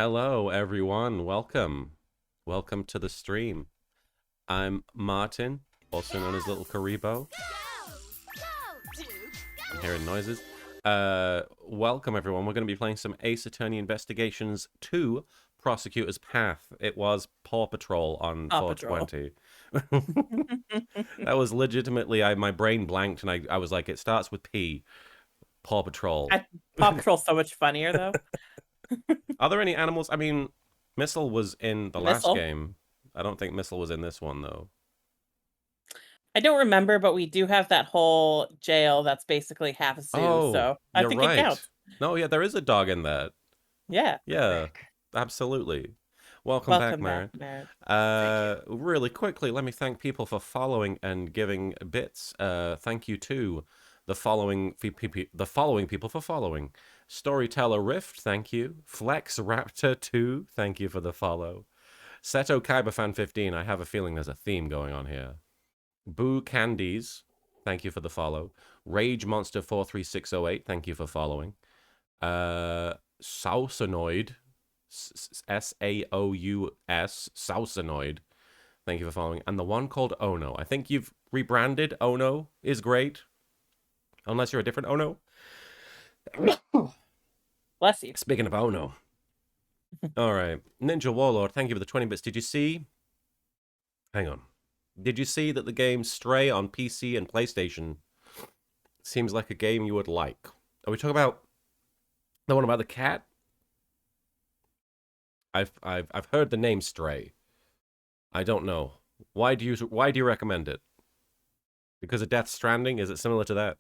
Hello, everyone. Welcome to the stream. I'm Martin, also known as Little Karibo. I'm hearing noises. Welcome, everyone. We're going to be playing some Ace Attorney Investigations 2 Prosecutor's Path. It was Paw Patrol on Paw Patrol. 420. That was legitimately, my brain blanked, and I was like, it starts with P. Paw Patrol. Paw Patrol's so much funnier, though. Are there any animals? I mean, Missile was in the last Missile? game. I don't think Missile was in this one, though. I don't remember, but we do have that whole jail that's basically half a zoo, Oh, so I you're think right. it counts. No, yeah, there is a dog in that. Yeah. Yeah, absolutely. Welcome back, Marin. Really quickly, let me thank people for following and giving bits. Thank you to the following people for following. Storyteller Rift, thank you. Flex Raptor 2, thank you for the follow. Seto Kyberfan 15, I have a feeling there's a theme going on here. Boo Candies, thank you for the follow. Rage Monster 43608, thank you for following. Sausanoid, S-A-O-U-S, Sausanoid, thank you for following. And the one called Ono. I think you've rebranded. Ono is great. Unless you're a different Ono. Bless you. Speaking of Ono. All right. Ninja Warlord, thank you for the 20 bits. Did you see? Hang on. Did you see that the game Stray on PC and PlayStation seems like a game you would like? Are we talking about the one about the cat? I've heard the name Stray. I don't know. Why do you recommend it? Because of Death Stranding? Is it similar to that?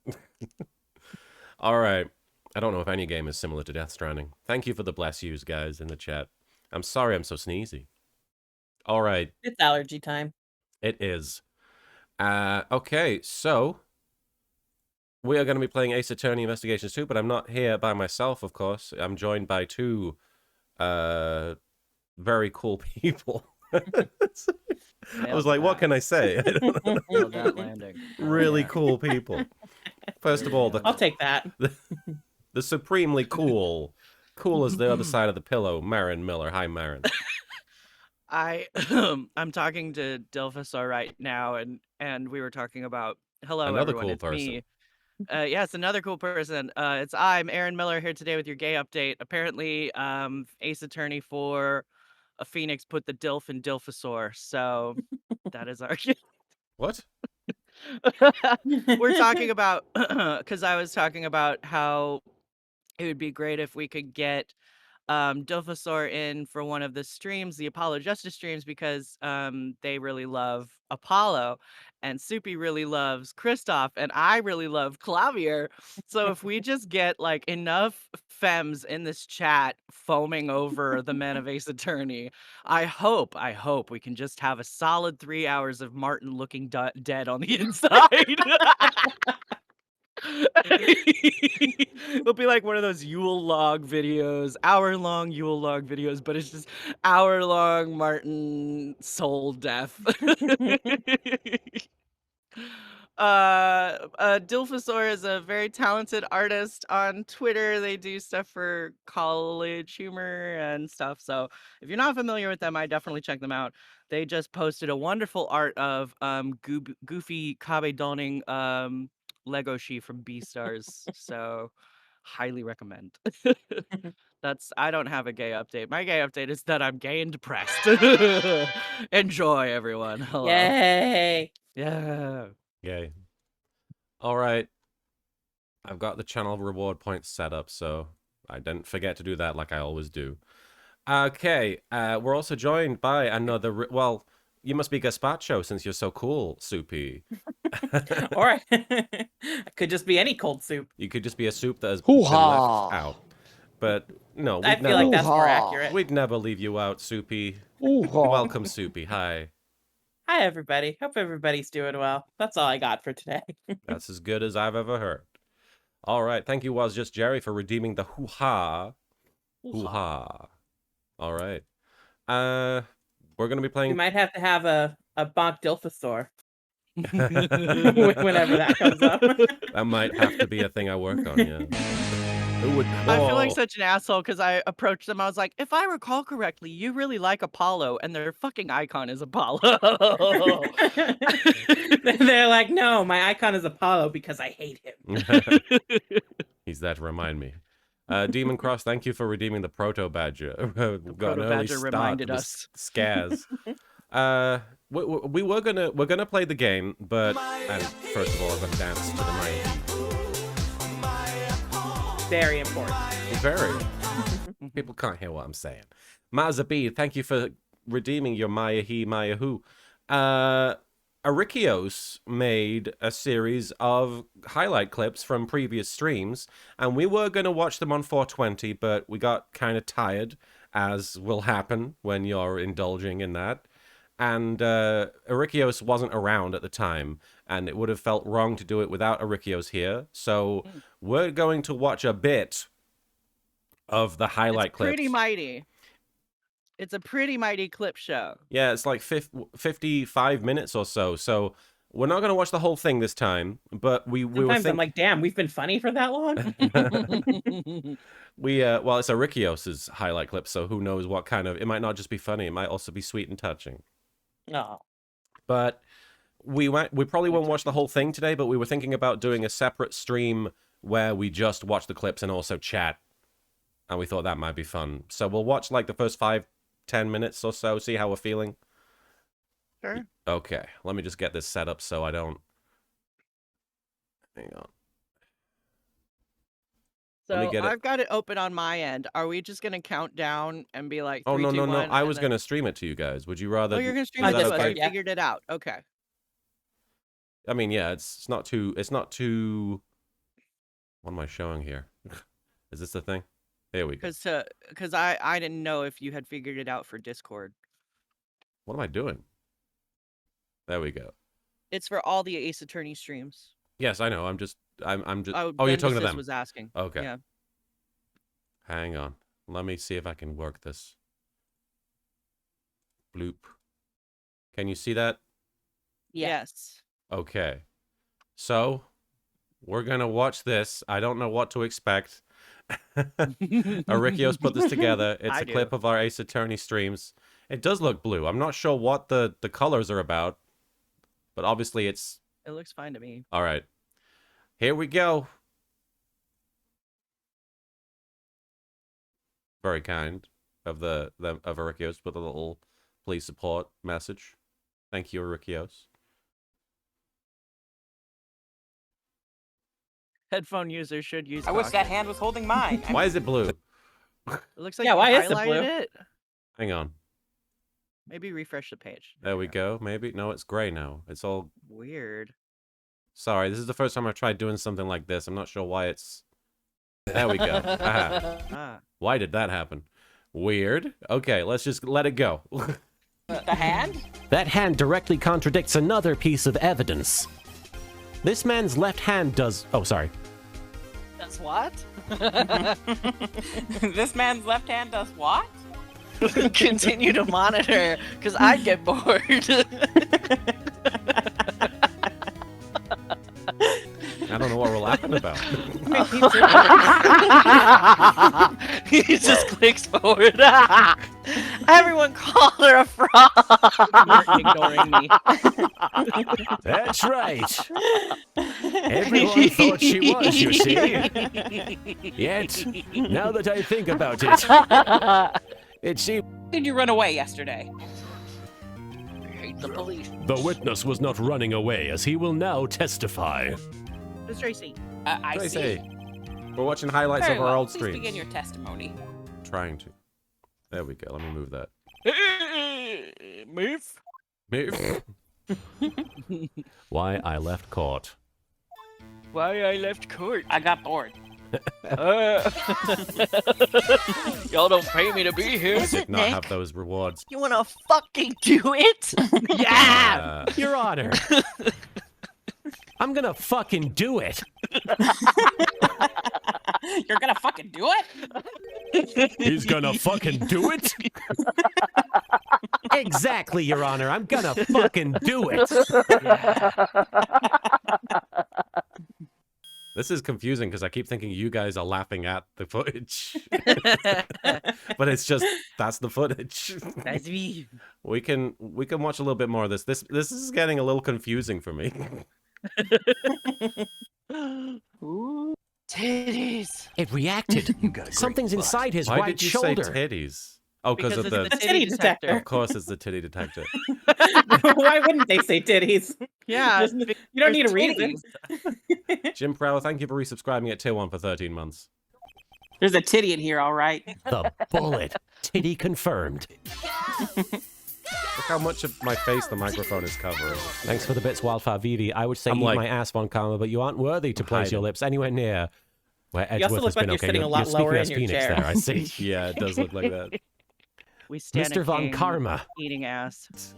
All right. I don't know if any game is similar to Death Stranding. Thank you for the bless yous, guys, in the chat. I'm sorry I'm so sneezy. All right. It's allergy time. It is. Okay, so we are going to be playing Ace Attorney Investigations 2, but I'm not here by myself, of course. I'm joined by two very cool people. I was like, what can I say? I don't know. Nailed that landing. Really cool people. First of all, I'll take that. The supremely cool as the other side of the pillow, Marin Miller. Hi, Marin. I'm talking to Dilphosaur right now, and we were talking about hello Another everyone. cool It's person. me. Yes, another cool person. I'm Aaron Miller here today with your gay update. Apparently, Ace Attorney for a Phoenix put the Dilf in Dilphosaur, so that is our. What? We're talking about because I was talking about how it would be great if we could get Dilphosaur in for one of the streams, the Apollo Justice streams, because they really love Apollo, and Soupy really loves Kristoff, and I really love Clavier. So if we just get like enough femmes in this chat foaming over the Men of Ace Attorney, I hope we can just have a solid 3 hours of Martin looking dead on the inside. It'll be like one of those Yule log videos, hour-long Yule log videos, but it's just hour-long Martin soul death. Dilphosaur is a very talented artist on Twitter. They do stuff for college humor and stuff. So if you're not familiar with them, I definitely check them out. They just posted a wonderful art of Goofy Kabe donning Lego She from Beastars. So highly recommend. I don't have a gay update. My gay update is that I'm gay and depressed. Enjoy, everyone. Hello. Yay. Yeah. Yay. All right. I've got the channel reward points set up, so I didn't forget to do that like I always do. Okay. We're also joined by another... Well, you must be Gazpacho since you're so cool, Soupy. Or it could just be any cold soup. You could just be a soup that has been left out. But no, I feel like that's more accurate. We'd never leave you out, Soupy. Welcome, Soupy. Hi. Hi, everybody. Hope everybody's doing well. That's all I got for today. That's as good as I've ever heard. All right. Thank you, Was Just Jerry, for redeeming the hoo-ha. Hoo-ha. All right. We're going to be playing... We might have to have a bonk Dilphosaur. Whenever that comes up. That might have to be a thing I work on, yeah. Who would? I'm feeling Oh. such an asshole because I approached them. I was like, if I recall correctly, you really like Apollo, and their fucking icon is Apollo. They're like, no, my icon is Apollo because I hate him. He's there to remind me. Demon Cross, thank you for redeeming the Proto Badger. We've got an early Proto-Badger start reminded with us. scares. We're gonna play the game, but and first of all, I'm gonna dance to the Marin. Very important. Very. People can't hear what I'm saying. Mazabid, thank you for redeeming your Maya He, Maya Who. Arikios made a series of highlight clips from previous streams, and we were going to watch them on 420, but we got kind of tired, as will happen when you're indulging in that. And Arikios wasn't around at the time, and it would have felt wrong to do it without Arikios here. So we're going to watch a bit of the highlight clips. Pretty mighty. It's a pretty mighty clip show. Yeah, it's like 55 minutes or so. So we're not going to watch the whole thing this time, but we were Sometimes I'm like, damn, we've been funny for that long? well, it's Arikios's highlight clip, so who knows what kind of... It might not just be funny. It might also be sweet and touching. No. But we probably won't watch the whole thing today, but we were thinking about doing a separate stream where we just watch the clips and also chat. And we thought that might be fun. So we'll watch like the first 5-10 minutes or so, see how we're feeling. Sure. Okay, let me just get this set up so I don't... Hang on. So Let me get it. I've got it open on my end. Are we just going to count down and be like, Oh, 3, no, 2, no, no. 1, I and was then- going to stream it to you guys. Would you rather... Oh, you're going to stream Oh, it to that's us. good, I yeah. figured it out. Okay. I mean, yeah, it's not too... What am I showing here? Is this the thing? There we go. Because I didn't know if you had figured it out for Discord. What am I doing? There we go. It's for all the Ace Attorney streams. Yes, I know. I'm just... Oh, you're Ben talking to DeSys them. was asking. Okay. Yeah. Hang on. Let me see if I can work this. Bloop. Can you see that? Yes. Okay. So, we're going to watch this. I don't know what to expect. Arikios put this together. It's I a do. clip of our Ace Attorney streams. It does look blue. I'm not sure what the colors are about, but obviously it's... It looks fine to me. All right. Here we go. Very kind of of Arikios with a little please support message. Thank you, Arikios. Headphone users should use I wish caution. that hand was holding mine. Why is it blue? It looks like Yeah, you why is it highlighted blue? it. Hang on. Maybe refresh the page. There we go. Maybe. No, it's gray now. It's all... Weird. Sorry, this is the first time I've tried doing something like this. I'm not sure why it's... There we go. Aha. Ah. Why did that happen? Weird. Okay, let's just let it go. The hand? That hand directly contradicts another piece of evidence. This man's left hand does... Oh, sorry. That's what? This man's left hand does what? Continue to monitor, because I'd get bored. I don't know what we're laughing about. He just clicks forward. Everyone call her a fraud. Ignoring me. That's right. Everyone thought she was, you see. Yet, now that I think about it, it seems Did you run away yesterday? I hate the police. the witness was not running away, as he will now testify. Who's Tracy? I What did see. say? We're watching highlights Very of our well. old Please streams. begin your testimony. Trying to. There we go. Let me move that. Move. Move. Why I left court. Why I left court? I got bored. Y'all don't pay me to be here. Did not have those rewards. You wanna fucking do it? Yeah! Your Honor. I'm gonna fucking do it. You're gonna fucking do it? He's gonna fucking do it? Exactly, Your Honor. I'm gonna fucking do it. This is confusing because I keep thinking you guys are laughing at the footage. But it's just, that's the footage. That's me. We can watch a little bit more of this. This is getting a little confusing for me. Ooh, titties. It reacted. You got a great Something's butt. inside his Why right did you shoulder. say titties? Oh, because of it's the... the titty titty detector. detector. Of course, it's the titty detector. Why wouldn't they say titties? Yeah, You don't need a reason. Jim Prower, thank you for resubscribing at Tier 1 for 13 months. There's a titty in here, all right. The bullet. Titty confirmed. Look how much of my face the microphone is covering. Thanks for the bits, Wildfire Vivi. I would say I'm eat like- my ass, Von Karma, but you aren't worthy to place your hiding. lips anywhere near where You also Edgeworth look has like been. you're Okay, sitting a you're lot speaking lower as in your Phoenix chair. there, I see. Yeah, it does look like that. We stand Mr. a Von king Karma. eating ass.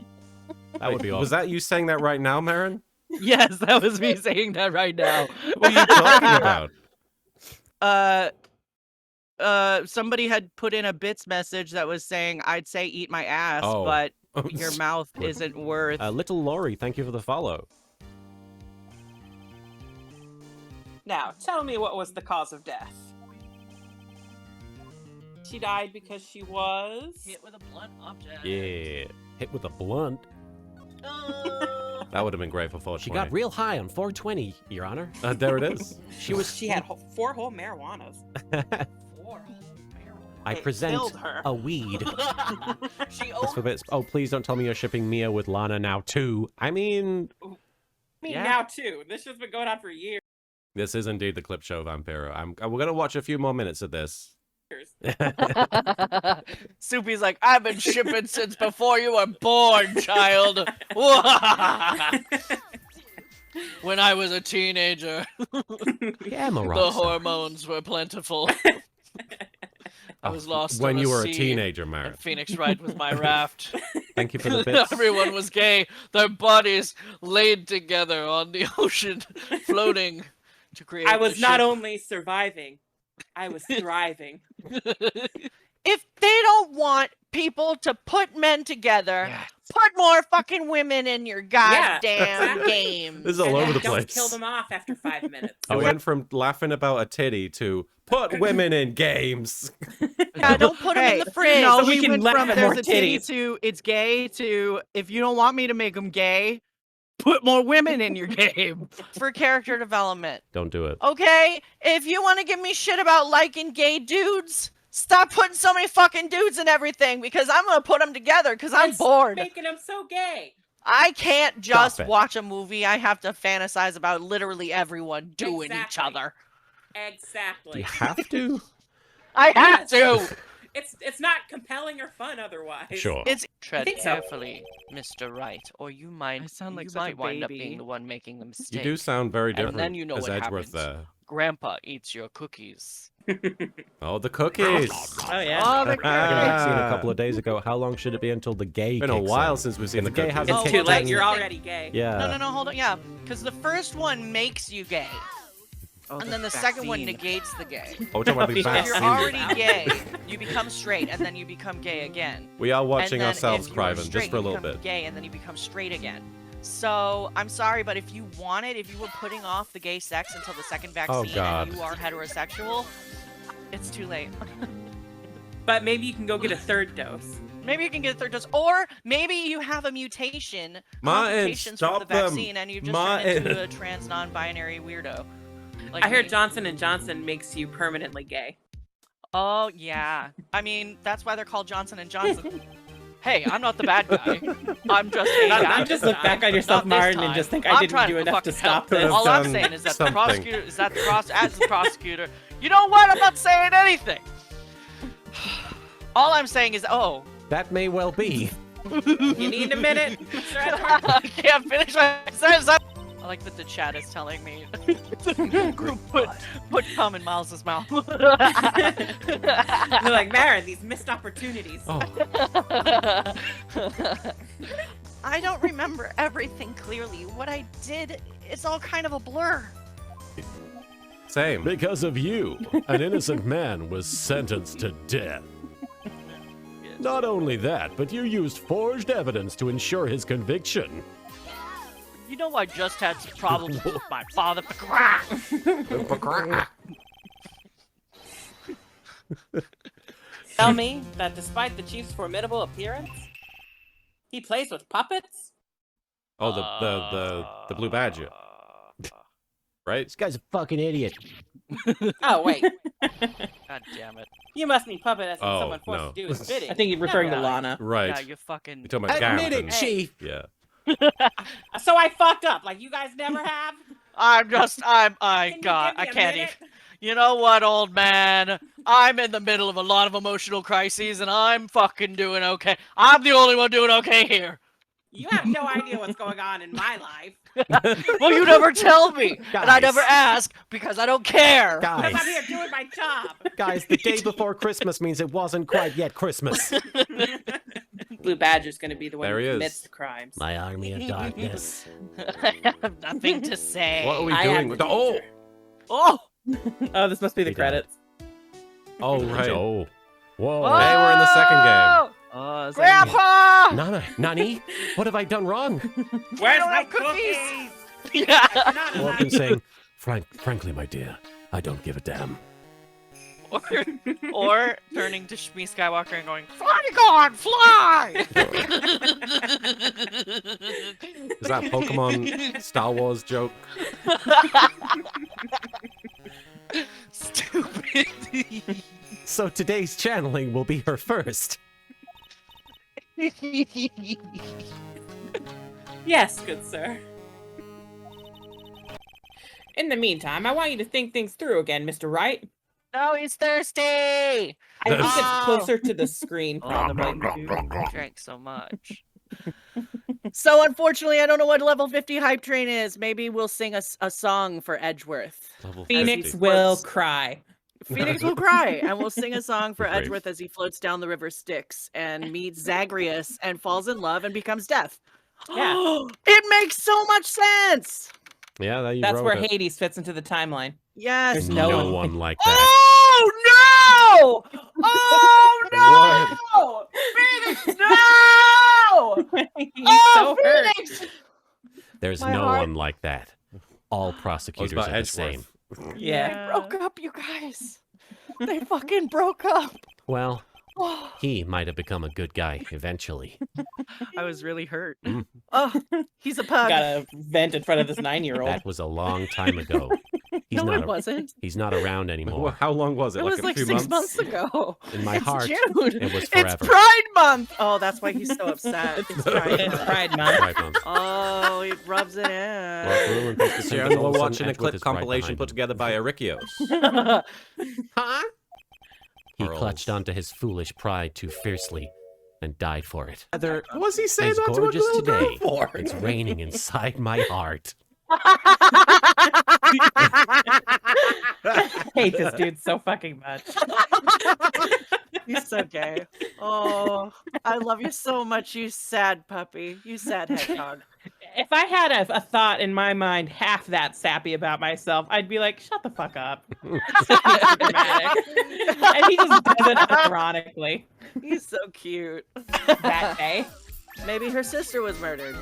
That would be Was awesome. that you saying that right now, Marin? Yes, that was me saying that right now. What are you talking about? Somebody had put in a bits message that was saying I'd say eat my ass, Oh. but your mouth isn't worth. Little Lori, thank you for the follow. Now, tell me what was the cause of death. She died because she was... Hit with a blunt object. Yeah. Hit with a blunt. That would have been great for 420. She got real high on 420, Your Honor. There it is. She had 4 whole marijuanas. I It present killed her. a weed. She Thanks for bits. Oh, please don't tell me you're shipping Mia with Lana now, too. I mean, I mean, Yeah. now too. This has been going on for years. This is indeed the clip show, Vampiro. We're going to watch a few more minutes of this. Soupy's like, I've been shipping since before you were born, child. When I was a teenager, yeah, the Maroxa. hormones were plentiful. I was lost When on you the were a sea, teenager, Marin. and Phoenix Wright was my raft. Thank you for the bits. Everyone was gay. Their bodies laid together on the ocean, floating to create. I was the not ship. only surviving, I was thriving. If they don't want people to put men together, put more fucking women in your goddamn exactly. game. This is all And over then the don't place. kill them off after 5 minutes. I went from laughing about a titty to put women in games. Yeah, don't put them in the fridge. No, So we we can went let from them there's more a titty titties. to it's gay to if you don't want me to make them gay, put more women in your game. For character development. Don't do it. Okay? If you want to give me shit about liking gay dudes, stop putting so many fucking dudes in everything because I'm going to put them together because I'm It's bored. Making them so gay. I can't just it. watch a movie. I have to fantasize about literally everyone doing each Exactly. other. Exactly. You have to? I have to. It's not compelling or fun otherwise. Sure. It's tread think so. carefully, Mr. Wright, or you might sound like you such a might wind up baby. being the one making the mistake. You do sound very And different then you know as what Edgeworth happens. there. Grandpa eats your cookies. Oh, the cookies. Oh yeah. Oh, the I seen a couple of days ago. How long should it be until the gay It's been a kicks while in? since we've seen If the the gay cookies. hasn't Oh, It's kicked too late. in- You're already gay. Yeah. No, hold on. Yeah, because the first one makes you gay, and then the second one negates the gay. Oh, we're talking about the If If you're vaccine. already gay, you become straight, and then you become gay again. We are And watching then ourselves, if you're Criven, straight, just for a you little become bit. Gay, and then you become straight again. So I'm sorry, but if you wanted, if you were putting off the gay sex until the second vaccine, God. and you are heterosexual, it's too late. But maybe you can go get a third dose. Maybe you can get a third dose, or maybe you have a mutation, Martin, complications from the stop them. vaccine, and you've just turned into Martin. a trans non-binary weirdo. Like I heard me. Johnson & Johnson makes you permanently gay. Oh yeah, I mean that's why they're called Johnson and Johnson. Hey, I'm not the bad guy. I'm just a Not, guy. not just look back on yourself, Not this Martin, and time. just think I'm I didn't trying do to enough to fucking help stop them. this. All I'm done saying is that the something. prosecutor as the prosecutor. You know what? I'm not saying anything. All I'm saying is, oh, That may well be. You need a minute, Mr. Edward? I can't finish my sentence. I like that the chat is telling me put cum in Miles's mouth. They're like, Marin, these missed opportunities. Oh, I don't remember everything clearly. What I did, it's all kind of a blur. same. Because of you, an innocent man was sentenced to death. Not only that, but you used forged evidence to ensure his conviction. You know, I just had some problems with my father. Tell me that despite the Chief's formidable appearance, he plays with puppets? Oh, the blue badger, right? This guy's a fucking idiot. Oh, wait. God damn it. You must mean puppet as in Oh, someone forced no. to do his bidding. I think you're referring to Yeah. Lana. Right. Yeah, you fucking. You're talking about Admit Gareth. it, Chief. Yeah. So I fucked up, like you guys never have? I Can you God, give me I a can't minute? even. You know what, old man? I'm in the middle of a lot of emotional crises, and I'm fucking doing okay. I'm the only one doing okay here. You have no idea what's going on in my life. Well, you never tell me, and I Guys. never ask because I don't care. Because Guys, I'm here doing my job. guys, the day before Christmas means it wasn't quite yet Christmas. Blue Badger's going to be the one There who he is. commits the crimes. My army of darkness. I have nothing to say. What are we I doing am with the the? Oh, danger. Oh! Oh, this must be the He died. credits. oh, right. Oh. Whoa. Hey, we're in the second game. Oh, is that- Ah! Grandpa! Nani? What have I done wrong? Where's don't my have cookies? cookies? Yeah. You're not allowed Orphan saying, frankly, my dear, I don't give a damn. Or turning to Shmi Skywalker and going, "Fly, God, fly!" Is that Pokemon Star Wars joke? Stupid. So today's channeling will be her first. Yes, good sir. In the meantime, I want you to think things through again, Mr. Wright. No, he's thirsty. I think Yes. it's closer to the screen, probably. I drank so much. So unfortunately, I don't know what level 50 hype train is. Maybe we'll sing a song for Edgeworth. Level Phoenix 50. will cry. Phoenix will cry, and we'll sing a song for Brave. Edgeworth as he floats down the river Styx and meets Zagreus and falls in love and becomes death. Yeah. It makes so much sense. Yeah, that you That's wrote where it. Hades fits into the timeline. Yes. There's No, no one one. like that. Oh no! Oh no! Phoenix, no! He's Oh, so hurt. Phoenix! There's My no heart- one like that. All Oh, it's prosecutors about are the same. Edgeworth. Yeah. They broke up, you guys. They fucking broke up. Well, he might have become a good guy eventually. I was really hurt. Mm. Oh, he's a pug. Gotta vent in front of this 9-year-old. That was a long time ago. He's No, not it wasn't. He's not around Well, anymore. how long was it? It Like was a like few 6 months? months ago. In my It's heart, June. it was It's forever. Pride Month. Oh, that's why he's so upset. It's Pride, it's Pride Month. Right, month. Oh, he rubs it Well, in. Ruin thanks for sharing. And We're all of a watching sudden, a Edgeworth clip is right compilation behind put him. together by Arikios. Huh? He Pearls. clutched onto his foolish pride too fiercely and died for it. What was he saying As that to a gorgeous little girl today, for? it's raining inside my heart. I hate this dude so fucking much. He's so gay. Oh, I love you so much, you sad puppy. You sad hedgehog. If I had a thought in my mind half that sappy about myself, I'd be like, shut the fuck up. Dramatic. And he just does it ironically He's so cute. that day. Maybe her sister was murdered.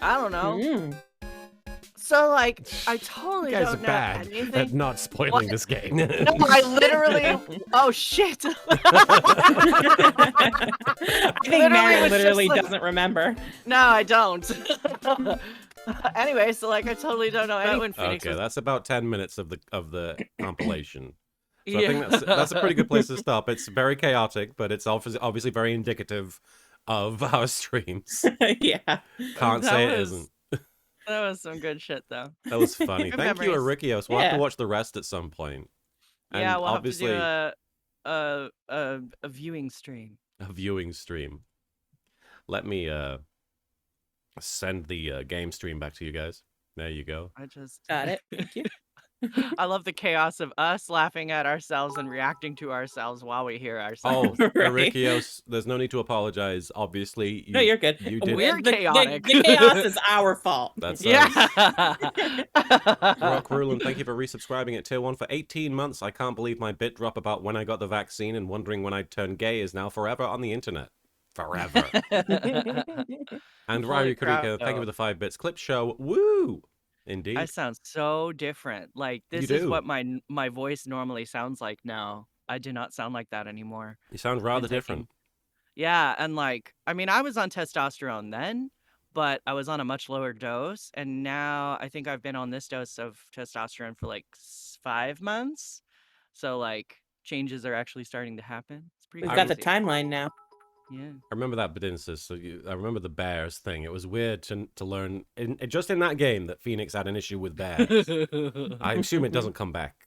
I don't know. Mm. So, like, I totally You guys don't are know bad anything. at not spoiling this game. No, I literally. Oh shit! I think Literally Marin was literally just like- doesn't remember. No, I don't. Anyway, so like, I totally don't know any when Phoenix Okay, was. that's about 10 minutes of the compilation. So I Yeah. think that's a pretty good place to stop. It's very chaotic, but it's obviously very indicative of our streams. Yeah. Can't That say it was- isn't. That was some good shit, though. That was funny. Good Thank you, memories. Arikios. We'll have to Yeah. watch the rest at some point. And Yeah, we'll obviously have to do a viewing stream. a viewing stream. Let me send the game stream back to you guys. There you go. I just. Got it. Thank you. I love the chaos of us laughing at ourselves and reacting to ourselves while we hear Oh, ourselves. Right. Arikios, there's no need to apologize. Obviously, No, you're good. you did. We're The chaotic. The chaos is our fault. That's Yeah. Rock Ruland, thank you for resubscribing at tier 1 for 18 months. I can't believe my bit drop about when I got the vaccine and wondering when I'd turn gay is now forever on the internet. Forever. And And Holy Ryu Kurika, thank you crap. for the 5 bits. Clip show. Woo! I Indeed. sound so different. Like, You this is do. what my voice normally sounds like now. I do not sound like that anymore. You sound Been rather taking- different. Yeah, and like, I mean, I was on testosterone then, but I was on a much lower dose, and now I think I've been on this dose of testosterone for like 5 months. So like, changes are actually starting to happen. It's pretty We've got the crazy. timeline now. Yeah. I remember that Bedinsis. So I remember the bears thing. It was weird to learn just in that game that Phoenix had an issue with bears. I assume it doesn't come back.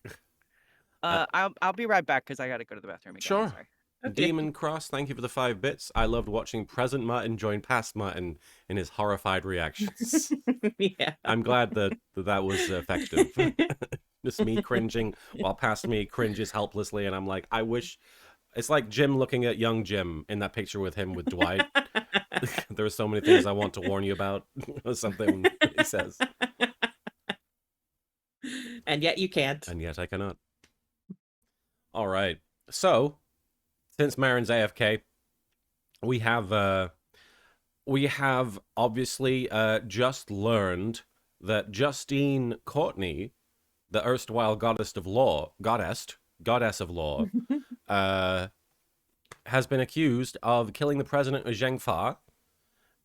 I'll be right back because I gotta go to the bathroom again. Sure. Sorry. Okay. Demon Cross, thank you for the 5 bits. I loved watching present Martin join past Martin in his horrified reactions. Yeah. I'm glad that was effective. Just me cringing while past me cringes helplessly, and I'm like, I wish. It's like Jim looking at young Jim in that picture with him with Dwight. There are so many things I want to warn you about, or something he says. And yet you can't. And yet I cannot. All right. So, since Marin's AFK, we have obviously just learned that Justine Courtney, the erstwhile goddess of law, has been accused of killing the president of Zhengfa.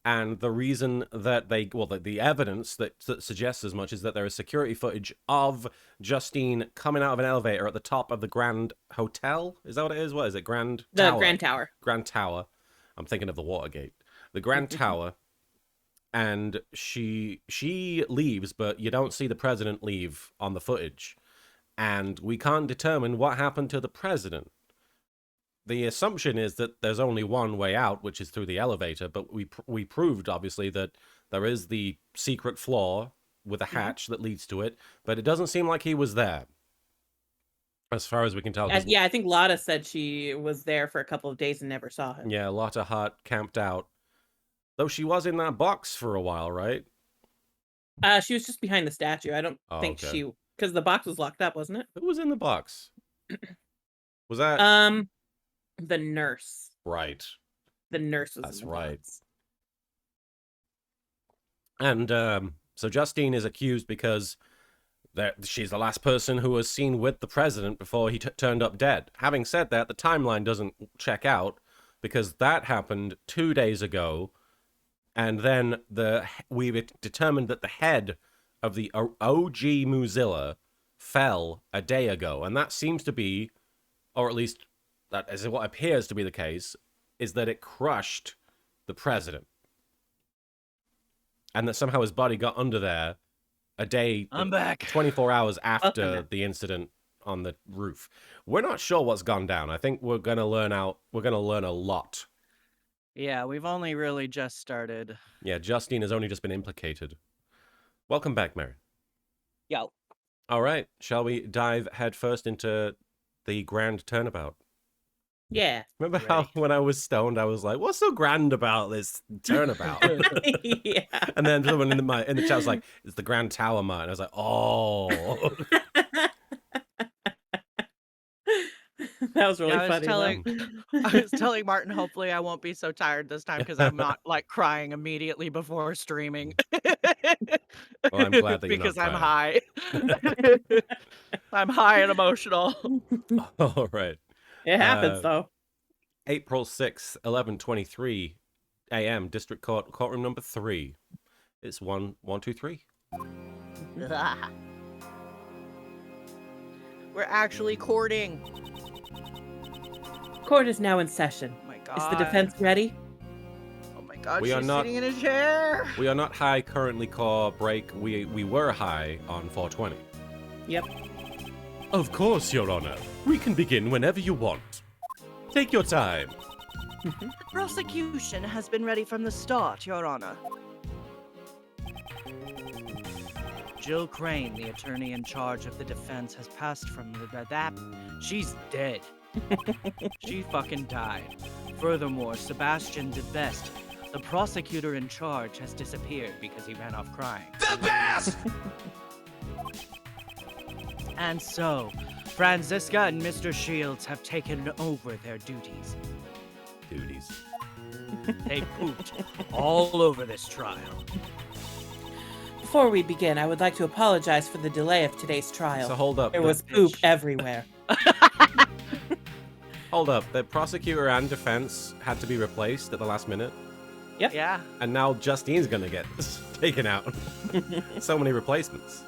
And the reason that the evidence that suggests as much is that there is security footage of Justine coming out of an elevator at the top of the Grand Hotel. Is that what it is? What is it? Grand Tower? The Grand Tower. Grand Tower. I'm thinking of the Watergate. The Grand Tower. And she leaves, but you don't see the president leave on the footage. And we can't determine what happened to the president. The assumption is that there's only one way out, which is through the elevator, but we proved, obviously, that there is the secret floor with a hatch that leads to it, but it doesn't seem like he was there, as far as we can tell. Yeah, I think Lotta said she was there for a couple of days and never saw him. Yeah, Lotta Hart camped out. Though she was in that box for a while, right? She was just behind the statue. I don't think okay. because the box was locked up, wasn't it? Who was in the box? Was that... The nurse. Right. The nurse was That's in the right. box. And so Justine is accused because she's the last person who was seen with the president before he turned up dead. Having said that, the timeline doesn't check out because that happened 2 days ago, and then we determined that the head of the OG Mozilla fell a day ago, and that seems to be, or at least that is what appears to be the case, is that it crushed the president. And that somehow his body got under there a day... I'm back. 24 hours after the incident on the roof. We're not sure what's gone down. I think we're going to learn a lot. Yeah, we've only really just started. Yeah, Justine has only just been implicated. Welcome back, Marin. Yo. All right, shall we dive headfirst into the grand turnabout? Yeah. Remember how when I was stoned, I was like, "What's so grand about this turnabout?" Yeah. And then someone in the chat was like, "It's the Grand Tower, man." I was like, "Oh." That was really funny. I was telling Martin, hopefully I won't be so tired this time because I'm not like crying immediately before streaming. Well, I'm glad that you're because not I'm high. I'm high and emotional. All right. It happens though. April 6th, 11:23 a.m. District Court, courtroom number 3. It's 123. We're actually courting. Court is now in session. Oh my god. Is the defense ready? Oh my god, We are she's not- sitting in a chair. We are not high currently, core break. We were high on 420. Yep. Of course, Your Honor. We can begin whenever you want. Take your time. The prosecution has been ready from the start, Your Honor. Jill Crane, the attorney in charge of the defense, has passed from that. She's dead. She fucking died. Furthermore, Sebastian de Best, the prosecutor in charge, has disappeared because he ran off crying. The best! And so, Franziska and Mr. Shields have taken over their duties. They pooped all over this trial. Before we begin, I would like to apologize for the delay of today's trial. So hold up. There was poop everywhere. Hold up. The prosecutor and defense had to be replaced at the last minute. Yep. Yeah. And now Justine's gonna get taken out. So many replacements.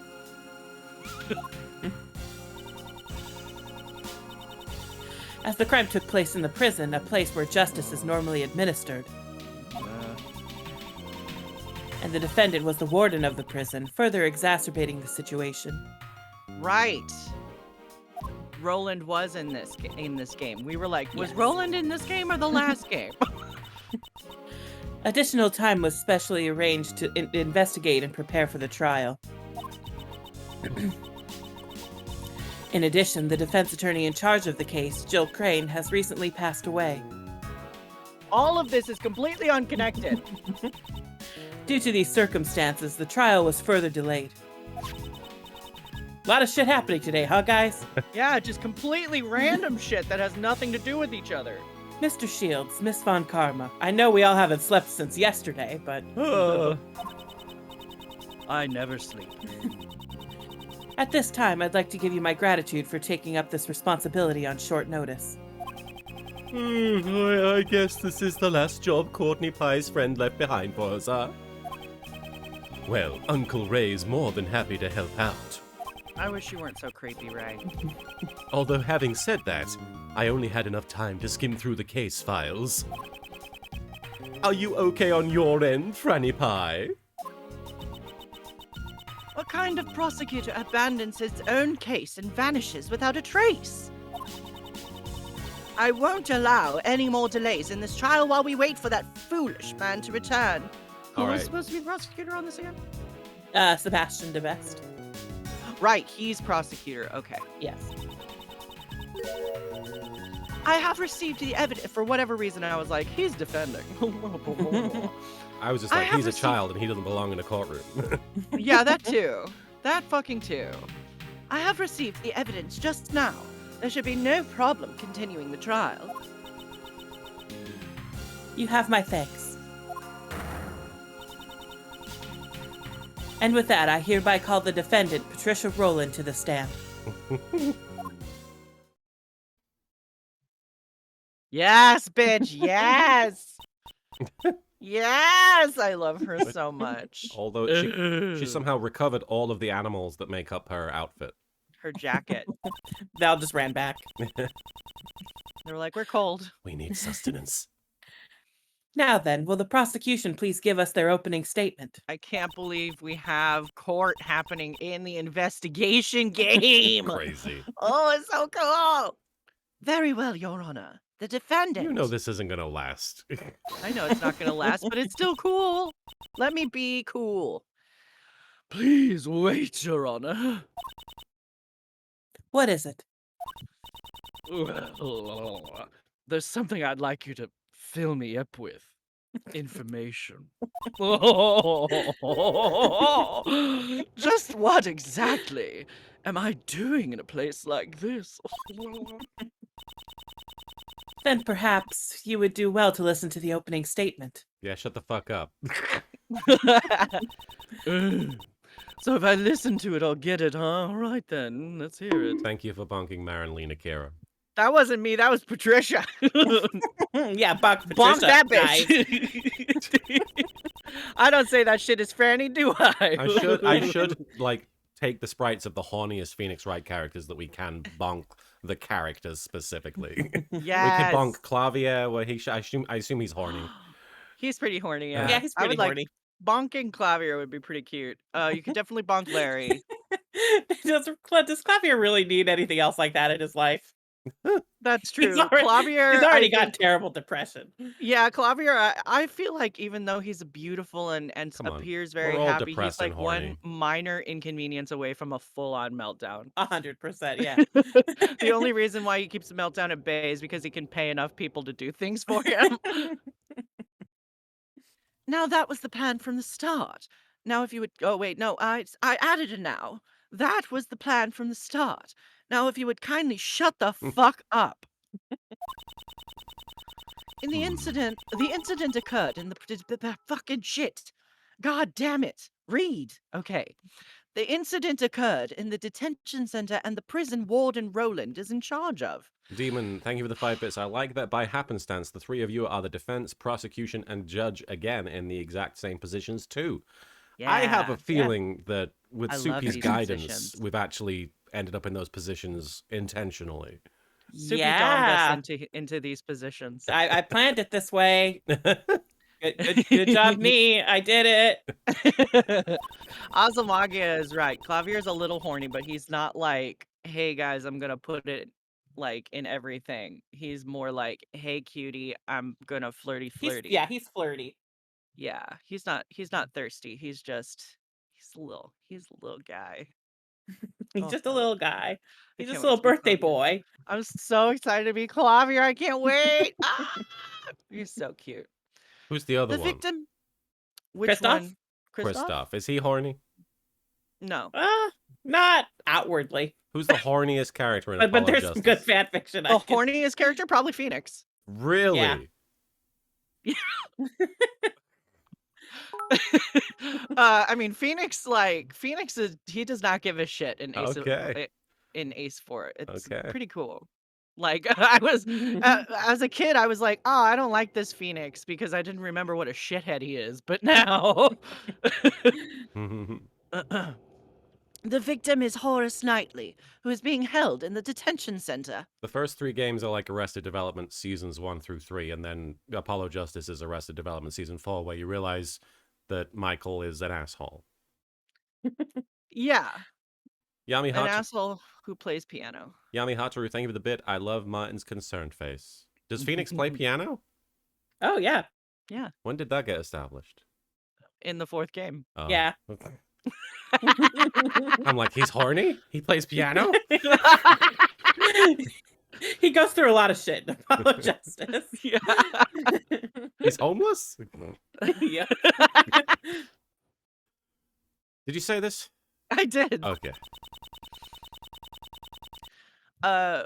As the crime took place in the prison, a place where justice is normally administered, and the defendant was the warden of the prison, further exacerbating the situation. Right. Roland was in this game. We were like, was Roland in this game or the last game? Additional time was specially arranged to investigate and prepare for the trial. In addition, the defense attorney in charge of the case, Jill Crane, has recently passed away. All of this is completely unconnected. Due to these circumstances, the trial was further delayed. A lot of shit happening today, huh, guys? Yeah, just completely random shit that has nothing to do with each other. Mr. Shields, Miss Von Karma, I know we all haven't slept since yesterday, but... I never sleep. At this time, I'd like to give you my gratitude for taking up this responsibility on short notice. I guess this is the last job Courtney Pie's friend left behind for us, huh? Well, Uncle Ray's more than happy to help out. I wish you weren't so creepy, Ray. Although having said that, I only had enough time to skim through the case files. Are you okay on your end, Franny Pie? What kind of prosecutor abandons his own case and vanishes without a trace? I won't allow any more delays in this trial while we wait for that foolish man to return. Who All was right. supposed to be the prosecutor on this again? Sebastian DeBest. Right, he's prosecutor. Okay. Yes. I have received the evidence. For whatever reason, I was like, he's defending. I was just I like, have he's a received- child and he doesn't belong in a courtroom. Yeah, that too. That fucking too. I have received the evidence just now. There should be no problem continuing the trial. You have my thanks. And with that, I hereby call the defendant, Patricia Rowland, to the stand. Yes, bitch. Yes. Yes. I love her so much. Although she somehow recovered all of the animals that make up her outfit. Her jacket. Val just ran back. They were like, we're cold. We need sustenance. Now then, will the prosecution please give us their opening statement? I can't believe we have court happening in the investigation game. Crazy. Oh, it's so cool. Very well, Your Honor. The defendant. You know this isn't gonna last. I know it's not going to last, but it's still cool. Let me be cool. Please wait, Your Honor. What is it? Well, there's something I'd like you to fill me up with. Information. Just what exactly am I doing in a place like this? Then perhaps you would do well to listen to the opening statement. Yeah, shut the fuck up. So if I listen to it, I'll get it, huh? All right then, let's hear it. Thank you for bonking Marin Lena Kira. That wasn't me, that was Patricia. Yeah, bonk Bonk Patricia, that guys. bitch. I don't say that shit as Franny, do I? I should like take the sprites of the horniest Phoenix Wright characters that we can bonk the characters specifically. Yes. We could bonk Clavier, where I assume he's horny. He's pretty horny, yeah. Yeah, he's I pretty would horny. bonking Clavier would be pretty cute. You could definitely bonk Larry. Does Clavier really need anything else like that in his life? That's true. He's already, Clavier, he's already I got think- terrible depression. Yeah, Clavier, I feel like even though he's beautiful and Come on, appears very we're all happy, he's depressed and like one horny. minor inconvenience away from a full-on meltdown. 100%, yeah. The only reason why he keeps the meltdown at bay is because he can pay enough people to do things for him. Now that was the plan from the start. Now if you would, oh wait, no, I added a now. That was the plan from the start. Now if you would kindly shut the fuck up. the incident occurred in the fucking shit. God damn it. Read. Okay. The incident occurred in the detention center and the prison warden Roland is in charge of. Demon, thank you for the 5 bits. I like that by happenstance, the 3 of you are the defense, prosecution, and judge again in the exact same positions too. Yeah. I have a feeling that with I love Soupy's these guidance, positions. we've actually ended up in those positions intentionally. Soupy Yeah. domed us into these positions. I planned it this way. Good job, me. I did it. Azamagia is right. Clavier's a little horny, but he's not like, hey guys, I'm gonna put it like in everything. He's more like, hey cutie, I'm gonna flirty. He's flirty. Yeah, he's not thirsty. He's a little guy. He's just a little guy. He's can't just wait a little to be birthday Clavier. boy. I'm so excited to be Clavier. I can't wait. You're so cute. Who's the other The one? victim. Which Christoph? one? Christoph. Is he horny? No. Not outwardly. Who's the horniest character in But Apollo there's Justice? some good fan fiction. The horniest character, probably Phoenix. Really? Yeah. I mean, Phoenix he does not give a shit in Okay. Ace 4. It's Okay. pretty cool. Like I was as a kid, I was like, oh, I don't like this Phoenix because I didn't remember what a shithead he is. But now, the victim is Horace Knightley, who is being held in the detention center. The first 3 games are like Arrested Development seasons 1 through 3, and then Apollo Justice is Arrested Development season 4, where you realize that Michael is an asshole. Yeah, Yami an asshole who plays piano. Yami Hataru, thank you for the bit. I love Martin's concerned face. Does Phoenix play piano? Oh, yeah. When did that get established? In the 4th game. Oh, Yeah. okay. I'm like, he's horny? He plays piano? He goes through a lot of shit in Apollo Justice. Yeah. He's homeless? Yeah. Did you say this? I did. Okay.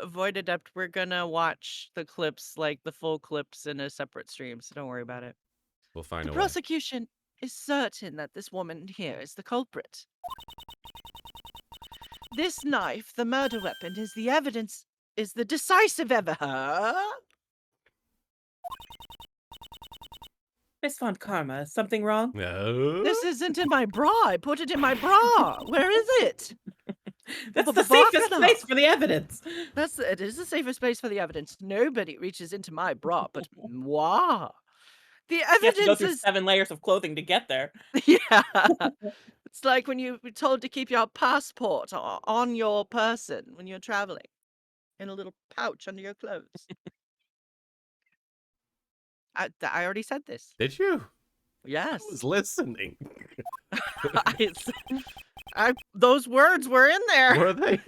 Void Adept, we're gonna watch the clips, like the full clips in a separate stream, so don't worry about it. We'll find The a way. prosecution is certain that this woman here is the culprit. This knife, the murder weapon, is the evidence, is the decisive Miss Von Karma, is something wrong? No. This isn't in my bra. I put it in my bra. Where is it? That's the safest place for the evidence. It is the safest place for the evidence. Nobody reaches into my bra, but moi. The You have to go evidence through is 7 layers of clothing to get there. yeah. It's like when you were told to keep your passport on your person when you're traveling, in a little pouch under your clothes. I already said this. Did you? Yes. I was listening. Those words were in there. Were they?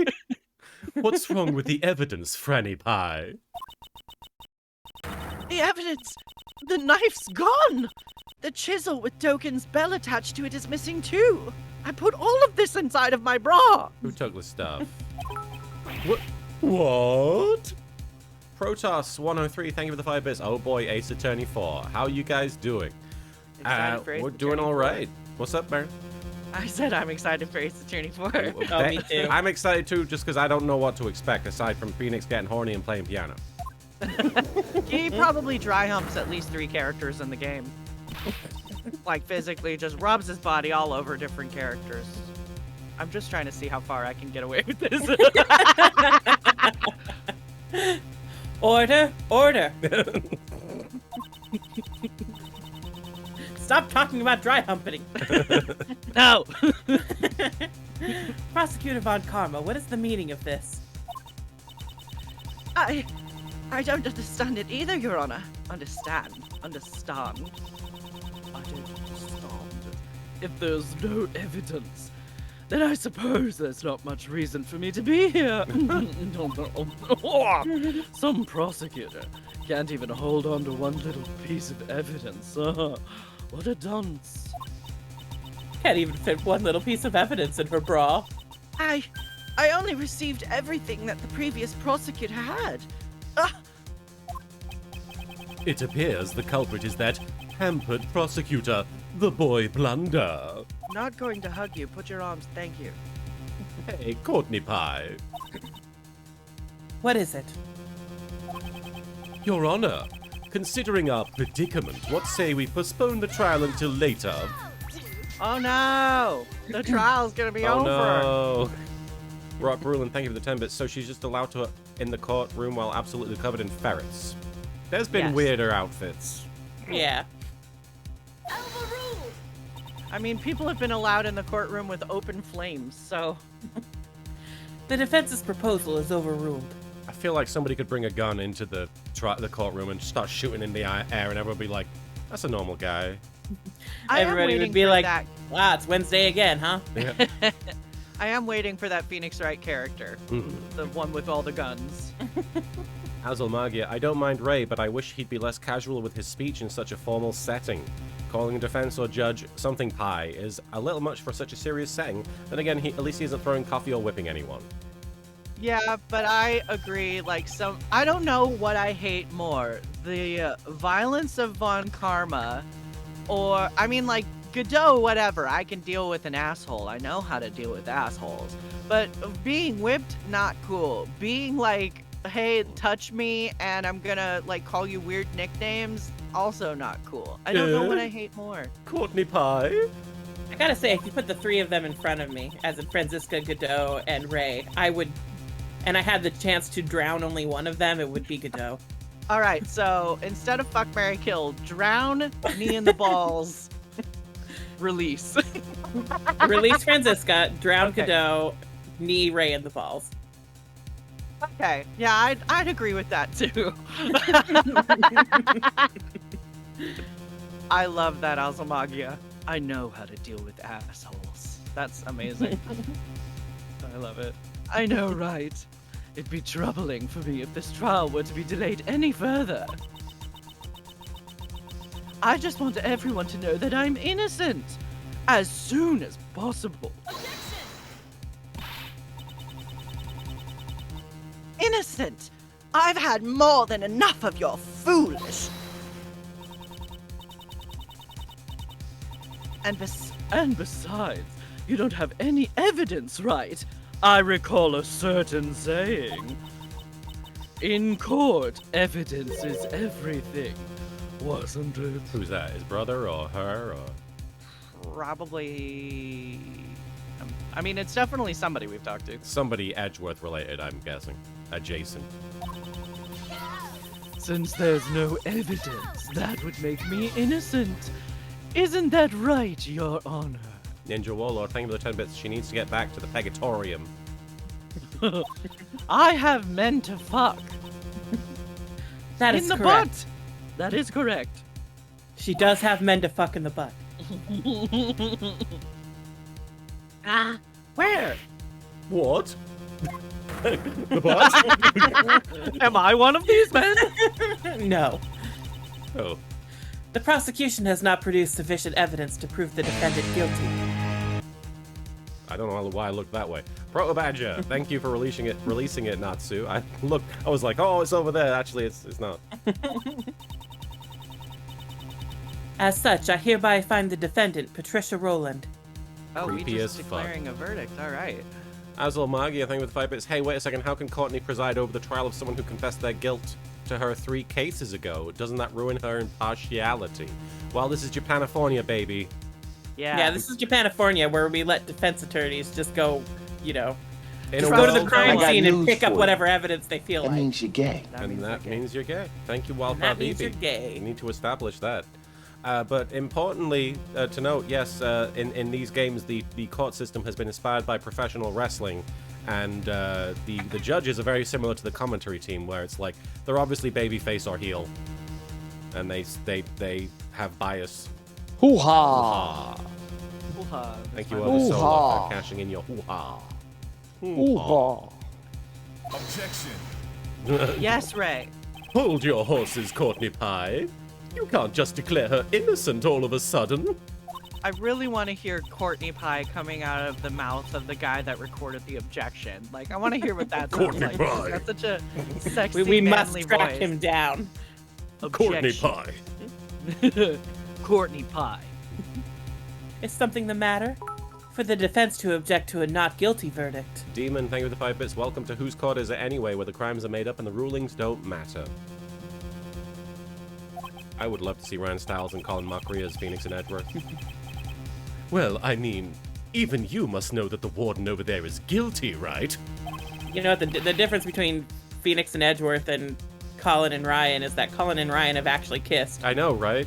What's wrong with the evidence, Franny Pie? The evidence! The knife's gone! The chisel with Token's bell attached to it is missing too! I put all of this inside of my bra! Who took the stuff? What? Protoss 103, thank you for the 5 bits. Oh boy, Ace Attorney 4. How you guys doing? Excited for Ace We're Attorney doing all 4. right. What's up, Baron? I said I'm excited for Ace Attorney 4. Oh, me too. I'm excited too, just because I don't know what to expect aside from Phoenix getting horny and playing piano. He probably dry humps at least 3 characters in the game. Like physically just rubs his body all over different characters. I'm just trying to see how far I can get away with this. Order, order. Stop talking about dry humping. No. Prosecutor Von Karma, what is the meaning of this? I don't understand it either, Your Honor. Understand. I don't understand. If there's no evidence, then I suppose there's not much reason for me to be here. Some prosecutor can't even hold on to one little piece of evidence. What a dunce. Can't even fit one little piece of evidence in her bra. I only received everything that the previous prosecutor had. It appears the culprit is that pampered prosecutor, the boy Blunder. Not going to hug you. Put your arms. Thank you. Hey, Courtney Pie. What is it? Your Honor, considering our predicament, what say we postpone the trial until later? Oh no! The trial's gonna be over. Oh no! Rock Brulin, thank you for the 10 bits. So she's just allowed to in the courtroom while absolutely covered in ferrets. There's been Yes. weirder outfits. Yeah. I mean, people have been allowed in the courtroom with open flames, so... The defense's proposal is overruled. I feel like somebody could bring a gun into the courtroom and start shooting in the air, and everyone would be like, "That's a normal guy." Everybody would be like, "Wow, it's Wednesday again, huh?" Yeah. I am waiting for that Phoenix Wright character. The one with all the guns. Azulmagia, I don't mind Ray, but I wish he'd be less casual with his speech in such a formal setting. Calling a defense or judge something pie is a little much for such a serious setting. Then again, at least he isn't throwing coffee or whipping anyone. Yeah, but I agree, like, I don't know what I hate more. The violence of Von Karma, or, I mean, like, Godot, whatever. I can deal with an asshole. I know how to deal with assholes. But being whipped, not cool. Being like, hey, touch me, and I'm gonna, like, call you weird nicknames, also not cool. I don't know what I hate more. Courtney Pie? I gotta say, if you put the three of them in front of me, as in Franziska, Godot, and Ray, I would, and I had the chance to drown only one of them, it would be Godot. All right, so instead of fuck, marry, kill, drown, knee in the balls, release. Release Franziska, drown Okay. Godot, knee Ray in the balls. Okay, yeah, I'd agree with that too. I love that Azulmagia. I know how to deal with assholes. That's amazing. I love it. I know, right? It'd be troubling for me if this trial were to be delayed any further. I just want everyone to know that I'm innocent as soon as possible. Innocent! I've had more than enough of your foolish. And besides, you don't have any evidence, right? I recall a certain saying. In court, evidence is everything, wasn't it? Who's that? His brother or her or? Probably... I mean, it's definitely somebody we've talked to. Somebody Edgeworth related, I'm guessing. Adjacent. Since there's no evidence, that would make me innocent. Isn't that right, Your Honor? Ninja Warlord, thank you for the 10 bits. She needs to get back to the Pegatorium. I have men to fuck. That in is the correct. butt. That is correct. She does have men to fuck in the butt. Where? What? The butt? Am I one of these men? No. Oh. The prosecution has not produced sufficient evidence to prove the defendant guilty. I don't know why I looked that way. Proto Badger, thank you for releasing it, Natsu. I was like, oh, it's over there. Actually, it's not. As such, I hereby find the defendant, Patricia Rowland. Oh, we Creepy just as fuck. declaring a verdict. All right. Azulmagia, thank you with 5 bits. Hey, wait a second. How can Courtney preside over the trial of someone who confessed their guilt to her 3 cases ago? Doesn't that ruin her impartiality? Well, this is Japanifornia, baby. Yeah. This is Japanifornia, where we let defense attorneys just go, In just a go to the world- crime I got scene and news pick up for whatever evidence they feel That like. means you're gay. That means you're gay. Thank you, And Wildcard that means BB. you're gay. You need to establish that. But importantly, to note, yes, in these games, the court system has been inspired by professional wrestling, and the judges are very similar to the commentary team, where it's like they're obviously babyface or heel, and they have bias. Hoo-ha! Ah. Hoo-ha. Thank you, That's Otis Hoo-ha. Sola, for cashing in your hoo-ha. Hoo-ha! fine. Yes, Ray. Hold your horses, Courtney Pie. You can't just declare her innocent all of a sudden. I really want to hear Courtney Pie coming out of the mouth of the guy that recorded the objection. Like, I want to hear what that sounds Courtney like. Pie. That's such a sexy, We must manly track voice. him down. Courtney Objection. Pie. Courtney Pie. Is something the matter? For the defense to object to a not guilty verdict. Demon, thank you for the 5 bits. Welcome to Whose Court Is It Anyway, where the crimes are made up and the rulings don't matter. I would love to see Ryan Stiles and Colin Mockery as Phoenix and Edgeworth. Well, I mean, even you must know that the warden over there is guilty, right? You know, the difference between Phoenix and Edgeworth and Colin and Ryan is that Colin and Ryan have actually kissed. I know, right?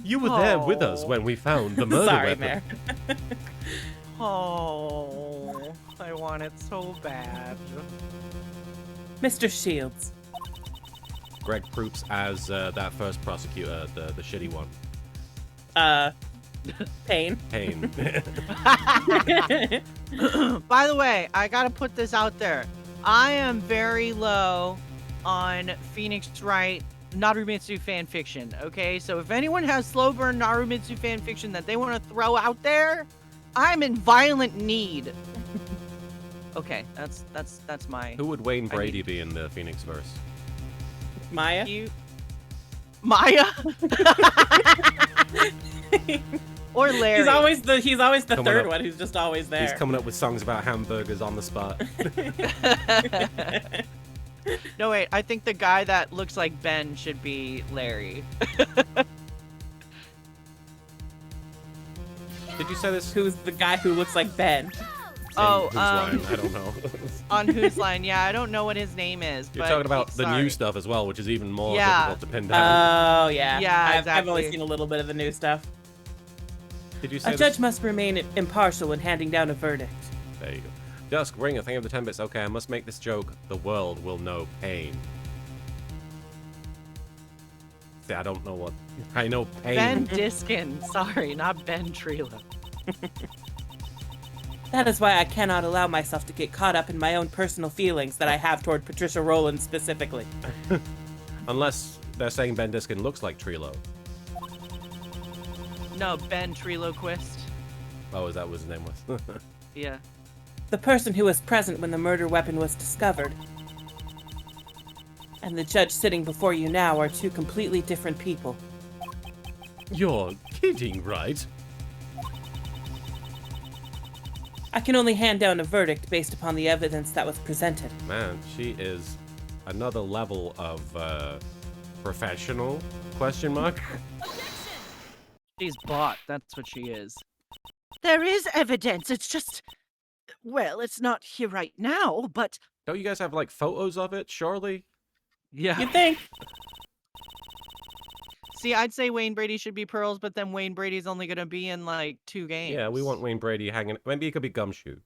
You were there with us when we found the murder Sorry, weapon. Marin. Oh, I want it so bad. Mr. Shields. Greg Proops as that first prosecutor, the shitty one. Pain. Pain. By the way, I gotta put this out there. I am very low on Phoenix Wright Narumitsu fanfiction, okay? So if anyone has slow burn Narumitsu fanfiction that they want to throw out there, I'm in violent need. Okay, that's my... Who would Wayne Brady be in the Phoenix verse? Maya? You... Maya? Or Larry. He's always the Coming third up. one who's just always there. He's coming up with songs about hamburgers on the spot. No, wait, I think the guy that looks like Ben should be Larry. Did you say this? Who's the guy who looks like Ben? Oh, Whose line? I don't know. On Whose Line? Yeah, I don't know what his name is. You're but talking about the sorry. new stuff as well, which is even more Yeah. difficult to pin down. Oh, yeah. Yeah, I've only exactly. seen a little bit of the new stuff. Did you say A this? judge must remain impartial when handing down a verdict. There you go. Dusk, Ringer, thank you for the 10 bits. Okay, I must make this joke. The world will know pain. See, I don't know what... I know pain. Ben Diskin. Sorry, not Ben Trelo. That is why I cannot allow myself to get caught up in my own personal feelings that I have toward Patricia Rowland specifically. Unless they're saying Ben Diskin looks like Trelo. No, Ben Treloquist. Oh, is that what his name was? Yeah. The person who was present when the murder weapon was discovered and the judge sitting before you now are two completely different people. You're kidding, right? I can only hand down a verdict based upon the evidence that was presented. Man, she is another level of professional, question mark. She's bought. That's what she is. There is evidence. It's just... Well, it's not here right now, but... Don't you guys have, like, photos of it, surely? Yeah. You think? See, I'd say Wayne Brady should be Pearls, but then Wayne Brady's only going to be in, like, 2 games. Yeah, we want Wayne Brady hanging... Maybe he could be Gumshoe.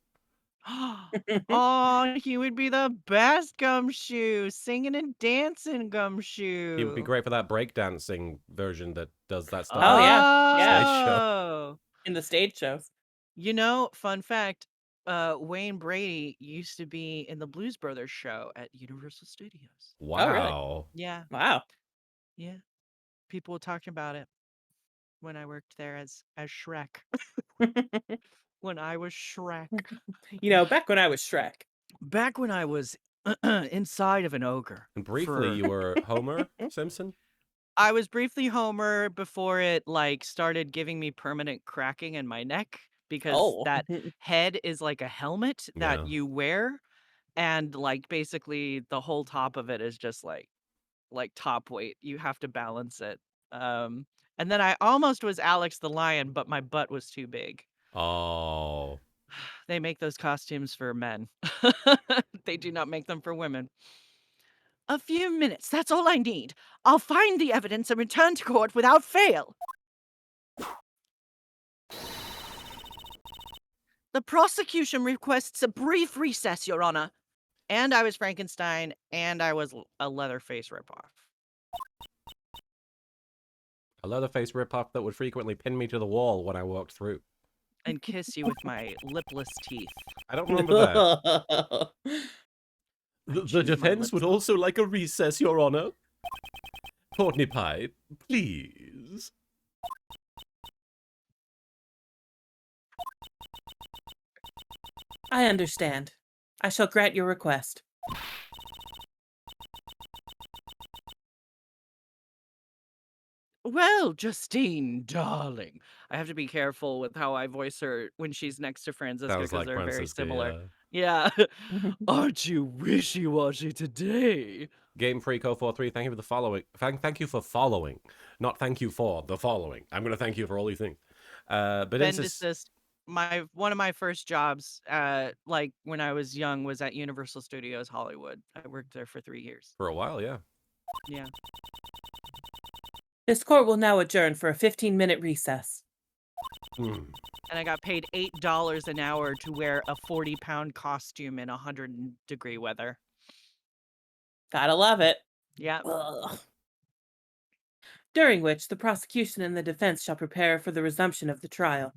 Oh, he would be the best Gumshoe. Singing and dancing Gumshoe. He would be great for that breakdancing version that does that stuff. Oh, yeah. Yeah. Oh. In the stage shows. You know, fun fact, Wayne Brady used to be in the Blues Brothers show at Universal Studios. Wow. Yeah, Wow. yeah. People were talking about it when I worked there as Shrek. When I was Shrek. You know, back when I was Shrek. Back when I was inside of an ogre. And briefly, you were Homer Simpson? I was briefly Homer before it like started giving me permanent cracking in my neck because that head is like a helmet that Yeah. you wear, and like basically the whole top of it is just like top weight. You have to balance it. And then I almost was Alex the Lion, but my butt was too big. Oh. They make those costumes for men. They do not make them for women. A few minutes, that's all I need. I'll find the evidence and return to court without fail. The prosecution requests a brief recess, Your Honor. And I was Frankenstein, and I was a Leatherface ripoff. A Leatherface ripoff that would frequently pin me to the wall when I walked through. And kiss you with my lipless teeth. I don't remember that. The chew my defense would lips also like a recess, Your Honor. Courtney Pie, please. I understand. I shall grant your request. Well, Justine, darling. I have to be careful with how I voice her when she's next to Franziska Sounds because like they're very Francisca, similar. yeah. Yeah. Aren't you wishy-washy today? Game Freak 043, thank you for the following. Thank you for following. Not thank you for the following. I'm going to thank you for all these things. But Ben insist desist. One of my first jobs, like when I was young, was at Universal Studios Hollywood. I worked there for 3 years. for a while, yeah. Yeah. This court will now adjourn for a 15-minute recess. Hmm. And I got paid $8 an hour to wear a 40-pound costume in 100-degree weather. Gotta love it. Yeah. Ugh. During which the prosecution and the defense shall prepare for the resumption of the trial.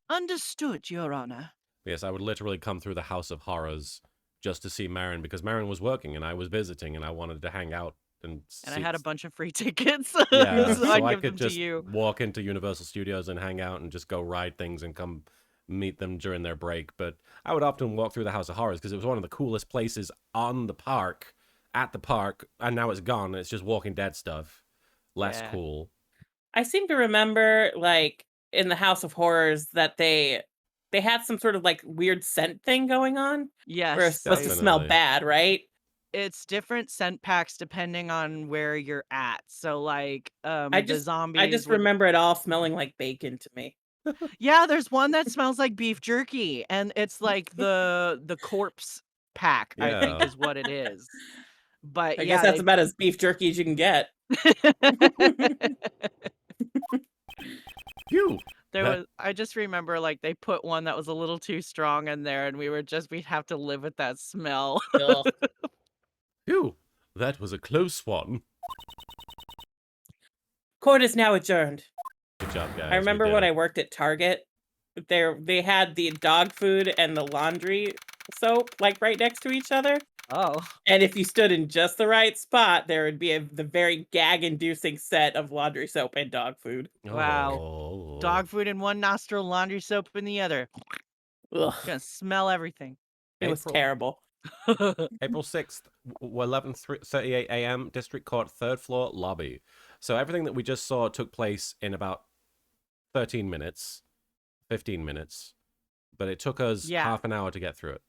Understood, Your Honor. Yes, I would literally come through the House of Horrors just to see Marin because Marin was working and I was visiting and I wanted to hang out and see. And I had a bunch of free tickets. Yeah, so so I'd I give could them just to you. walk into Universal Studios and hang out and just go ride things and come meet them during their break. But I would often walk through the House of Horrors because it was one of the coolest places on the park, at the park, and now it's gone. And it's just Walking Dead stuff. Less Yeah. cool. I seem to remember, like, in the House of Horrors that they had some sort of, like, weird scent thing going on. Yes. Where it's supposed to smell Definitely. bad, right? It's different scent packs depending on where you're at. So like I the just zombies would... remember it all smelling like bacon to me. Yeah, there's one that smells like beef jerky, and it's like the corpse pack, I think Yeah. is what it is. But I yeah, guess that's about as beef jerky as you can get. Phew. I just remember like they put one that was a little too strong in there, and we'd have to live with that smell. Ugh. Phew. That was a close one. Court is now adjourned. Good job, guys. I remember when I worked. worked at Target, they had the dog food and the laundry soap like right next to each other. Oh. And if you stood in just the right spot, there would be the very gag-inducing set of laundry soap and dog food. Wow. Oh. Dog food in one nostril, laundry soap in the other. Ugh, Gonna smell everything. it was April. terrible. April 6th, 11:38 a.m., District Court, 3rd floor, lobby. So everything that we just saw took place in about 13 minutes, 15 minutes, but it took us half an hour to get through it.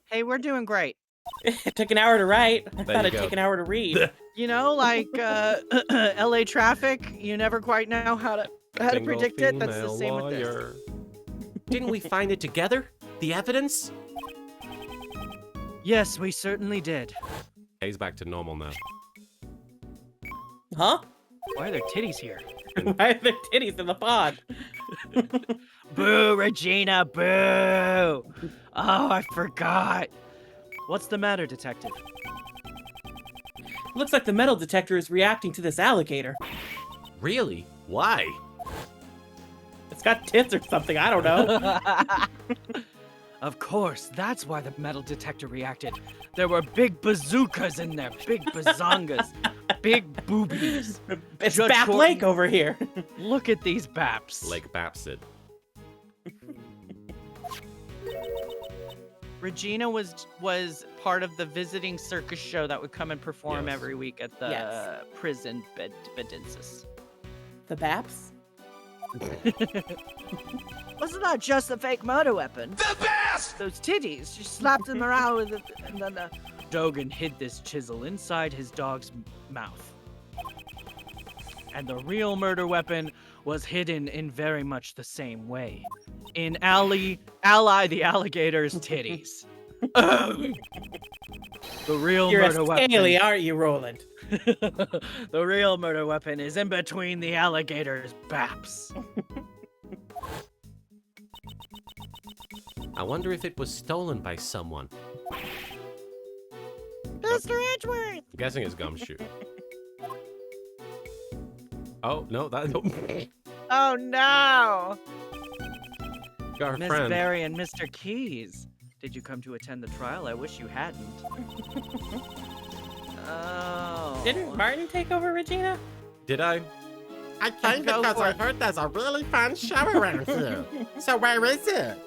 Hey, we're doing great. It took an hour to write. I There thought you it'd go. take an hour to read. You know, like LA traffic, you never quite know how to Single predict it. That's the female same with this. lawyer. Didn't we find it together? The evidence? Yes, we certainly did. He's back to normal now. Huh? Why are there titties here? Why are there titties in the pond? Boo, Regina, boo! Oh, I forgot. What's the matter, detective? Looks like the metal detector is reacting to this alligator. Really? Why? It's got tits or something, I don't know. Of course, that's why the metal detector reacted. There were big bazookas in there, big bazongas, big boobies. It's Judge Bap Gordon- Lake over here. Look at these baps. Lake Bapsid. Regina was part of the visiting circus show that would come and perform Yes. every week at the Yes. prison bedinsis. The Baps? Wasn't that just a fake murder weapon? The best! Those titties, she slapped them around with it, and then Dogan hid this chisel inside his dog's mouth. And the real murder weapon was hidden in very much the same way. In Ally the alligator's titties. The real You're murder a weapon. scaly, aren't you, Roland? The real murder weapon is in between the alligator's baps. I wonder if it was stolen by someone. Mr. Edgeworth! I'm guessing it's Gumshoe. Oh, no, that... Oh no! Got her Miss friend. Barry and Mr. Keys. Did you come to attend the trial? I wish you hadn't. Oh. Didn't Martin take over Regina? Did I? I came Go because for I it. heard there's a really fun show around here. So where is it?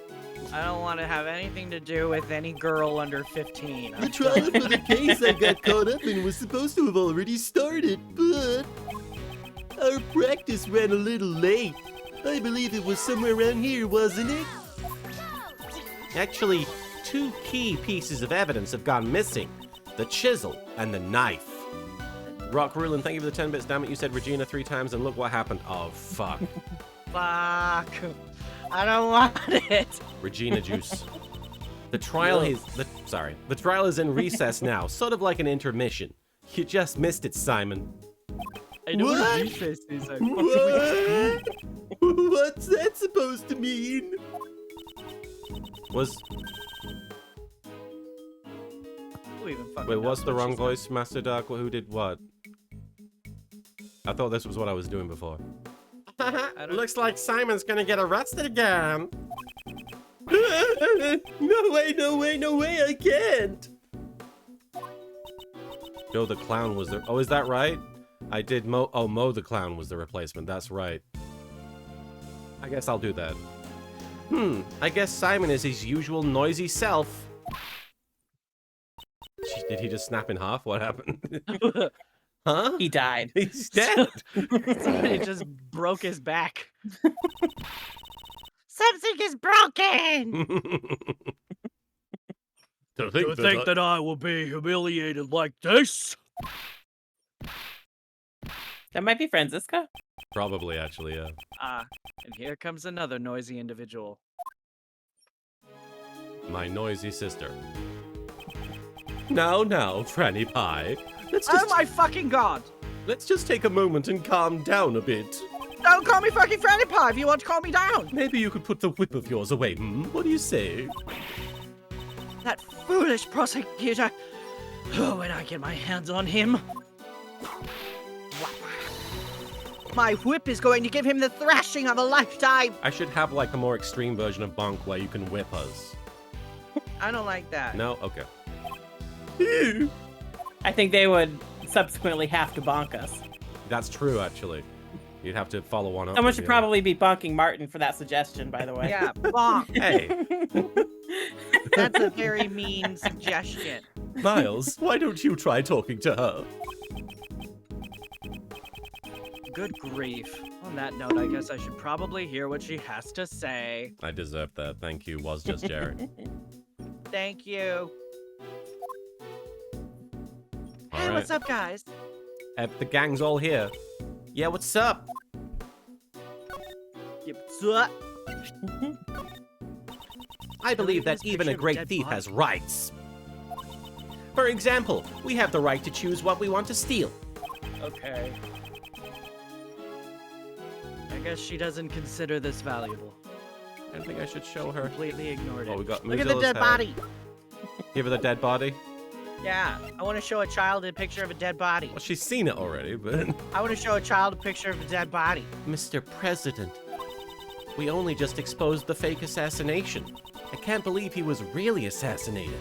I don't want to have anything to do with any girl under 15. The trial for the case I got caught up in was supposed to have already started, but our practice ran a little late. I believe it was somewhere around here, wasn't it? Actually, 2 key pieces of evidence have gone missing. The chisel and the knife. Rock Rulin, thank you for the 10 bits. Damn it, you said Regina 3 times and look what happened. Oh, fuck. Fuck. I don't want it. Regina juice. The trial the trial is in recess now, sort of like an intermission. You just missed it, Simon. I know What? recess is. What? What's that supposed to mean? Wait, what's the wrong voice, Master Dark? Who did what? I thought this was what I was doing before. Looks like Simon's gonna get arrested again. No way, I can't. Joe the Clown was the... Oh, is that right? I did Mo... Oh, Mo the Clown was the replacement. That's right. I guess I'll do that. I guess Simon is his usual noisy self. Did he just snap in half? What happened? Huh? He died. He's dead. Somebody just broke his back. Something is broken! To think that I will be humiliated like this? That might be Franziska. Probably, actually, yeah. And here comes another noisy individual. My noisy sister. Now, Franny Pie. Oh my fucking god! Let's just take a moment and calm down a bit. Don't call me fucking Franny Pie if you want to calm me down! Maybe you could put the whip of yours away, What do you say? That foolish prosecutor! Oh, when I get my hands on him... My whip is going to give him the thrashing of a lifetime! I should have, like, a more extreme version of Bonk where you can whip us. I don't like that. No? Okay. I think they would subsequently have to bonk us. That's true, actually. You'd have to follow one up. Someone should probably be bonking Martin for that suggestion, by the way. Yeah, bonk. Hey, That's a very mean suggestion. Miles, why don't you try talking to her? Good grief. On that note, I guess I should probably hear what she has to say. I deserve that. Thank you. Was just Jared. Thank you. All Hey, right. what's up, guys? The gang's all here. Yeah, what's up? I believe that even a great thief has rights. For example, we have the right to choose what we want to steal. Okay. I guess she doesn't consider this valuable. I think I should show her. Completely ignored it. Oh, we got Look at the Muzilla's dead head. body. Give her the dead body. Yeah, I want to show a child a picture of a dead body. Well, she's seen it already, but... I want to show a child a picture of a dead body. Mr. President, we only just exposed the fake assassination. I can't believe he was really assassinated.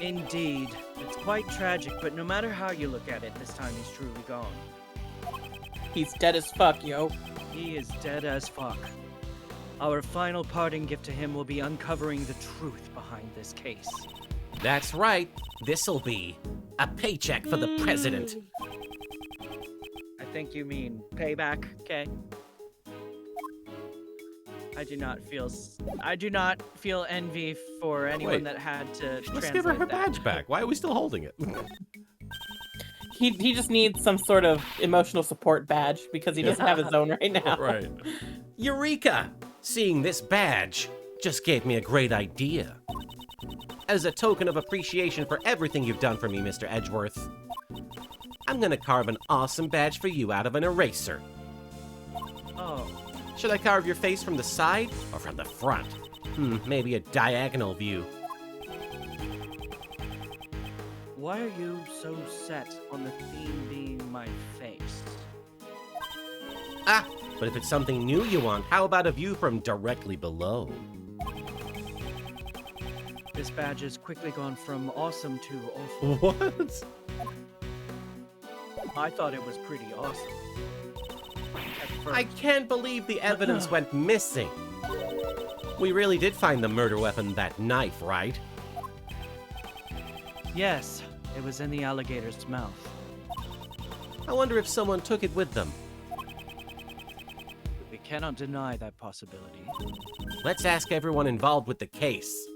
Indeed. It's quite tragic, but no matter how you look at it, this time he's truly gone. He's dead as fuck, yo. He is dead as fuck. Our final parting gift to him will be uncovering the truth behind this case. That's right. This'll be a paycheck for the president. I think you mean payback, okay? I do not feel envy for anyone Wait. that had to Let's translate give her her that. badge back. Why are we still holding it? He just needs some sort of emotional support badge because he doesn't have his own right now. Right. Eureka! Seeing this badge just gave me a great idea. As a token of appreciation for everything you've done for me, Mr. Edgeworth, I'm gonna carve an awesome badge for you out of an eraser. Oh, Should I carve your face from the side or from the front? Maybe a diagonal view. why are you so set on the theme being my face? Ah, but if it's something new you want, how about a view from directly below? This badge has quickly gone from awesome to awful. What? I thought it was pretty awesome. I can't believe the evidence went missing. We really did find the murder weapon, that knife, right? Yes, it was in the alligator's mouth. I wonder if someone took it with them. We cannot deny that possibility. Let's ask everyone involved with the case.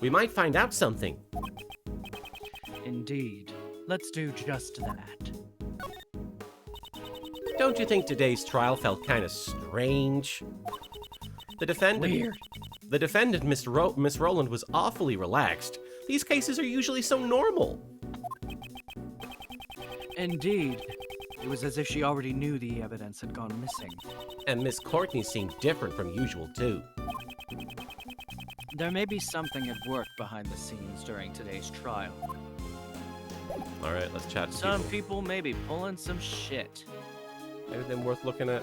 We might find out something. Indeed. Let's do just that. Don't you think today's trial felt kind of strange? The defendant, Weird. The defendant, Miss Rowland, was awfully relaxed. These cases are usually so normal. Indeed. It was as if she already knew the evidence had gone missing. And Miss Courtney seemed different from usual, too. There may be something at work behind the scenes during today's trial. All right, let's chat to Some people may be pulling some shit. Anything worth looking at?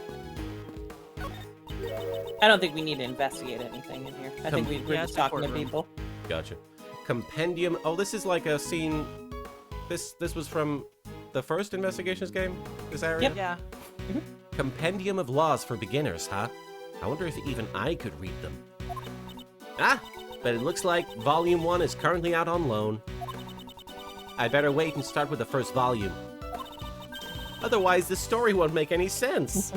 I don't think we need to investigate anything in here. I think we're Yeah, just it's a talking to courtroom. people. Gotcha. Compendium. Oh, this is like a scene. This was from the first investigations game. This area. Yep. Yeah. Compendium of laws for beginners, huh? I wonder if even I could read them. Ah, but it looks like Volume 1 is currently out on loan. I'd better wait and start with the first volume. Otherwise, the story won't make any sense.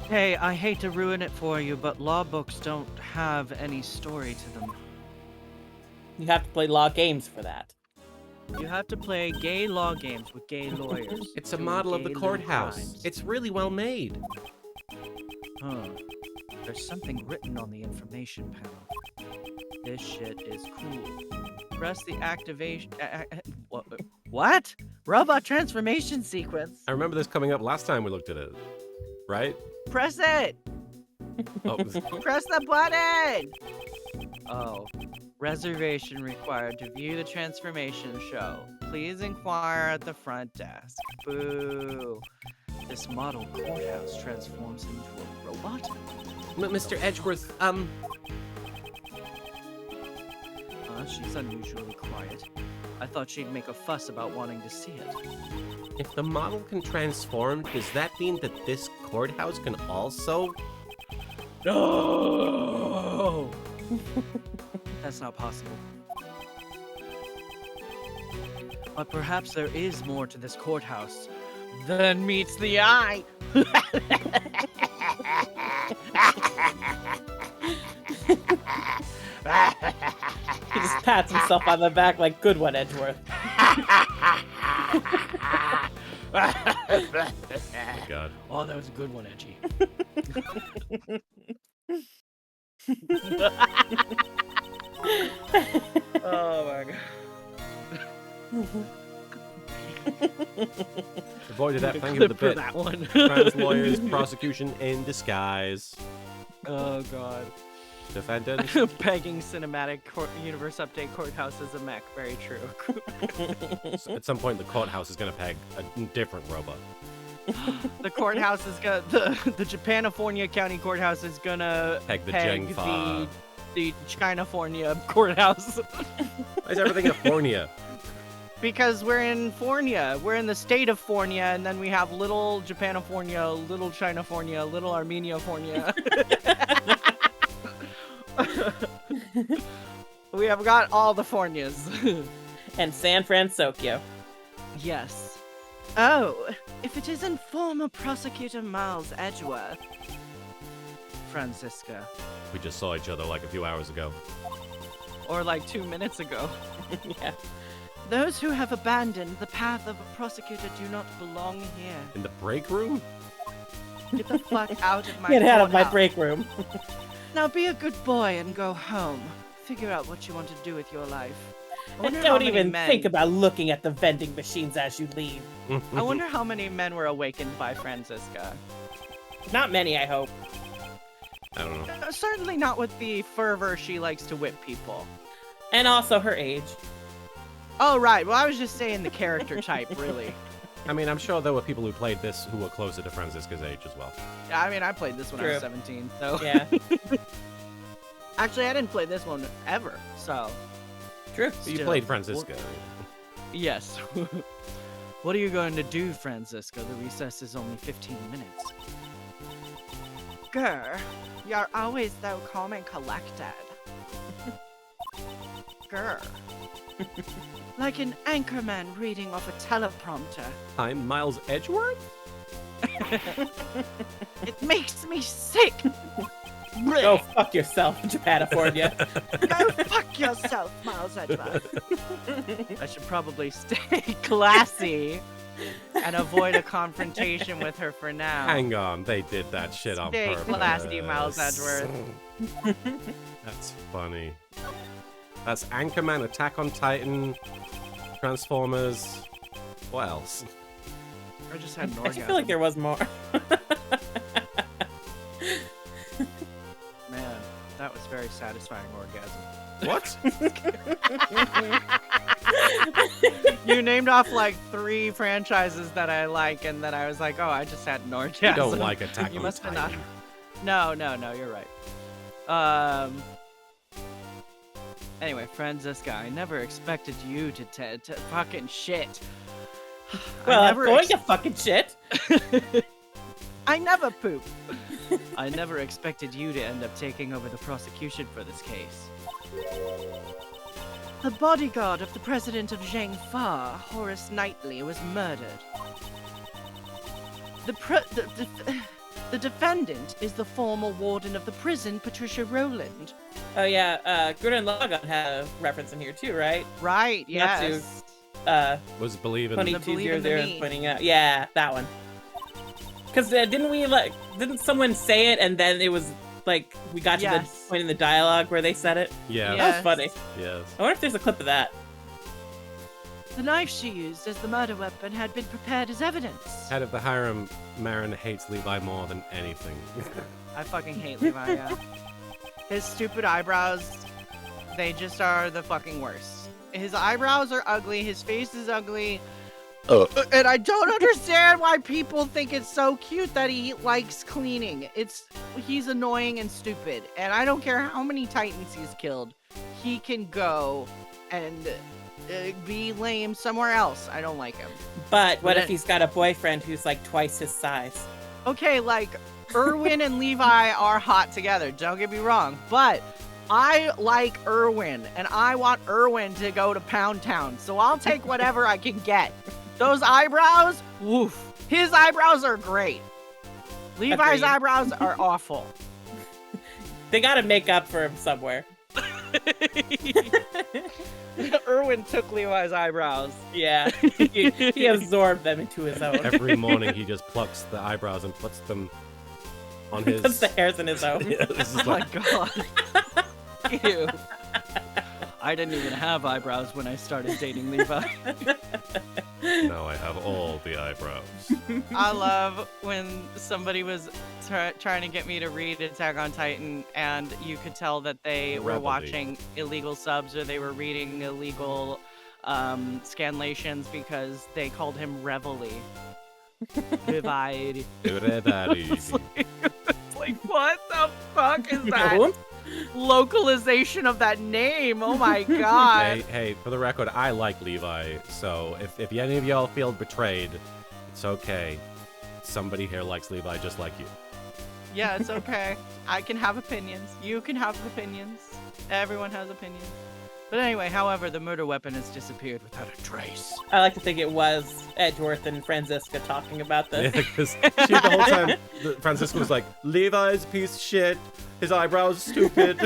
Hey, I hate to ruin it for you, but law books don't have any story to them. You have to play law games for that. You have to play gay law games with gay lawyers. It's a doing model of the gay little courthouse. crimes. It's really well made. Huh. There's something written on the information panel. This shit is cool. Press the activation... what? Robot transformation sequence. I remember this coming up last time we looked at it. Right? Press it! Oh, Press the button! Oh. Reservation required to view the transformation show. Please inquire at the front desk. Boo. This model courthouse transforms into a robot? Mr. Edgeworth, She's unusually quiet. I thought she'd make a fuss about wanting to see it. if the model can transform, does that mean that this courthouse can also? No! That's not possible. But perhaps there is more to this courthouse than meets the eye. He just pats himself on the back like, good one, Edgeworth. God. Oh, that was a good one, Edgy. Oh my god. Avoided that. Thank you for the For bit. that one. Trans lawyers, prosecution in disguise. Oh god. Defendant. Pegging cinematic universe update courthouse is a mech. Very true. At some point, the courthouse is gonna peg a different robot. The courthouse is gonna the Japanifornia County Courthouse is gonna Peg the peg Jengfa. the Chinafornia Courthouse. Why is everything in Fornia? Because we're in Fornia. We're in the state of Fornia, and then we have little Japanifornia, little Chinafornia, little Armeniafornia. We have got all the Fornias. And San Francisco. Yes. Oh, if it isn't former prosecutor Miles Edgeworth. Francisca. We just saw each other like a few hours ago. Or like 2 minutes ago. Yeah. Those who have abandoned the path of a prosecutor do not belong here. In the break room? Get the fuck out of my Get out of my courthouse. break room. Now be a good boy and go home. Figure out what you want to do with your life. I And wonder how don't many even men- think about looking at the vending machines as you leave. I wonder how many men were awakened by Francisca. Not many, I hope. I don't know. Certainly not with the fervor she likes to whip people. And also her age. Oh, right. Well, I was just saying the character type, really. I mean, I'm sure there were people who played this who were closer to Francisca's age as well. Yeah, I mean, I played this when I was True. 17, so... Yeah. Actually, I didn't play this one ever, so... True. So you Still. played Francisca. Yes. What are you going to do, Francisco? The recess is only 15 minutes. Grr, you're always so calm and collected. Grr. Like an anchorman reading off a teleprompter. I'm Miles Edgeworth? It makes me sick. Go fuck yourself, Japanifornia. Go fuck yourself, Miles Edgeworth. I should probably stay classy and avoid a confrontation with her for now. Hang on, they did that shit on Stay purpose. classy, Miles Edgeworth. That's funny. That's Anchorman, Attack on Titan, Transformers. What else? I just had an I orgasm. feel like there was more. Man, that was very satisfying orgasm. What? You named off like 3 franchises that I like, and then I was like, oh, I just had an orgasm. You don't like Attack You on must have Titan. not. No, you're right. Anyway, Francisca, I never expected you to fucking shit. Well, I I'm going to fucking shit. I never poop. I never expected you to end up taking over the prosecution for this case. The bodyguard of the president of Zhengfa, Horace Knightley, was murdered. The defendant is the former warden of the prison, Patricia Rowland. Oh yeah, Gurren Lagann had a reference in here too, right? Right, yes. Was believing. 2200 and pointing out. Yeah, that one. Because didn't someone say it and then it was like we got to the point in the dialogue where they said it? Yeah. Yes. That was funny. Yes. I wonder if there's a clip of that. The knife she used as the murder weapon had been prepared as evidence. Head of the harem, Marin hates Levi more than anything. I fucking hate Levi, yeah. His stupid eyebrows, they just are the fucking worst. His eyebrows are ugly, his face is ugly. And I don't understand why people think it's so cute that he likes cleaning. He's annoying and stupid. And I don't care how many Titans he's killed. He can go and be lame somewhere else. I don't like him. But what if he's got a boyfriend who's like twice his size? Okay, like, Erwin and Levi are hot together, don't get me wrong, but I like Erwin, and I want Erwin to go to Pound Town, so I'll take whatever I can get. Those eyebrows, woof. His eyebrows are great. Levi's Agreed. eyebrows are awful. They gotta make up for him somewhere. Erwin took Levi's eyebrows. Yeah, he absorbed them into his own. Every morning he just plucks the eyebrows and puts them on his... Puts the hairs in his own. Yeah, this is Oh my like... god. Ew. I didn't even have eyebrows when I started dating Levi. Now I have all the eyebrows. I love when somebody was trying to get me to read Attack on Titan, and you could tell that they were Revelry. watching illegal subs or they were reading illegal scanlations because they called him Reveille. Reveille. It's like, what the fuck is that? Localization of that name. Oh my god. Hey, for the record, I like Levi, so if any of y'all feel betrayed, it's okay. Somebody here likes Levi just like you. Yeah, it's okay. I can have opinions. You can have opinions. Everyone has opinions. But anyway, however, the murder weapon has disappeared without a trace. I like to think it was Edgeworth and Francisca talking about Yeah, this. because the whole time, Francisco was like, Levi's a piece of shit, his eyebrows are stupid.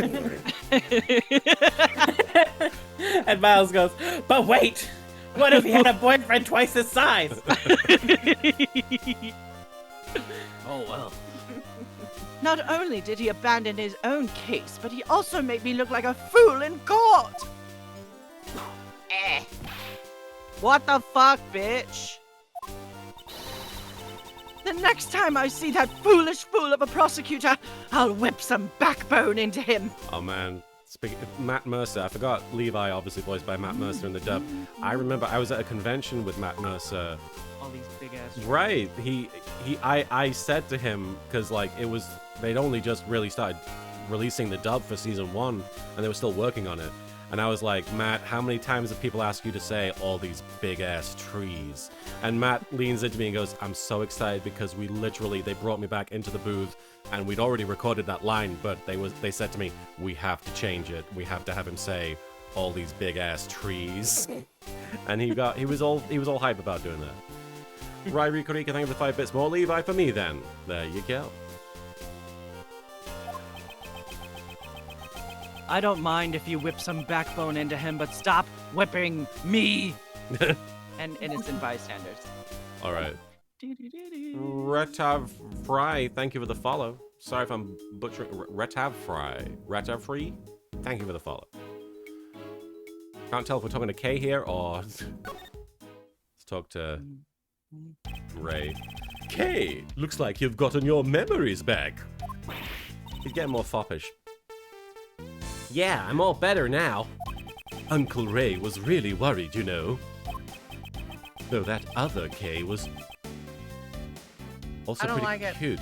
And Miles goes, but wait, what if he had a boyfriend twice his size? Oh well. Not only did he abandon his own case, but he also made me look like a fool in court! What the fuck, bitch? The next time I see that foolish fool of a prosecutor, I'll whip some backbone into him. Oh man, Matt Mercer, I forgot Levi, obviously voiced by Matt Mercer in the dub. I remember I was at a convention with Matt Mercer. All these big ass. Right, I said to him, because like they'd only just really started releasing the dub for season 1, and they were still working on it. And I was like, Matt, how many times have people asked you to say all these big-ass trees? And Matt leans into me and goes, I'm so excited because they brought me back into the booth and we'd already recorded that line, but they said to me, we have to change it. We have to have him say all these big-ass trees. And he was all hype about doing that. Rai Rikorika, thank you for the 5 bits more. Levi for me then. There you go. I don't mind if you whip some backbone into him, but stop whipping me and innocent bystanders. All right. Retav Fry, thank you for the follow. Sorry if I'm butchering. Retav Free, thank you for the follow. Can't tell if we're talking to Kay here or let's talk to Ray. Kay, looks like you've gotten your memories back. He's getting more foppish. Yeah, I'm all better now. Uncle Ray was really worried, you know. Though that other Kay was also pretty cute.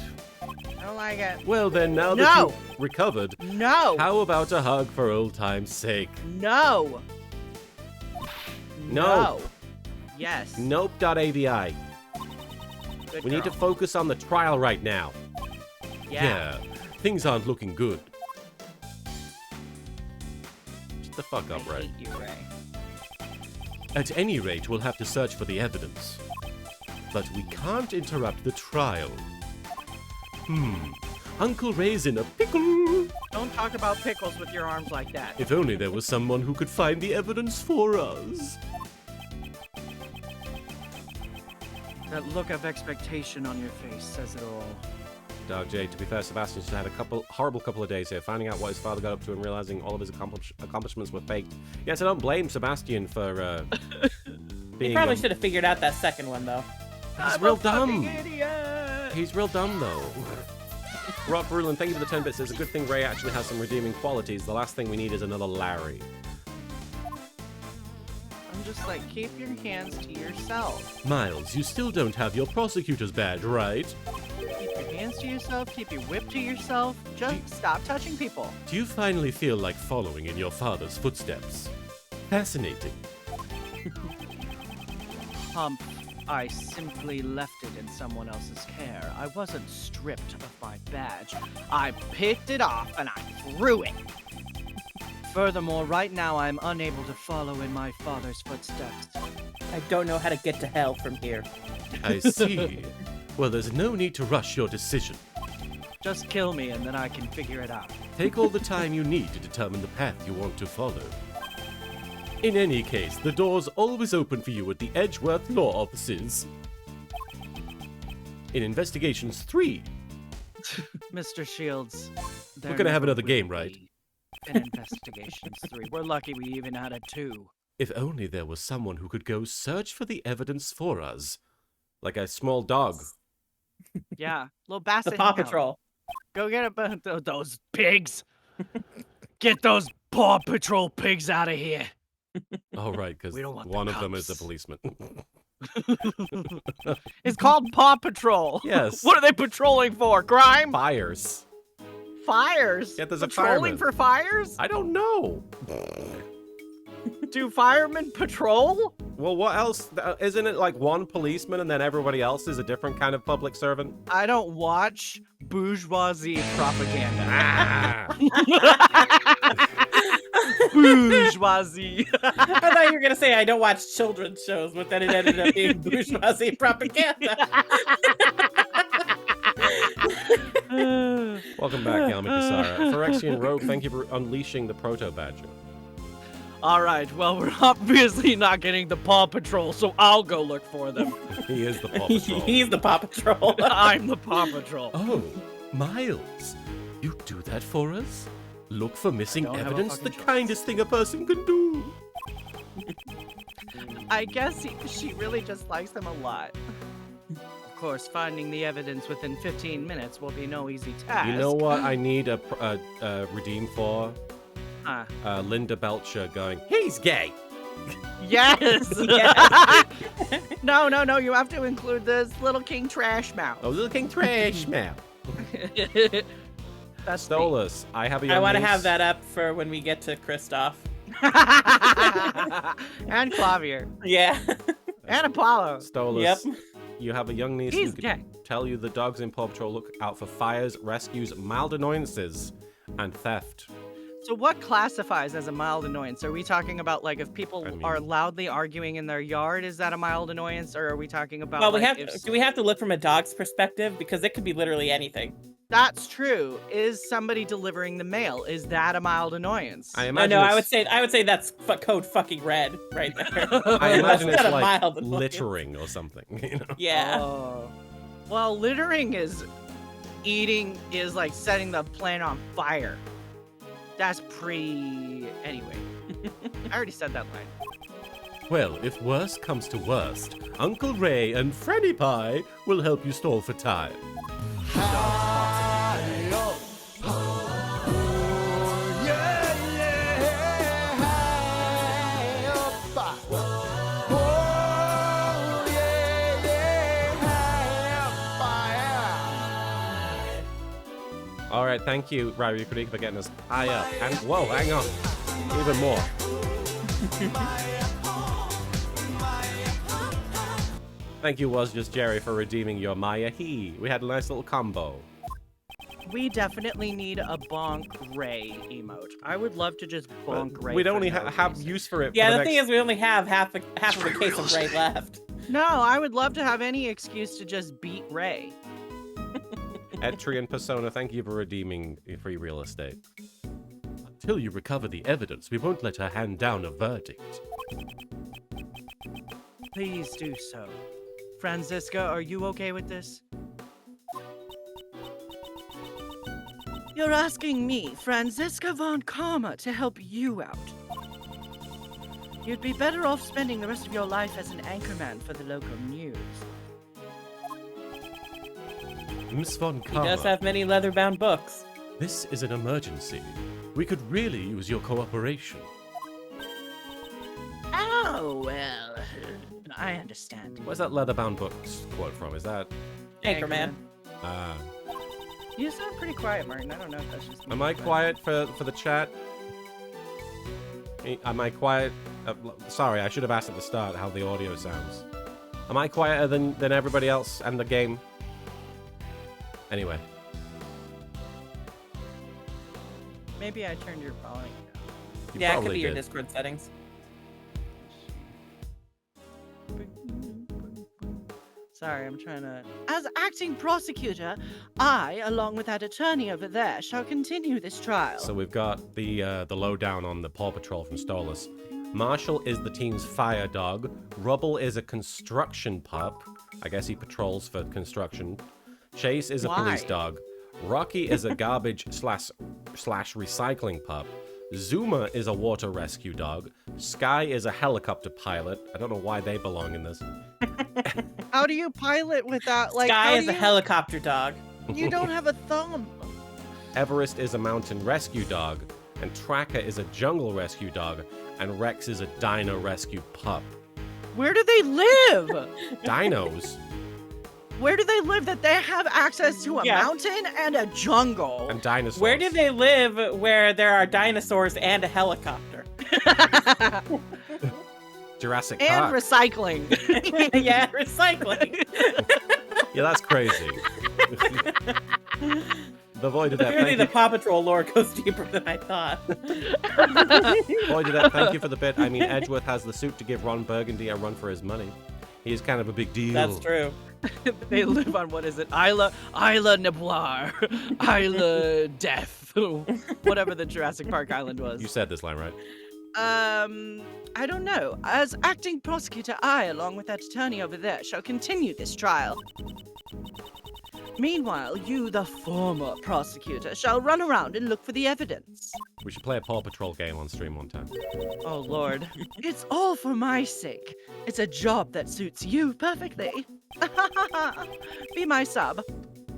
I don't like it. Well then, now that you've recovered, how about a hug for old time's sake? No. Yes. Nope.avi. We need to focus on the trial right now. Yeah. Things aren't looking good. Shut the fuck up, Ray. I hate you, Ray. At any rate, we'll have to search for the evidence. But we can't interrupt the trial. Uncle Ray's in a pickle. Don't talk about pickles with your arms like that. If only there was someone who could find the evidence for us. That look of expectation on your face says it all. Dog J, to be fair, Sebastian just had a horrible couple of days here, finding out what his father got up to and realizing all of his accomplishments were faked. Yes, I don't blame Sebastian for being... He probably should have figured out that second one, though. He's real dumb. Idiot. He's real dumb, though. Rock Brulin, thank you for the 10 bits. It's a good thing Ray actually has some redeeming qualities. The last thing we need is another Larry. I'm just like, keep your hands to yourself. Miles, you still don't have your prosecutor's badge, right? Keep your hands to yourself, keep your whip to yourself. Just stop touching people. Do you finally feel like following in your father's footsteps? Fascinating. I simply left it in someone else's care. I wasn't stripped of my badge. I picked it off and I threw it. Furthermore, right now I'm unable to follow in my father's footsteps. I don't know how to get to hell from here. I see. Well, there's no need to rush your decision. Just kill me and then I can figure it out. Take all the time you need to determine the path you want to follow. In any case, the door's always open for you at the Edgeworth Law Offices. In Investigations 3. Mr. Shields, We're gonna have another game, right? In Investigations 3. We're lucky we even had a 2. If only there was someone who could go search for the evidence for us. Like a small dog. Yeah, little basset. The Paw hound. Patrol. Go get those pigs. Get those Paw Patrol pigs out of here. Oh, right, because We don't want one the of them is a cops. policeman. It's called Paw Patrol. Yes. What are they patrolling for? Crime? Fires. Fires? Yeah, there's a Patrolling fireman. for fires? I don't know. Do firemen patrol? Well, what else? Isn't it like one policeman and then everybody else is a different kind of public servant? I don't watch bourgeoisie propaganda. Ah. Bourgeoisie. I thought you were going to say I don't watch children's shows, but then it ended up being bourgeoisie propaganda. Welcome back, Yami Kasara. Phyrexian Rogue, thank you for unleashing the Proto-Badger. All right, well, we're obviously not getting the Paw Patrol, so I'll go look for them. He is the Paw Patrol. He's the Paw Patrol. I'm the Paw Patrol. Oh, Miles, you do that for us? Look for missing don't have a evidence, the fucking choice. kindest thing a person can do. I guess she really just likes them a lot. Of course, finding the evidence within 15 minutes will be no easy task. You know what I need a redeem for? Huh. Linda Belcher going, he's gay. Yes! Yes. No, you have to include this Little King Trash Mouth. Oh, little King Trash Mouth. That's Stolas, I have a I young want to niece. have that up for when we get to Kristoff. And Clavier. Yeah. And Apollo. Stolas, Yep. you have a young niece He's who can gay. tell you the dogs in Paw Patrol look out for fires, rescues, mild annoyances, and theft. So what classifies as a mild annoyance? Are we talking about like if people I mean- are loudly arguing in their yard, is that a mild annoyance? Or are we talking about Well, like, do we have to look from a dog's perspective? Because it could be literally anything. That's true. Is somebody delivering the mail? Is that a mild annoyance? I No, imagine no, I it's- would say that's code fucking red right there. I imagine That's it's not a like mild annoyance. littering or something. You know? Yeah. Oh. Well, littering is like setting the plant on fire. That's pretty... Anyway. I already said that line. Well, if worst comes to worst, Uncle Ray and Freddy Pie will help you stall for time. All right, thank you, Ravi Kritik, for getting us high up. And whoa, hang on, even more. Thank you, Was Just Jerry, for redeeming your Maya He. We had a nice little combo. We definitely need a bonk Ray emote. I would love to just bonk Ray. We'd for only no have reason. use for it. Yeah, for the thing next... is, we only have half of a case of Ray left. No, I would love to have any excuse to just beat Ray. Etrian Persona, thank you for redeeming your free real estate. Until you recover the evidence, we won't let her hand down a verdict. Please do so. Franziska, are you okay with this? You're asking me, Franziska von Karma, to help you out. You'd be better off spending the rest of your life as an anchorman for the local news. Miss Von He Karma, does have many leather-bound books. this is an emergency. We could really use your cooperation. Oh, well, I understand. Where's that leather-bound book quote from? Is that... Anchorman. You sound pretty quiet, Martin. I don't know if that's just me, Am I but- quiet for the chat? Am I quiet? Sorry, I should have asked at the start how the audio sounds. Am I quieter than everybody else and the game? Anyway. Maybe I turned your volume down. You Yeah, it could probably be your did. Discord settings. Sorry, I'm trying to... As acting prosecutor, I, along with that attorney over there, shall continue this trial. So we've got the lowdown on the Paw Patrol from Stolas. Marshall is the team's fire dog. Rubble is a construction pup. I guess he patrols for construction. Chase is a police Why? dog. Rocky is a garbage slash recycling pup. Zuma is a water rescue dog. Sky is a helicopter pilot. I don't know why they belong in this. How do you pilot without, like, Sky how is do a you... helicopter dog. You don't have a thumb. Everest is a mountain rescue dog. And Tracker is a jungle rescue dog. And Rex is a dino rescue pup. Where do they live? Dinos? Where do they live that they have access to a Yeah. mountain and a jungle? And dinosaurs. Where do they live where there are dinosaurs and a helicopter? Jurassic And Park. recycling. Yeah, recycling. Yeah, that's crazy. The Void of Death, Clearly, thank the you. Paw Patrol lore goes deeper than I thought. Void of Death, thank you for the bit. I mean, Edgeworth has the suit to give Ron Burgundy a run for his money. He's kind of a big deal. That's true. They live on, what is it? Isla Niblar. Isla Death. Whatever the Jurassic Park island was. You said this line, right? I don't know. As acting prosecutor, I, along with that attorney over there, shall continue this trial. Meanwhile, you, the former prosecutor, shall run around and look for the evidence. We should play a Paw Patrol game on stream one time. Oh, Lord. It's all for my sake. It's a job that suits you perfectly. Be my sub.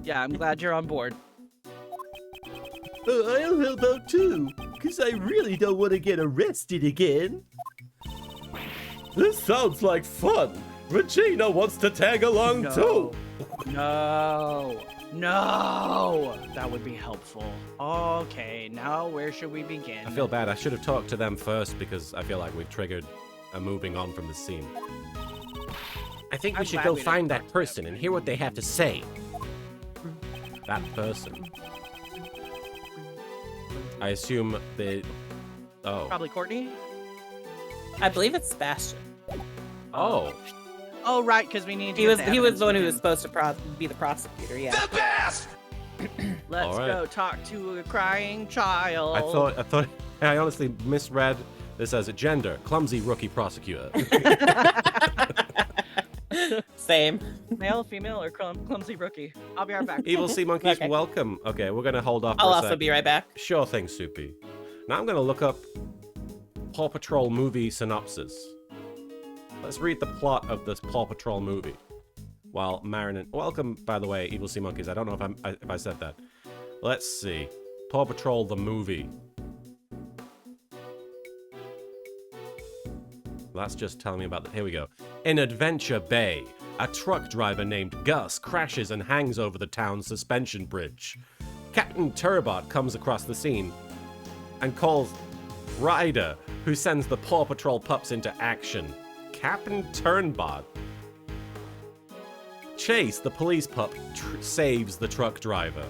Yeah, I'm glad you're on board. I'll help out too, because I really don't want to get arrested again. This sounds like fun. Regina wants to tag along too. No. No, that would be helpful. Okay, now where should we begin? I feel bad. I should have talked to them first because I feel like we've triggered a moving on from the scene. I think we I'm should glad go we didn't find talk that to person and hear what they have to say. That person. I assume they... Oh. Probably Courtney? I believe it's Sebastian. Oh. Oh, right, because we need to He get was the he was evidence the one who from was him. supposed to be the prosecutor. Yeah. Let's All right. go talk to a crying child. I thought I honestly misread this as a gender. Clumsy rookie prosecutor. Same. Male, female, or clumsy rookie. I'll be right back. Evil Sea Monkeys, Okay. welcome. Okay, we're gonna hold off for I'll a also sec. be right back. Sure thing, Soupy. Now I'm gonna look up Paw Patrol movie synopsis. Let's read the plot of this Paw Patrol movie. While Marin and... Welcome, by the way, Evil Sea Monkeys. I don't know if I said that. Let's see. Paw Patrol the movie. That's just telling me about the... Here we go. In Adventure Bay, a truck driver named Gus crashes and hangs over the town's suspension bridge. Captain Turbot comes across the scene and calls Ryder, who sends the Paw Patrol pups into action. Captain Turnbot. Chase, the police pup, saves the truck driver.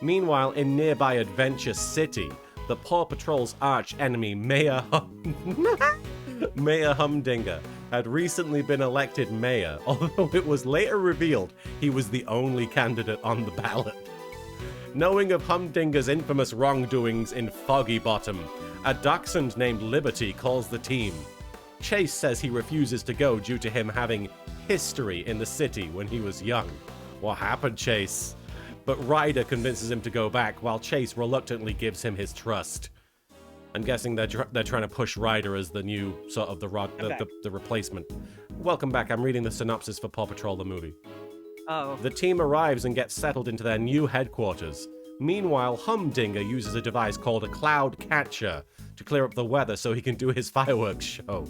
Meanwhile, in nearby Adventure City, the Paw Patrol's arch enemy, Mayor Humdinger, had recently been elected mayor, although it was later revealed he was the only candidate on the ballot. Knowing of Humdinger's infamous wrongdoings in Foggy Bottom, a dachshund named Liberty calls the team. Chase says he refuses to go due to him having history in the city when he was young. What happened, Chase? But Ryder convinces him to go back, while Chase reluctantly gives him his trust. I'm guessing they're trying to push Ryder as the new sort of the replacement. Welcome back. I'm reading the synopsis for Paw Patrol the movie. Oh. The team arrives and gets settled into their new headquarters. Meanwhile, Humdinger uses a device called a cloud catcher to clear up the weather so he can do his fireworks show.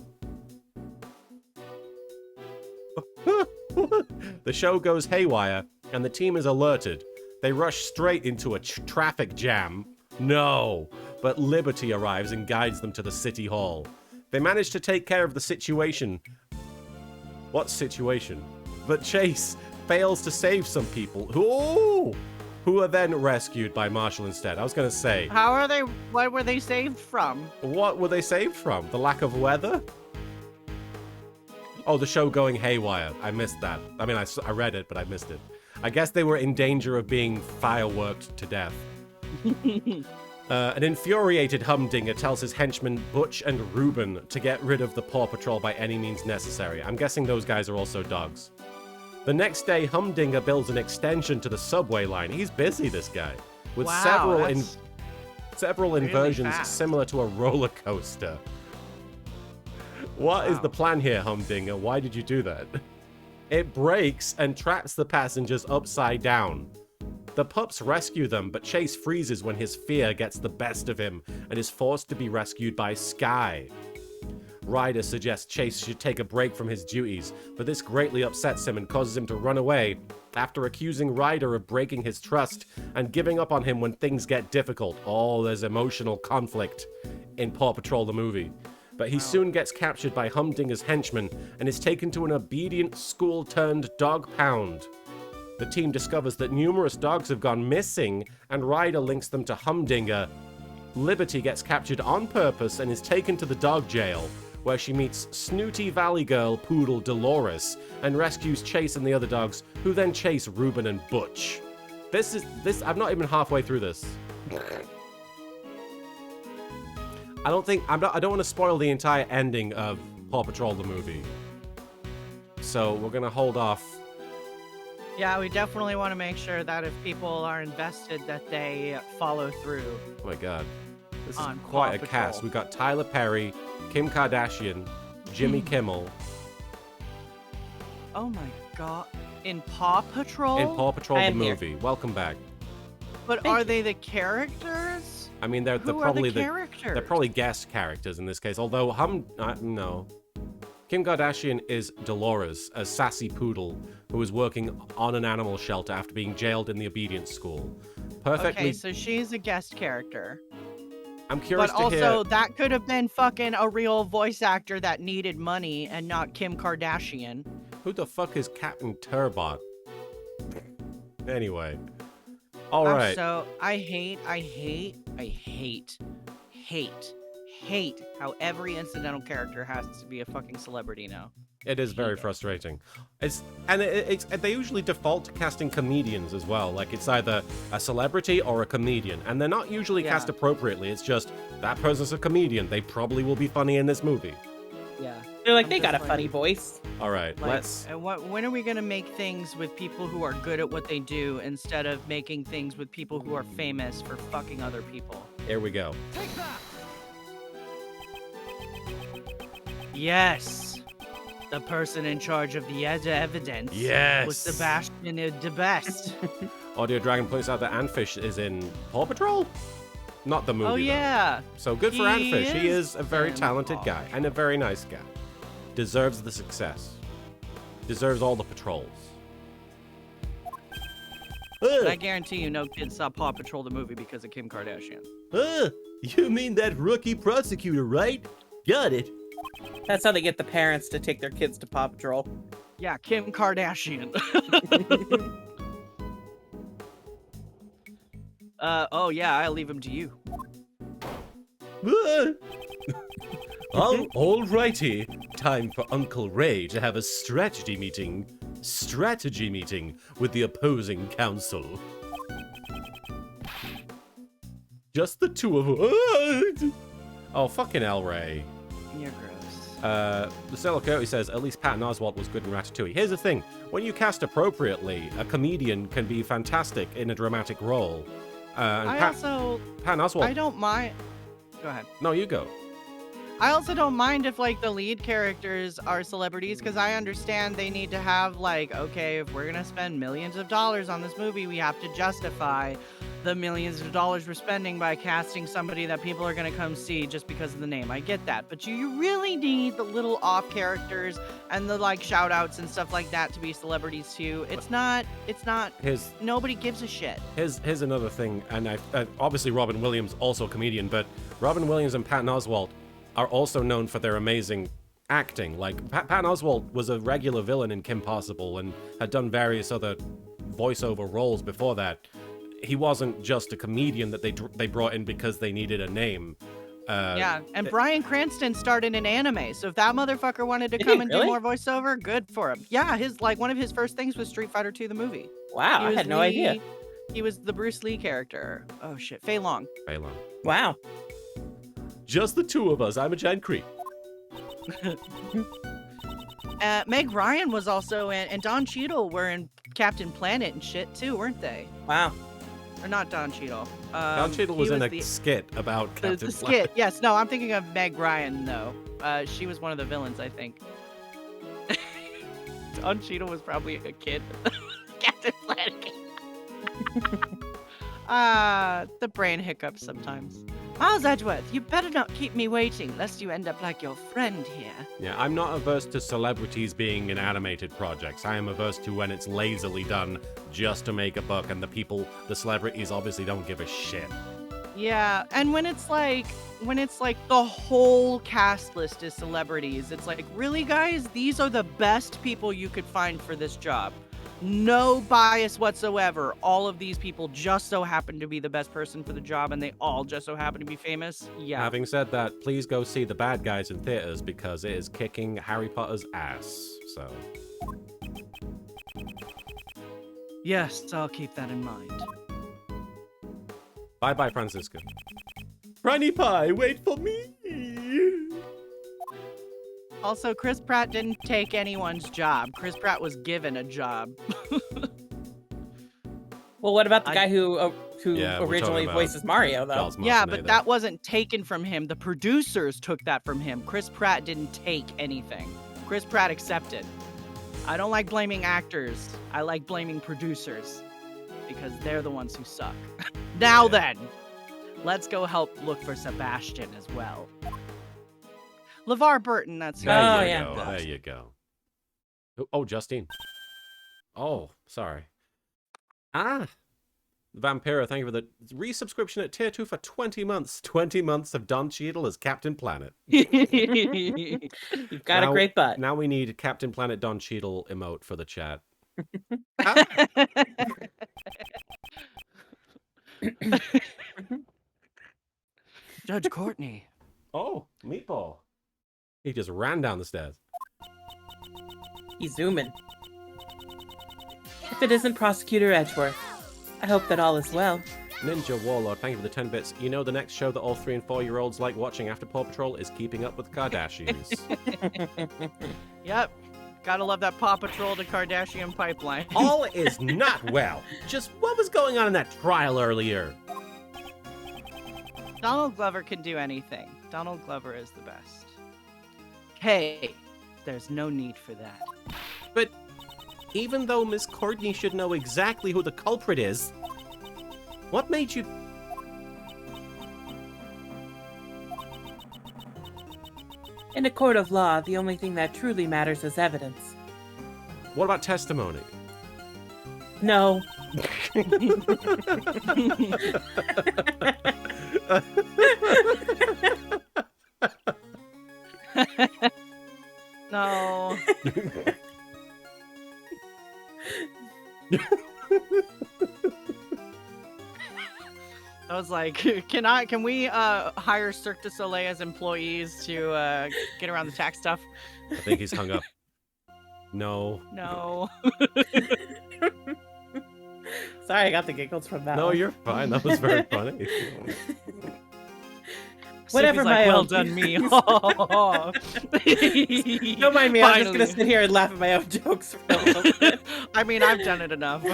The show goes haywire, and the team is alerted. They rush straight into a traffic jam. No! But Liberty arrives and guides them to the city hall. They manage to take care of the situation. What situation? But Chase fails to save some people who are then rescued by Marshall instead. I was going to say... What were they saved from? What were they saved from? The lack of weather? Oh, the show going haywire. I missed that. I mean, I read it, but I missed it. I guess they were in danger of being fireworked to death. An infuriated Humdinger tells his henchmen Butch and Reuben to get rid of the Paw Patrol by any means necessary. I'm guessing those guys are also dogs. The next day, Humdinger builds an extension to the subway line. He's busy, this guy. With Wow, several really inversions fast. similar to a roller coaster. What is the plan here, Humdinger? Why did you do that? It breaks and traps the passengers upside down. The pups rescue them, but Chase freezes when his fear gets the best of him and is forced to be rescued by Sky. Ryder suggests Chase should take a break from his duties, but this greatly upsets him and causes him to run away after accusing Ryder of breaking his trust and giving up on him when things get difficult. Oh, there's emotional conflict in Paw Patrol the movie. But he soon gets captured by Humdinger's henchmen and is taken to an obedient school-turned-dog pound. The team discovers that numerous dogs have gone missing, and Ryder links them to Humdinger. Liberty gets captured on purpose and is taken to the dog jail, where she meets snooty valley girl poodle Dolores and rescues Chase and the other dogs, who then chase Reuben and Butch. I'm not even halfway through this. I don't want to spoil the entire ending of Paw Patrol the movie. So we're gonna hold off. Yeah, we definitely want to make sure that if people are invested, that they follow through. Oh my god. This is On quite Paw a Patrol. cast. We've got Tyler Perry, Kim Kardashian, Jimmy Kimmel. Oh my god. In Paw Patrol? In Paw Patrol I the am here. movie. Welcome back. But Thank are you. they the characters? I mean, they're Who probably are the characters? they're probably guest characters in this case. Although no. Kim Kardashian is Dolores, a sassy poodle who is working on an animal shelter after being jailed in the obedience school. Perfectly. Okay, so she's a guest character. I'm curious But to also, hear. that could have been fucking a real voice actor that needed money and not Kim Kardashian. Who the fuck is Captain Turbot? Anyway. Alright. So, I hate how every incidental character has to be a fucking celebrity now. It is very frustrating. They usually default to casting comedians as well. Like, it's either a celebrity or a comedian. And they're not usually cast appropriately. It's just, that person's a comedian. They probably will be funny in this movie. Yeah. They're like, I'm they got a just funny voice. All right, Like, let's... when are we gonna make things with people who are good at what they do instead of making things with people who are famous for fucking other people? Here we go. Yes! The person in charge of the evidence Yes! was Sebastian the best. Audio Dragon points out that Anfish is in Paw Patrol? Not the movie, Oh though. yeah! So good for He Anfish. He is a very in talented Paw guy and a very nice guy. Deserves the success. Deserves all the patrols. But I guarantee you no kids saw Paw Patrol the movie because of Kim Kardashian. You mean that rookie prosecutor, right? Got it. That's how they get the parents to take their kids to Paw Patrol. Yeah, Kim Kardashian. Oh yeah, I'll leave him to you. Alrighty. Time for Uncle Ray to have a strategy meeting. Strategy meeting with the opposing counsel. Just the two of us. Oh, fucking hell, Ray. You're gross. Lucilla Coyote says, at least Patton Oswalt was good in Ratatouille. Here's the thing. When you cast appropriately, a comedian can be fantastic in a dramatic role. Patton Oswalt... I don't mind. Go ahead. No, you go. I also don't mind if, like, the lead characters are celebrities, because I understand they need to have, like, okay, if we're gonna spend millions of dollars on this movie, we have to justify the millions of dollars we're spending by casting somebody that people are gonna come see just because of the name. I get that. But you really need the little off characters and the, like, shout outs and stuff like that to be celebrities, too. It's not, nobody gives a shit. Here's another thing, and obviously Robin Williams, also a comedian, but Robin Williams and Patton Oswalt are also known for their amazing acting. Like, Patton Oswalt was a regular villain in Kim Possible and had done various other voiceover roles before that. He wasn't just a comedian that they brought in because they needed a name. Yeah, and Bryan Cranston starred in an anime, so if that motherfucker wanted to come and do more voiceover, good for him. Yeah, one of his first things was Street Fighter 2 the movie. Wow, I had no idea. He was the Bruce Lee character. Oh shit, Fei Long. Wow. Just the two of us. I'm a giant creep. Meg Ryan was also in, and Don Cheadle were in Captain Planet and shit too, weren't they? Wow. Or not Don Cheadle. Don Cheadle was in a skit about Captain the Planet. skit. Yes, no, I'm thinking of Meg Ryan though. She was one of the villains, I think. Don Cheadle was probably a kid. Captain Planet. The brain hiccups sometimes. Miles Edgeworth, you better not keep me waiting, lest you end up like your friend here. Yeah, I'm not averse to celebrities being in animated projects. I am averse to when it's lazily done just to make a buck, and the celebrities obviously don't give a shit. Yeah, and when it's like the whole cast list is celebrities, it's like, really guys, these are the best people you could find for this job. No bias whatsoever. All of these people just so happen to be the best person for the job, and they all just so happen to be famous. Yeah. Having said that, please go see The Bad Guys in theaters because it is kicking Harry Potter's ass. So. Yes, I'll keep that in mind. Bye, Francisco. Franny Pie, wait for me. Also, Chris Pratt didn't take anyone's job. Chris Pratt was given a job. Well, what about the guy who originally about voices Mario, though? Charles Yeah, Martinet but that wasn't taken from him. The producers took that from him. Chris Pratt didn't take anything. Chris Pratt accepted. I don't like blaming actors. I like blaming producers because they're the ones who suck. Now then, let's go help look for Sebastian as well. LeVar Burton, that's There Oh, you yeah. go. There you go. Oh, Justine. Oh, sorry. Vampira, thank you for the resubscription at tier 2 for 20 months. 20 months of Don Cheadle as Captain Planet. You've got a great butt. Now we need Captain Planet Don Cheadle emote for the chat. Judge Courtney. Oh, Meatball. He just ran down the stairs. He's zooming. If it isn't Prosecutor Edgeworth, I hope that all is well. Ninja Warlord, thank you for the 10 bits. You know the next show that all 3 and 4-year-olds like watching after Paw Patrol is Keeping Up with the Kardashians. Yep. Gotta love that Paw Patrol to Kardashian pipeline. All is not well. Just what was going on in that trial earlier? Donald Glover can do anything. Donald Glover is the best. Hey, there's no need for that. But even though Miss Courtney should know exactly who the culprit is, what made you... In a court of law, the only thing that truly matters is evidence. What about testimony? No. No. I was like, can we hire Cirque du Soleil as employees to get around the tax stuff? I think he's hung up. No. No. Sorry, I got the giggles from that No, one. you're fine. That was very funny. Whatever Sophie's my like, well own done, me. Don't mind me, I'm just Finally. gonna sit here and laugh at my own jokes for a little bit. I mean, I've done it enough.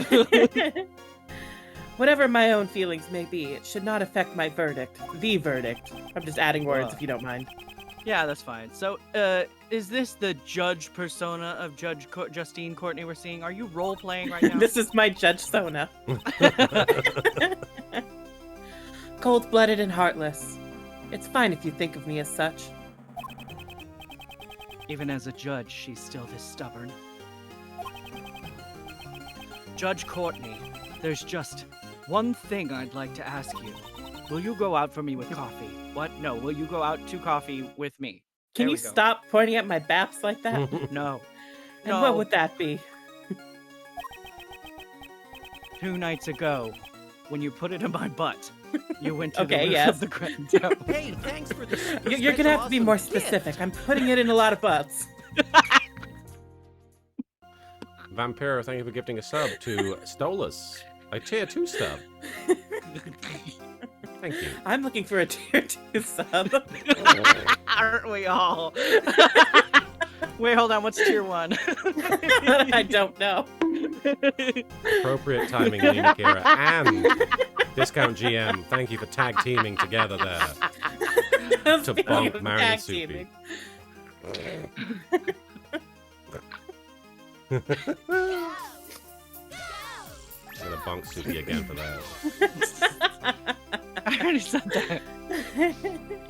Whatever my own feelings may be, it should not affect my verdict. The verdict. I'm just adding words if you don't mind. Yeah, that's fine. So, is this the judge persona of Justine Courtney we're seeing? Are you role-playing right now? This is my Judge Sona. Cold-blooded and heartless. It's fine if you think of me as such. Even as a judge, she's still this stubborn. Judge Courtney, there's just one thing I'd like to ask you. Will you go out for me with coffee? What? No, will you go out to coffee with me? Can There you we go. stop pointing at my baps like that? No. And No. what would that be? 2 nights ago, when you put it in my butt, you went to Okay, the roof yes. of the Grand Tower. Hey, thanks for the You're gonna have to be more specific. I'm putting it in a lot of butts. Vampiro, thank you for gifting a sub to Stolas. A tier 2 sub. Thank you. I'm looking for a tier 2 sub. Aren't we all? Wait, hold on. What's tier 1? I don't know. Appropriate timing, Lena Kira. And Discount GM, thank you for tag teaming together there. To Speaking bonk of Marin and tag Soupy. teaming. I'm gonna bonk Soupy again for that. I already said that.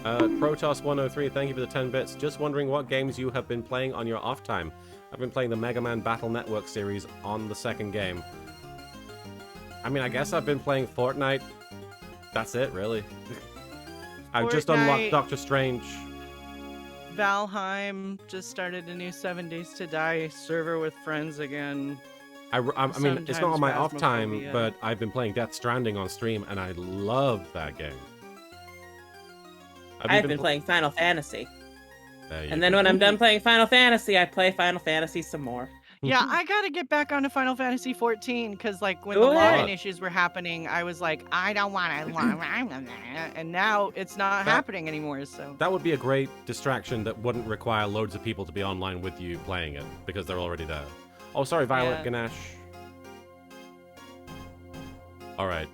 Protoss103, thank you for the 10 bits. Just wondering what games you have been playing on your off time. I've been playing the Mega Man Battle Network series on the second game. I mean, I guess I've been playing Fortnite. That's it, really. I've just unlocked Fortnite. Doctor Strange. Valheim just started a new 7 Days to Die server with friends again. I mean, it's not on my off time, Phasmophobia. but I've been playing Death Stranding on stream, and I love that game. Have you I've been playing Final Fantasy. There you And then go. when I'm done playing Final Fantasy, I play Final Fantasy some more. Yeah, I gotta get back onto Final Fantasy 14 because, like, when Do the it. login issues were happening, I was like, I don't want to, and now it's not happening anymore. So That would be a great distraction that wouldn't require loads of people to be online with you playing it, because they're already there. Oh, sorry, Violet Yeah. Ganesh. Alright.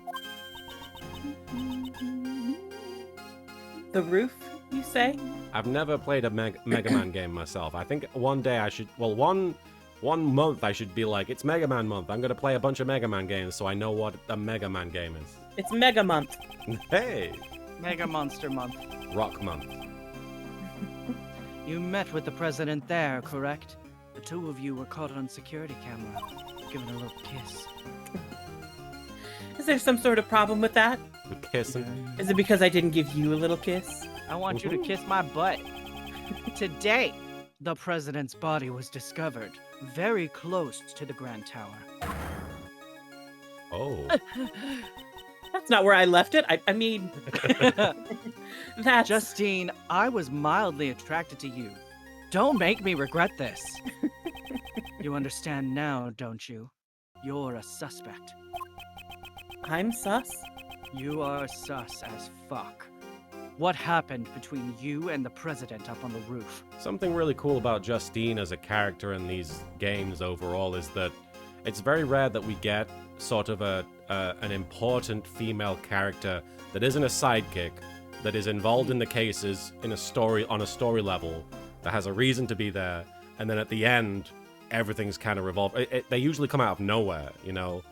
The roof, you say? I've never played a Mega Man game myself. I think one day I should... Well, one month I should be like, it's Mega Man month. I'm going to play a bunch of Mega Man games so I know what a Mega Man game is. It's Mega Month. Hey! Mega Monster Month. Rock month. You met with the president there, correct? The two of you were caught on security camera, giving a little kiss. Is there some sort of problem with that? With kissing. Is it because I didn't give you a little kiss? I want you to kiss my butt. Today, the president's body was discovered very close to the Grand Tower. Oh. That's not where I left it. I mean, that's... Justine, I was mildly attracted to you. Don't make me regret this. You understand now, don't you? You're a suspect. I'm sus? You are sus as fuck. What happened between you and the president up on the roof? Something really cool about Justine as a character in these games overall is that it's very rare that we get sort of an important female character that isn't a sidekick, that is involved in the cases in a story on a story level, that has a reason to be there, and then at the end, everything's kind of revolved. They usually come out of nowhere, you know.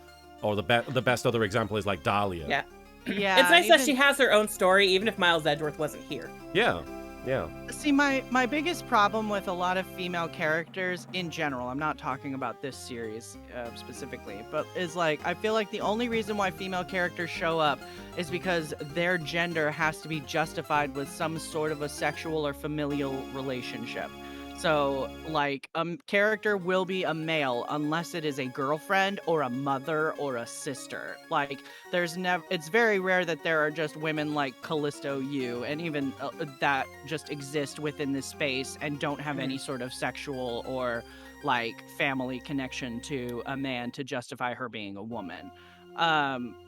Or the best other example is like Dahlia. Yeah. Yeah. It's nice that she has her own story, even if Miles Edgeworth wasn't here. Yeah. Yeah. See, my biggest problem with a lot of female characters in general, I'm not talking about this series specifically, but is like, I feel like the only reason why female characters show up is because their gender has to be justified with some sort of a sexual or familial relationship. So, like, a character will be a male unless it is a girlfriend or a mother or a sister. Like, it's very rare that there are just women like Callisto Yu, and even that just exist within this space and don't have any sort of sexual or, like, family connection to a man to justify her being a woman.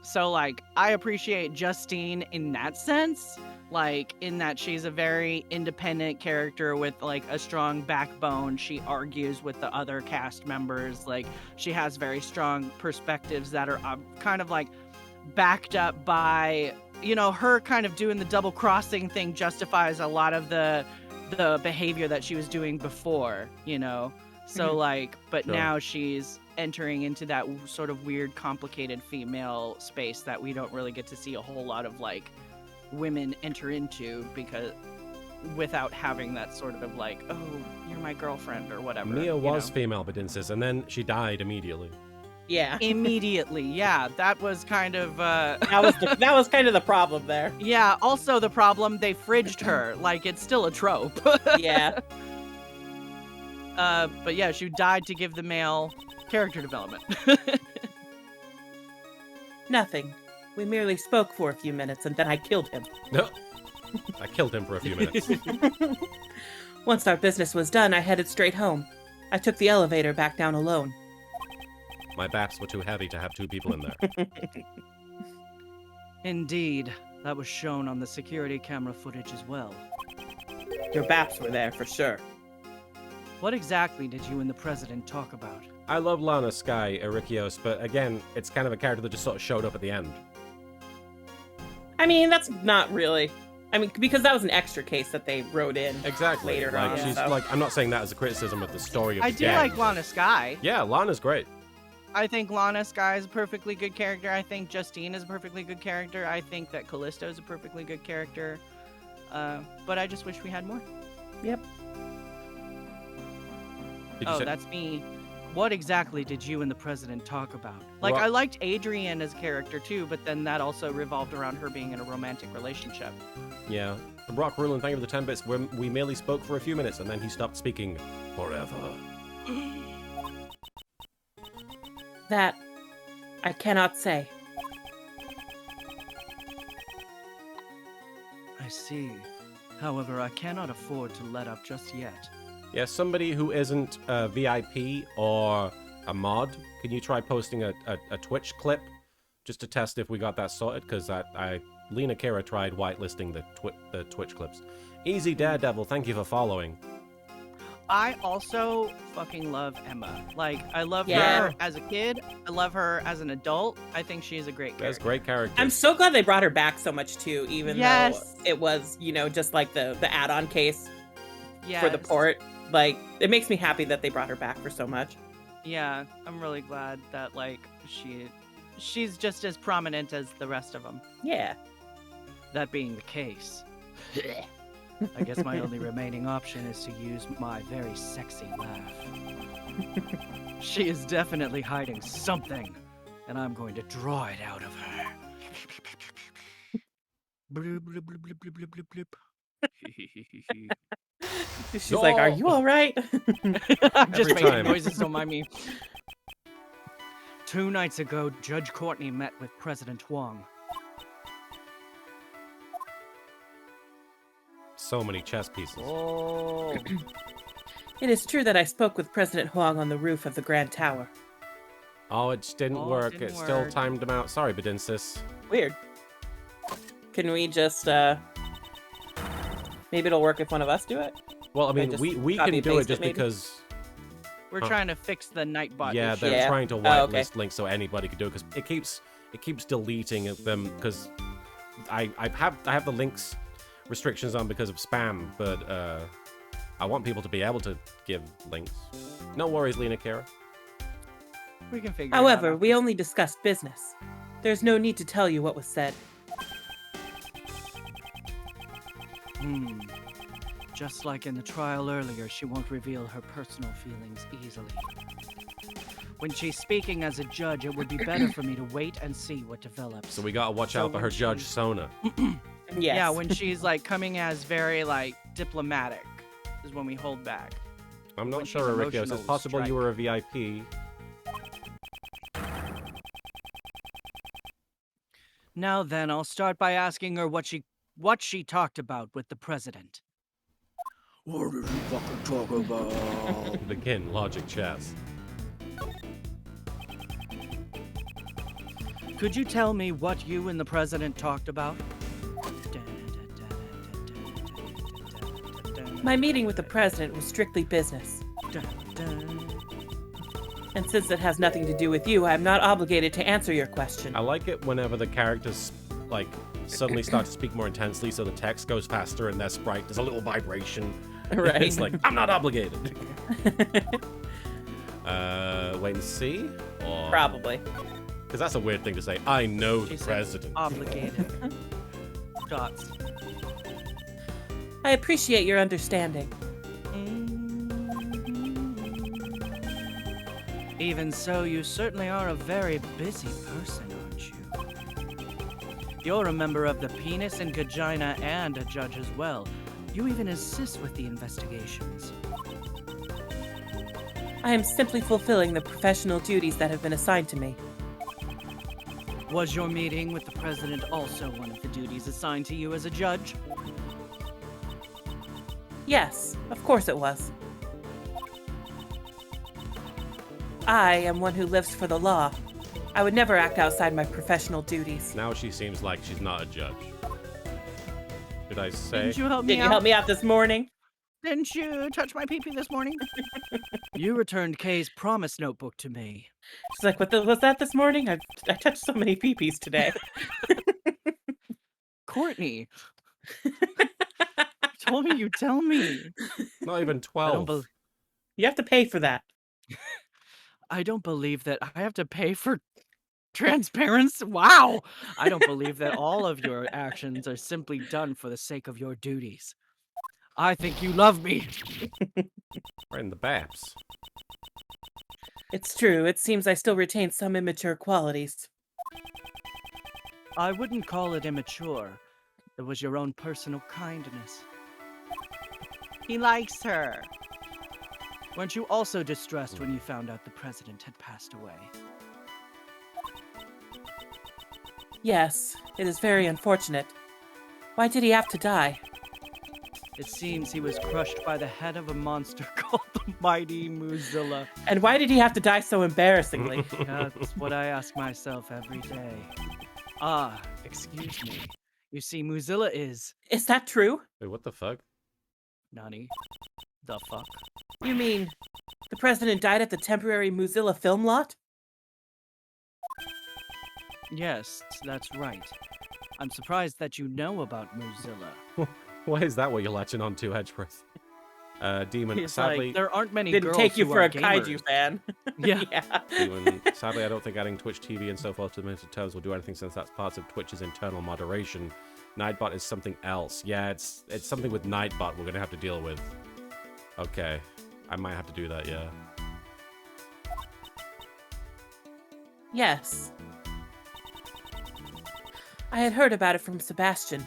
So, like, I appreciate Justine in that sense. Like, in that she's a very independent character with, like, a strong backbone. She argues with the other cast members. Like, she has very strong perspectives that are kind of, like, backed up by, you know, her kind of doing the double crossing thing justifies a lot of the behavior that she was doing before, you know? So, like, but Sure. now she's entering into that sort of weird, complicated female space that we don't really get to see a whole lot of, like, women enter into, because without having that sort of like, oh, you're my girlfriend or whatever. Mia was female, but didn't and then she died immediately. Yeah. Immediately, yeah. That was kind of that was kind of the problem there. Yeah, also the problem, they fridged her. Like, it's still a trope. Yeah. But yeah, she died to give the male character development. Nothing. We merely spoke for a few minutes, and then I killed him. No. I killed him for a few minutes. Once our business was done, I headed straight home. I took the elevator back down alone. My baps were too heavy to have two people in there. Indeed. That was shown on the security camera footage as well. Your baps were there for sure. What exactly did you and the president talk about? I love Lana Sky Erikios, but again, it's kind of a character that just sort of showed up at the end. I mean, that's not really... I mean, because that was an extra case that they wrote in Exactly. later like, on. she's So. like, I'm not saying that as a criticism of the story of I the do game. like Lana Sky. Yeah, Lana's great. I think Lana Sky is a perfectly good character. I think Justine is a perfectly good character. I think that Callisto is a perfectly good character. But I just wish we had more. Yep. Did you Oh, say- that's me. What exactly did you and the president talk about? Like, Well- I liked Adrienne as a character too, but then that also revolved around her being in a romantic relationship. Yeah. Brock Rulin, thank you for the 10 bits. We merely spoke for a few minutes, and then he stopped speaking forever. That I cannot say. I see. However, I cannot afford to let up just yet. Yeah, somebody who isn't a VIP or a mod, can you try posting a Twitch clip just to test if we got that sorted? Because Lena Kira tried whitelisting the Twitch clips. Easy Daredevil, thank you for following. I also fucking love Emma. Like, I love Yeah. her as a kid. I love her as an adult. I think she's a great That's character. great character. I'm so glad they brought her back so much too, even Yes. though it was, you know, just like the add-on case Yes. for the port. Like, it makes me happy that they brought her back for so much. Yeah, I'm really glad that, like, she's just as prominent as the rest of them. Yeah. That being the case, I guess my only remaining option is to use my very sexy laugh. She is definitely hiding something, and I'm going to draw it out of her. Bloop, bloop, bloop, bloop, bloop, bloop, bloop, bloop. She's like, "Are you all right?" I'm just Every making time. noises, don't mind me. 2 nights ago, Judge Courtney met with President Huang. So many chess pieces. Oh. It is true that I spoke with President Huang on the roof of the Grand Tower. Oh, it didn't Oh, it work. didn't It still work. timed him out. Sorry, Bedinsis. Weird. Can we just maybe it'll work if one of us do it? Well, I mean, just we copy can and do it paste it, just maybe? because... We're Huh. trying to fix the Nightbot Yeah, issue. they're Yeah. trying to Oh, whitelist okay. links so anybody can do it, because it keeps deleting them, because I have the links restrictions on because of spam, but I want people to be able to give links. No worries, Lena Kara. We can figure However, it out. we only discussed business. There's no need to tell you what was said. Just like in the trial earlier, she won't reveal her personal feelings easily. When she's speaking as a judge, it would be better for me to wait and see what develops. So we gotta watch So out for her when Judge she- Sona. Yes. Yeah, when she's like coming as very like diplomatic is when we hold back. I'm When not she's sure, Ricky. It's emotional, possible you strike. were a VIP. Now then, I'll start by asking her what she talked about with the president. What did you fucking talk about? Begin logic chess. Could you tell me what you and the president talked about? My meeting with the president was strictly business. And since it has nothing to do with you, I am not obligated to answer your question. I like it whenever the characters like suddenly start to speak more intensely, so the text goes faster and their sprite does a little vibration. Right. It's like, I'm not obligated. Wait and see? Or... Probably. Because that's a weird thing to say. I know She the said president. Obligated. Dots. I appreciate your understanding. Even so, you certainly are a very busy person, aren't you? You're a member of the Penis and Vagina and a judge as well. You even assist with the investigations. I am simply fulfilling the professional duties that have been assigned to me. Was your meeting with the president also one of the duties assigned to you as a judge? Yes, of course it was. I am one who lives for the law. I would never act outside my professional duties. Now she seems like she's not a judge. Did I say? Didn't you help me Did you out? help me out this morning? Didn't you touch my pee-pee this morning? You returned Kay's promise notebook to me. She's like, what was that this morning? I touched so many peepees today. Courtney. You told me you tell me. Not even I 12. don't, bel You have to pay for that. I don't believe that I have to pay for transparency. Wow. I don't believe that all of your actions are simply done for the sake of your duties. I think you love me. Right in the baps. It's true. It seems I still retain some immature qualities. I wouldn't call it immature. It was your own personal kindness. He likes her. Weren't you also distressed when you found out the president had passed away? Yes, it is very unfortunate. Why did he have to die? It seems he was crushed by the head of a monster called the Mighty Muzilla. And why did he have to die so embarrassingly? That's what I ask myself every day. Ah, excuse me. You see, Muzilla is... Is that true? Wait, what the fuck? Nani? The fuck? You mean the president died at the temporary Mozilla film lot? Yes, that's right. I'm surprised that you know about Muzilla. Why is that what you're latching on to, Hedgeworth? Demon, It's sadly, like, there aren't many Didn't girls take you who for are a kaiju gamers. fan. Yeah. Demon, sadly, I don't think adding Twitch TV and so forth to the terms will do anything, since that's part of Twitch's internal moderation. Nightbot is something else. Yeah, it's something with Nightbot we're gonna have to deal with. Okay. I might have to do that, yeah. Yes. I had heard about it from Sebastian.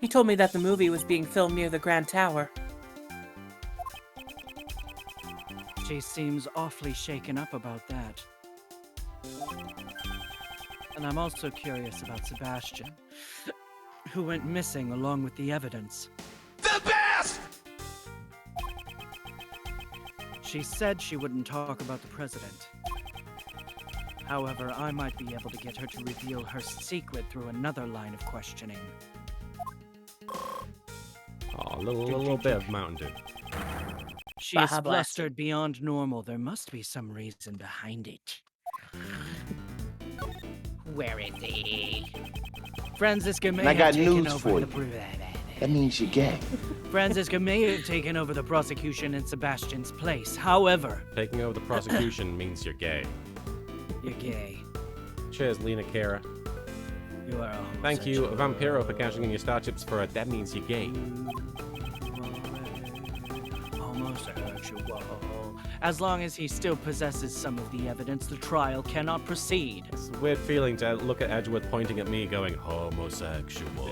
He told me that the movie was being filmed near the Grand Tower. She seems awfully shaken up about that. And I'm also curious about Sebastian, who went missing along with the evidence. The best! She said she wouldn't talk about the president. However, I might be able to get her to reveal her secret through another line of questioning. Oh, a little bit of Mountain Dew. She is Baha blast. flustered beyond normal. There must be some reason behind it. Where is he? Franziska may I got have taken news over for the you. That means you're gay. Franziska may have taken over the prosecution in Sebastian's place. However, Taking over the prosecution means you're gay. you're gay. Cheers, Lena Kara. You are a Thank you, homosexual. Vampiro, for cashing in your star chips for That Means You're Gay. Homosexual. As long as he still possesses some of the evidence, the trial cannot proceed. It's a weird feeling to look at Edgeworth pointing at me going, homosexual.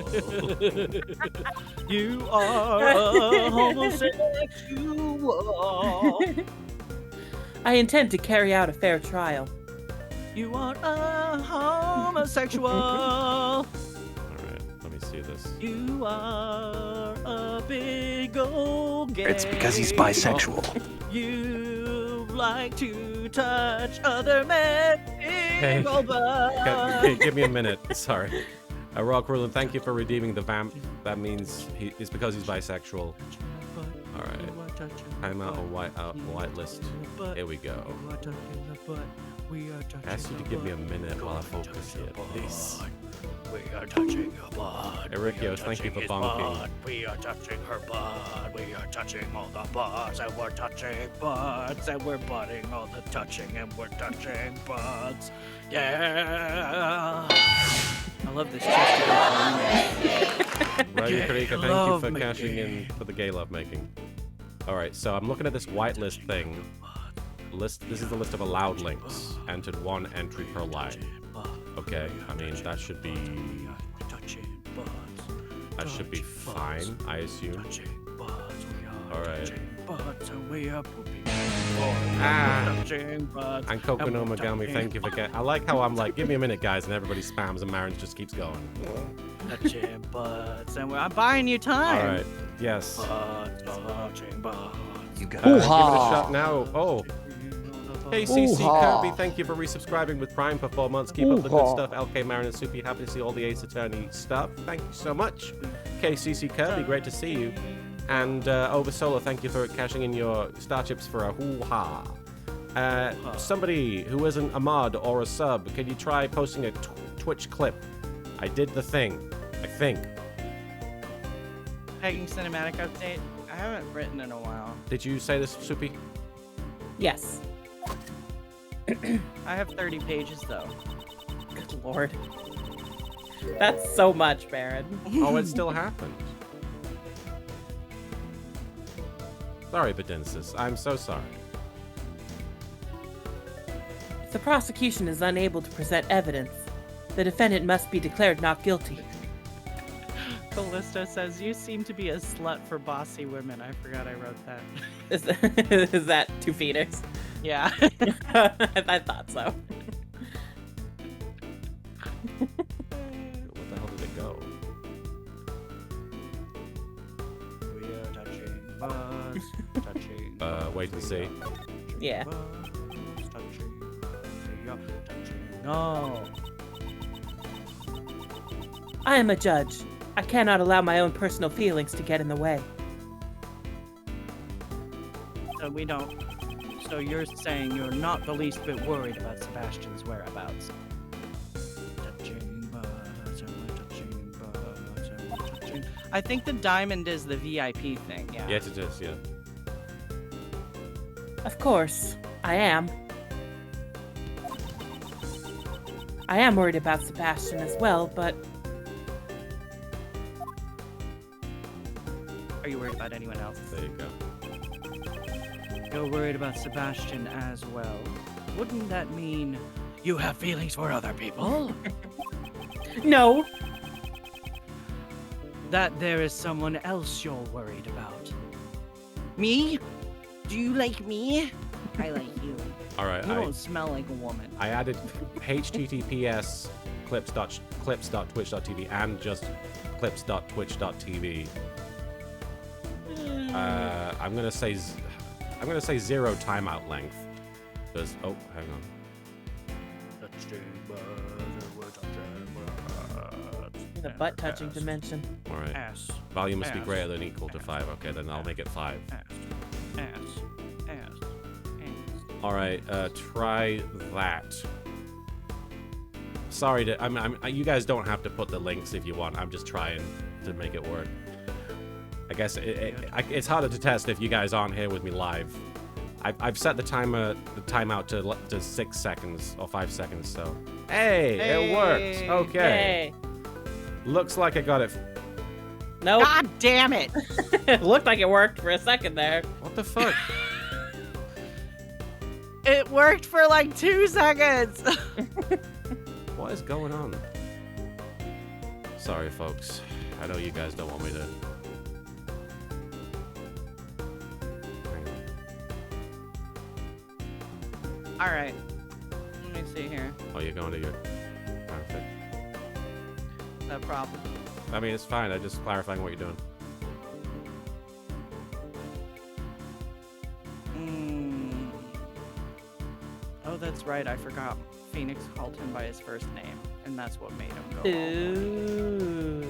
You are a homosexual. I intend to carry out a fair trial. You are a homosexual. Alright, let me see this. You are a big old gay. It's because he's bisexual. You like to touch other men. Hey. Hey. Okay, give me a minute. Sorry. Rock Rulen, thank you for redeeming the vamp. That means it's because he's bisexual. Alright. I'm out of white list. Here we go. I asked you to give me a minute while I focus here, please. We are touching your butt. Ericchio, thank you for bonking. We are touching her butt. We are touching all the butts, and we're touching butts, and we're butting all the touching, and we're touching butts. Yeah. I love this chest. Righty Karika, thank you love for making. cashing in for the gay love making. Alright, so I'm looking at this whitelist thing. This is the list of allowed links. Entered 1 entry per line. Okay, I mean that should be fine, I assume. Alright. And Kokono Megami, thank you for getting. I like how I'm like, give me a minute, guys, and everybody spams, and Marin just keeps going. Touching butts, and I'm buying you time. Alright, yes. Touching butts. You got Give it a shot now. Oh. KCC Ooh-ha. Kirby, thank you for resubscribing with Prime for 4 months. Keep up the good Ooh-ha. stuff. LK, Marin, and Soupy, happy to see all the Ace Attorney stuff. Thank you so much. KCC Kirby, great to see you. And Over Solar, thank you for cashing in your star chips for a hoo-ha. Somebody who isn't a mod or a sub, can you try posting a Twitch clip? I did the thing, I think. Pegging cinematic update. I haven't written in a while. Did you say this, Soupy? Yes. I have 30 pages though. Good lord. That's so much, Baron. Oh, it still happened. Sorry, Bedensis. I'm so sorry. If the prosecution is unable to present evidence, the defendant must be declared not guilty. Callisto says, you seem to be a slut for bossy women. I forgot I wrote that. Is that 2 Phoenix? Yeah. I thought so. What the hell did it go? We are touching butts. Touching. Wait and see. Yeah. No. I am a judge. I cannot allow my own personal feelings to get in the way. So we don't. So you're saying you're not the least bit worried about Sebastian's whereabouts? Touching butts, and we're touching butts, and we're touching. I think the diamond is the VIP thing. Yeah. Yes, it is, yeah. Of course, I am. I am worried about Sebastian as well, but Are you worried about anyone else? There you go. You're worried about Sebastian as well. Wouldn't that mean you have feelings for other people? no. That there is someone else you're worried about. Me? Do you like me? I like you. All right. You don't smell like a woman. I added https clips.twitch.tv and just clips.twitch.tv. I'm gonna say 0 timeout length. Because hang on. The butt touching dimension. All right. Ass. Volume must be greater than equal to 5. Okay, then I'll make it 5. Ass. All right. Try that. Sorry to. You guys don't have to put the links if you want. I'm just trying to make it work. I guess it's harder to test if you guys aren't here with me live. I've set the timeout to 6 seconds or 5 seconds. So hey, it worked. Okay. Yay. Looks like I got it. Nope. God damn it! It looked like it worked for a second there. What the fuck? It worked for like 2 seconds. What is going on? Sorry, folks. I know you guys don't want me to. Hang on. All right. Let me see here. Oh, you're going to your. Perfect. No problem. I mean, it's fine. I'm just clarifying what you're doing. Oh, that's right. I forgot. Phoenix called him by his first name, and that's what made him go. Ooh.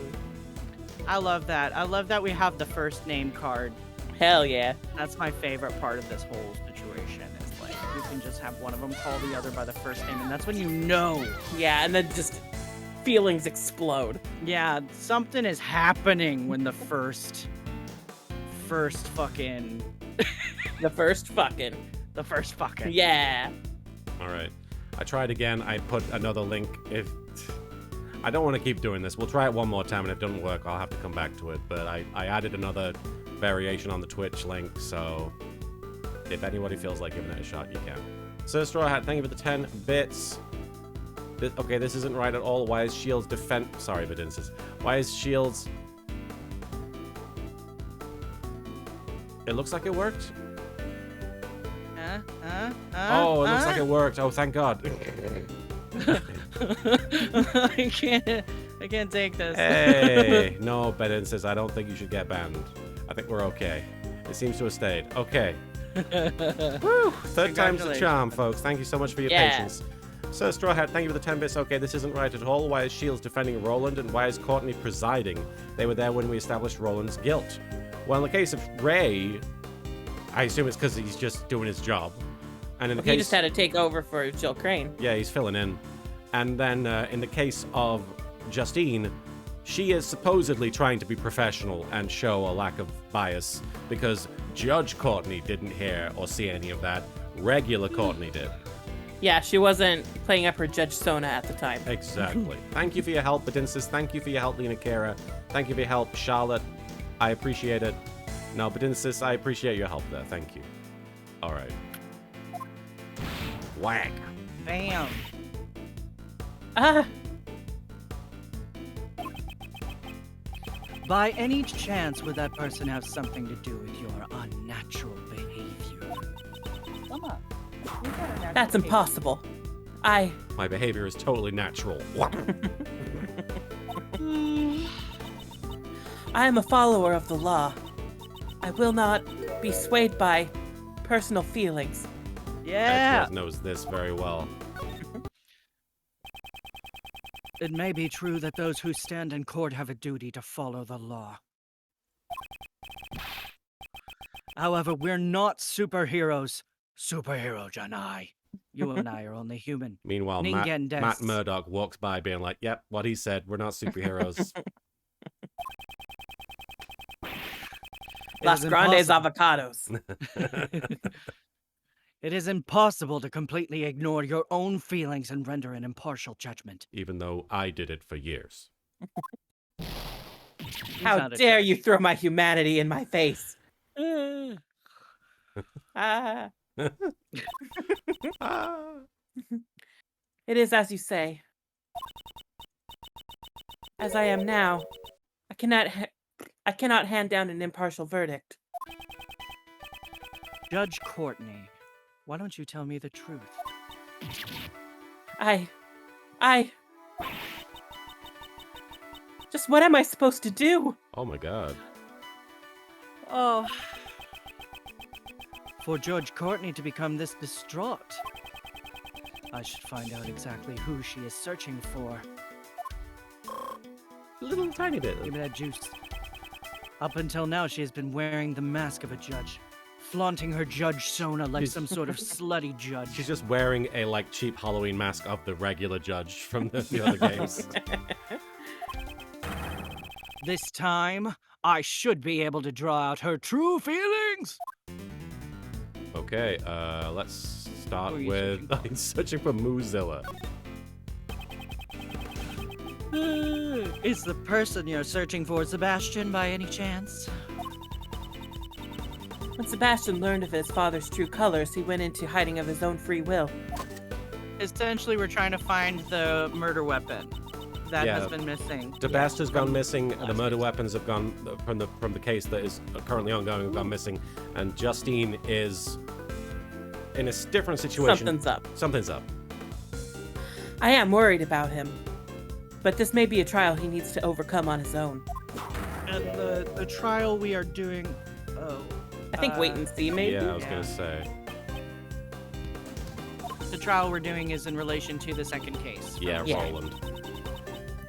I love that. I love that we have the first name card. Hell yeah. That's my favorite part of this whole situation. Is like you can just have one of them call the other by the first name, and that's when you know. Yeah, and then just feelings explode. Yeah, something is happening when the first fucking. The first fucking. The first fucking. Yeah. All right. I tried again. I put another link. If I don't want to keep doing this, we'll try it one more time, and if it doesn't work, I'll have to come back to it. But I added another variation on the Twitch link, so if anybody feels like giving it a shot, you can. Sir Straw Hat, thank you for the 10 bits. Okay, this isn't right at all. Why is Shields defend? Sorry, Vidinsis. Why is Shields? It looks like it worked. Oh, it looks like it worked. Oh, thank God. I can't take this. Hey, no, Bedin says I don't think you should get banned. I think we're okay. It seems to have stayed. Okay. Woo! Third time's the charm, folks. Thank you so much for your patience. Sir Straw Hat, thank you for the 10 bits. Okay, this isn't right at all. Why is Shields defending Roland, and why is Courtney presiding? They were there when we established Roland's guilt. Well, in the case of Ray, I assume it's because he's just doing his job. And in the He just had to take over for Jill Crane. Yeah, he's filling in. And then in the case of Justine, she is supposedly trying to be professional and show a lack of bias because Judge Courtney didn't hear or see any of that. Regular Courtney did. Yeah, she wasn't playing up her Judge Sona at the time. Exactly. Thank you for your help, Badinsis. Thank you for your help, Lena Kara. Thank you for your help, Charlotte. I appreciate it. No, Badinsis, I appreciate your help there. Thank you. All right. Whack. Bam. By any chance, would that person have something to do with your unnatural behavior? Come on. That's impossible. My behavior is totally natural. I am a follower of the law. I will not be swayed by personal feelings. Yeah. Edgeworth knows this very well. It may be true that those who stand in court have a duty to follow the law. However, we're not superheroes. Superhero Janai. You and I are only human. Meanwhile, Matt Murdock walks by being like, yep, what he said, we're not superheroes. Las Grandes avocados. It is impossible to completely ignore your own feelings and render an impartial judgment. Even though I did it for years. How dare you throw my humanity in my face? Ah. It is as you say. As I am now, I cannot hand down an impartial verdict. Judge Courtney, why don't you tell me the truth? I... Just what am I supposed to do? Oh my god. Oh. For Judge Courtney to become this distraught, I should find out exactly who she is searching for. A little tiny bit. Give me that juice. Up until now, she has been wearing the mask of a judge, flaunting her judge sona like some sort of slutty judge. She's just wearing a like cheap Halloween mask of the regular judge from the other games. This time, I should be able to draw out her true feelings. Okay, let's start Who are you with searching I'm searching for Moozilla. Is the person you're searching for Sebastian by any chance? When Sebastian learned of his father's true colors, he went into hiding of his own free will. Essentially, we're trying to find the murder weapon that Yeah. has been missing. Sebastian's gone missing. The last murder case. weapons have gone from the case that is currently ongoing. Have gone missing, and Justine is in a different situation. Something's up. Something's up. I am worried about him. But this may be a trial he needs to overcome on his own. And the trial we are doing. Oh. I think wait and see, maybe? Yeah, I was gonna say. The trial we're doing is in relation to the second case. Yeah, Yeah. Roland.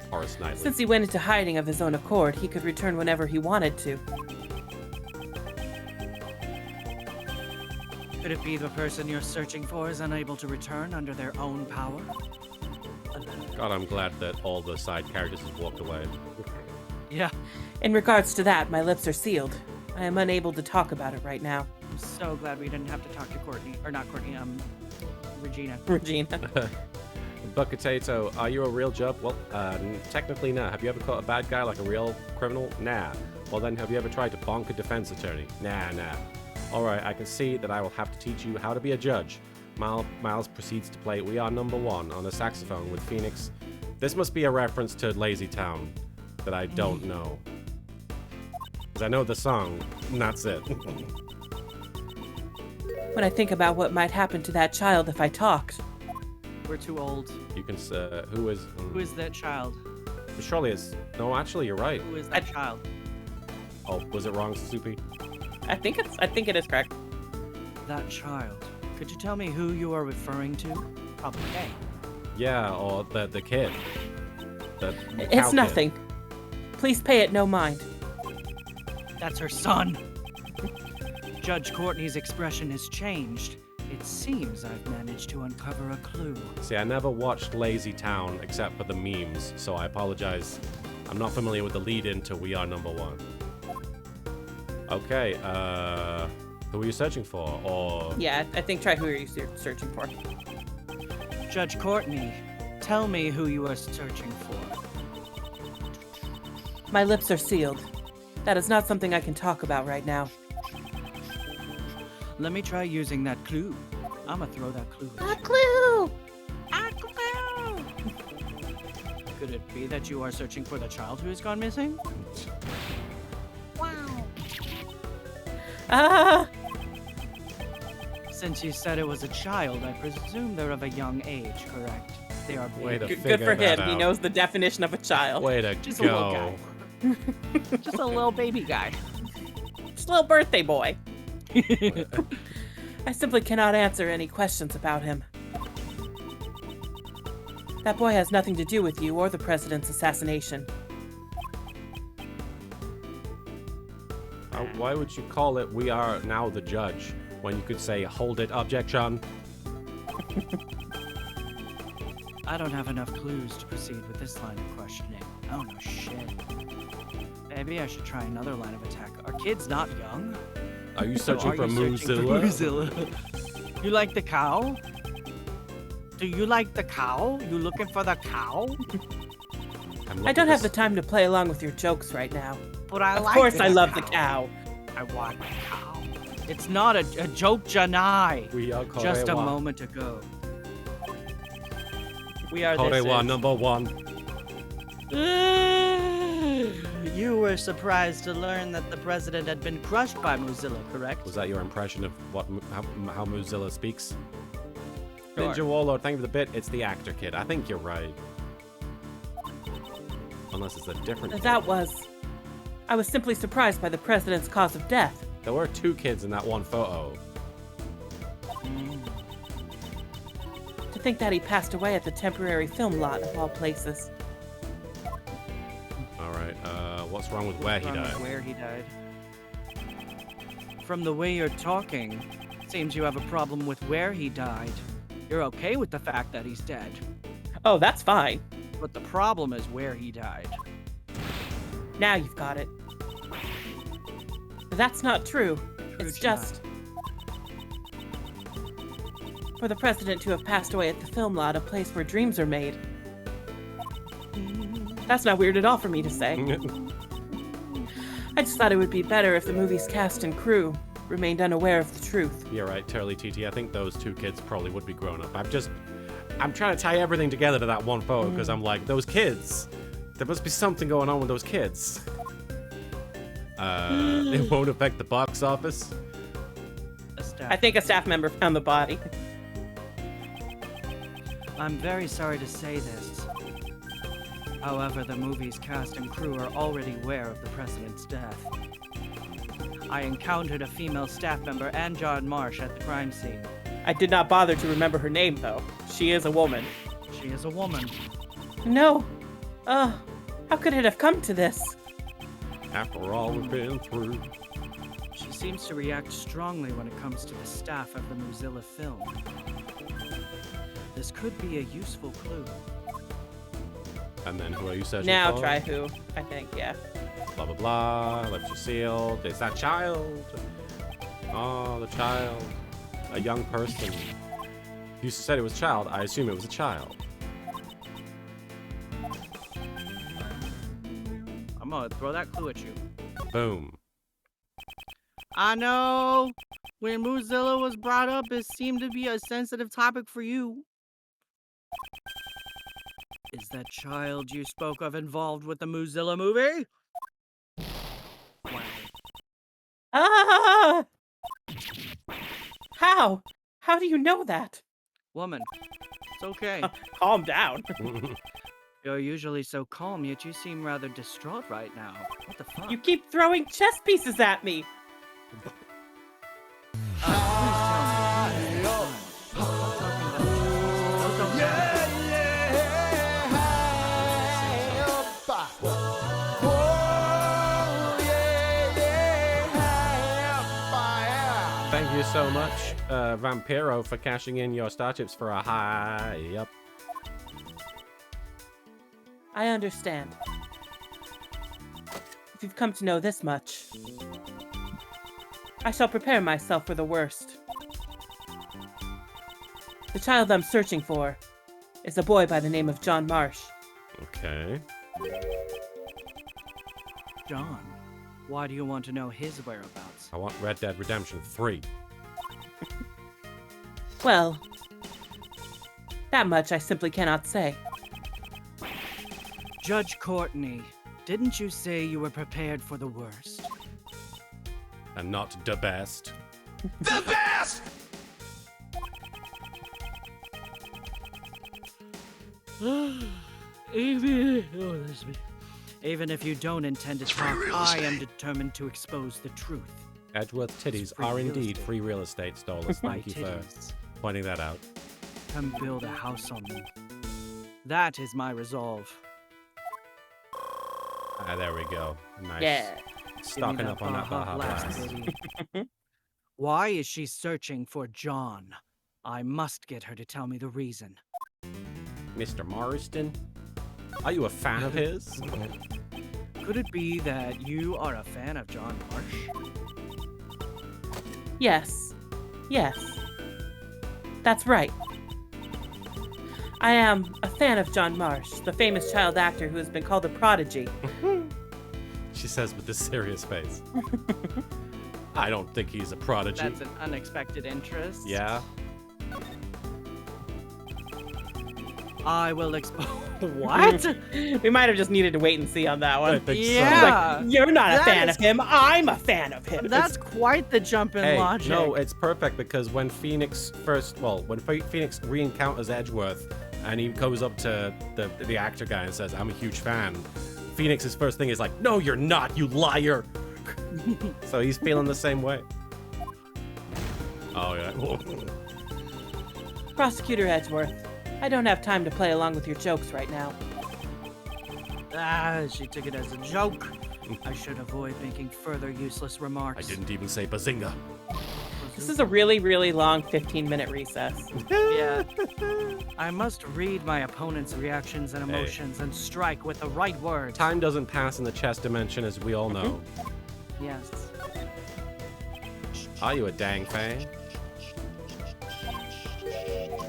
Horace Knightley. Since he went into hiding of his own accord, he could return whenever he wanted to. Could it be the person you're searching for is unable to return under their own power? God, I'm glad that all the side characters have walked away. Yeah, In regards to that, my lips are sealed. I am unable to talk about it right now. I'm so glad we didn't have to talk to Courtney, or not Courtney, Regina. Regina. Buckatato, are you a real judge? Well, technically, no. Have you ever caught a bad guy like a real criminal? Nah. Well, then, have you ever tried to bonk a defense attorney? Nah. Alright, I can see that I will have to teach you how to be a judge. Miles proceeds to play We Are Number One on a saxophone with Phoenix. This must be a reference to Lazy Town that I don't know. Because I know the song, and that's it. When I think about what might happen to that child if I talked. We're too old. You can who is... Who is that child? Surely it's... No, actually, you're right. Who is that child? Oh, was it wrong, Soupy? I think it is correct. that child. Could you tell me who you are referring to? Probably gay. Yeah, or the kid. The cow It's kid. nothing. Please pay it no mind. That's her son. Judge Courtney's expression has changed. It seems I've managed to uncover a clue. See, I never watched Lazy Town except for the memes, so I apologize. I'm not familiar with the lead-in to We Are Number One. Okay, who are you searching for? Or... Yeah, I think try who are you searching for. Judge Courtney, tell me who you are searching for. My lips are sealed. That is not something I can talk about right now. Let me try using that clue. I'ma throw that clue at you. clue! Could it be that you are searching for the child who has gone missing? Ah! Since you said it was a child, I presume they're of a young age, correct? They are Way to babies. Good for figure that him. He out. knows the definition of a child. Way to Just a little go. guy. Just a little baby guy. Just a little birthday boy. I simply cannot answer any questions about him. That boy has nothing to do with you or the president's assassination. Why would you call it We Are Now the Judge when you could say Hold It, Objection? I don't have enough clues to proceed with this line of questioning. I don't know shit. Maybe I should try another line of attack. Are kids not young? Are you So searching are for you searching for Moozilla? Moozilla? You like the cow? Do you like the cow? You looking for the cow? I don't have the time to play along with your jokes right now. But I Of like course the I love cow. the cow. I want the cow. It's not a joke, Janai. We are Just a Korewa. moment ago. We are Korewa this. #1. You were surprised to learn that the president had been crushed by Mozilla, correct? Was that your impression of how Mozilla speaks? Sure. Ninja Warlord, thank you for the bit. It's the actor kid. I think you're right. Unless it's a different kid. That was... I was simply surprised by the president's cause of death. There were 2 kids in that one photo. To think that he passed away at the temporary film lot of all places. Alright, what's wrong with where he Wrong with died? Where he died. From the way you're talking, seems you have a problem with where he died. You're okay with the fact that he's dead. Oh, that's fine. But the problem is where he died. Now you've got it. That's not true. It's True, just... for the president to have passed away at the film lot, a place where dreams are made. That's not weird at all for me to say. I just thought it would be better if the movie's cast and crew remained unaware of the truth. You're right, Turley TT. I think those 2 kids probably would be grown up. I'm trying to tie everything together to that one photo because I'm like, those kids. There must be something going on with those kids. It won't affect the box office. I think a staff member found the body. I'm very sorry to say this. However, the movie's cast and crew are already aware of the president's death. I encountered a female staff member and John Marsh at the crime scene. I did not bother to remember her name, though. She is a woman. She is a woman. No. How could it have come to this? After all we've been through. She seems to react strongly when it comes to the staff of the Mozilla film. This could be a useful clue. And then who are you searching Now for? try who, I think, yeah. Blah, blah, blah. Lips are sealed. It's that child. Oh, the child. A young person. You said it was a child. I assume it was a child. I'm gonna throw that clue at you. Boom. I know. When Mozilla was brought up, it seemed to be a sensitive topic for you. Is that child you spoke of involved with the Mozilla movie? Wow. Ah! How? How do you know that? Woman, it's okay. Calm down. You're usually so calm, yet you seem rather distraught right now. What the fuck? You keep throwing chess pieces at me. Please tell me. Stop talking about chess. Don't Thank you so much, Vampiro, for cashing in your star chips for a high up. I understand. If you've come to know this much, I shall prepare myself for the worst. The child I'm searching for is a boy by the name of John Marsh. Okay. John, why do you want to know his whereabouts? I want Red Dead Redemption 3. Well, that much I simply cannot say. Judge Courtney, didn't you say you were prepared for the worst? And not the best. The best! Even if you don't intend to talk, I am determined to expose the truth. Edgeworth titties free are real indeed estate. free real estate, Stolas. My Thank you for titties. pointing that out. Come build a house on them. That is my resolve. Ah, there we go. Nice. Yeah. Stocking Give me up on that Baja Blast. baby. Why is she searching for John? I must get her to tell me the reason. Mr. Marston? Are you a fan of his? Could it be that you are a fan of John Marsh? Yes. Yes. That's right. I am a fan of John Marsh, the famous child actor who has been called a prodigy. She says with a serious face. I don't think he's a prodigy. That's an unexpected interest. Yeah. I will expose. What? We might have just needed to wait and see on that one. I think Yeah. Like, you're not a That fan is- of him. I'm a fan of him. That's quite the jump in Hey, logic. no, it's perfect because when Phoenix Phoenix re-encounters Edgeworth and he goes up to the actor guy and says, "I'm a huge fan," Phoenix's first thing is like, "No, you're not, you liar." So he's feeling the same way. Oh yeah. Prosecutor Edgeworth, I don't have time to play along with your jokes right now. She took it as a joke. I should avoid making further useless I remarks. didn't even say bazinga. This is a really, really long 15-minute recess. Yeah. I must read my opponent's reactions and emotions and strike with the right words. Time doesn't pass in the chess dimension, as we all know. Yes. Are you a dang fan?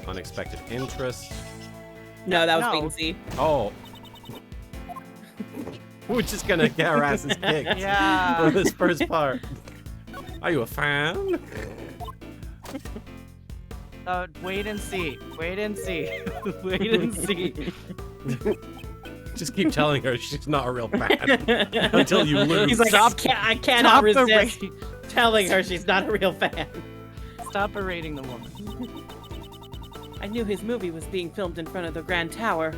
Unexpected interest. No, that was No. wait and see. Oh. We're just gonna get our asses kicked Yeah. for this first part. Are you a fan? Wait and see. Wait and see. Wait and see. Just keep telling her she's not a real fan until you lose. He's like, Stop- I cannot Stop resist berating- telling her she's not a real fan. Stop berating the woman. I knew his movie was being filmed in front of the Grand Tower,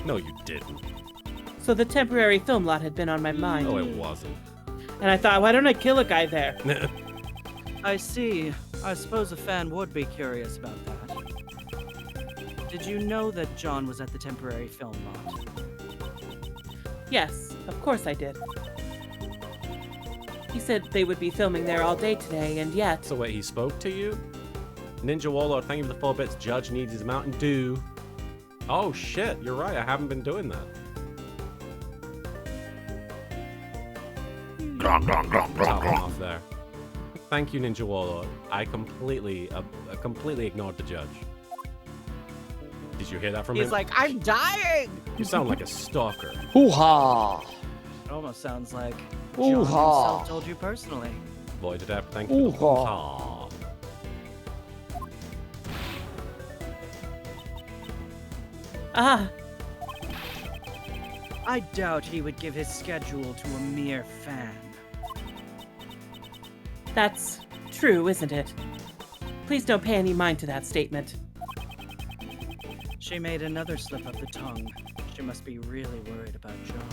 No, you didn't. so the temporary film lot had been on my mind. No, it wasn't. And I thought, why don't I kill a guy there? I see. I suppose a fan would be curious about that. Did you know that John was at the temporary film lot? Yes, of course I did. He said they would be filming there all day today, and yet... So wait, he spoke to you? Ninja Warlord, thank you for the 4 bits. Judge needs his Mountain Dew. Oh shit, you're right, I haven't been doing that. Top him off there. Thank you, Ninja Warlord. I completely ignored the judge. Did you hear that from him? He's like, I'm dying! You sound like a stalker. Hoo-ha! It almost sounds like John Ooh-ha. himself told you personally. Voided App, thank you. Ooh-ha. Ah, I doubt he would give his schedule to a mere fan. that's true, isn't it? Please don't pay any mind to that statement. She made another slip of the tongue. She must be really worried about John.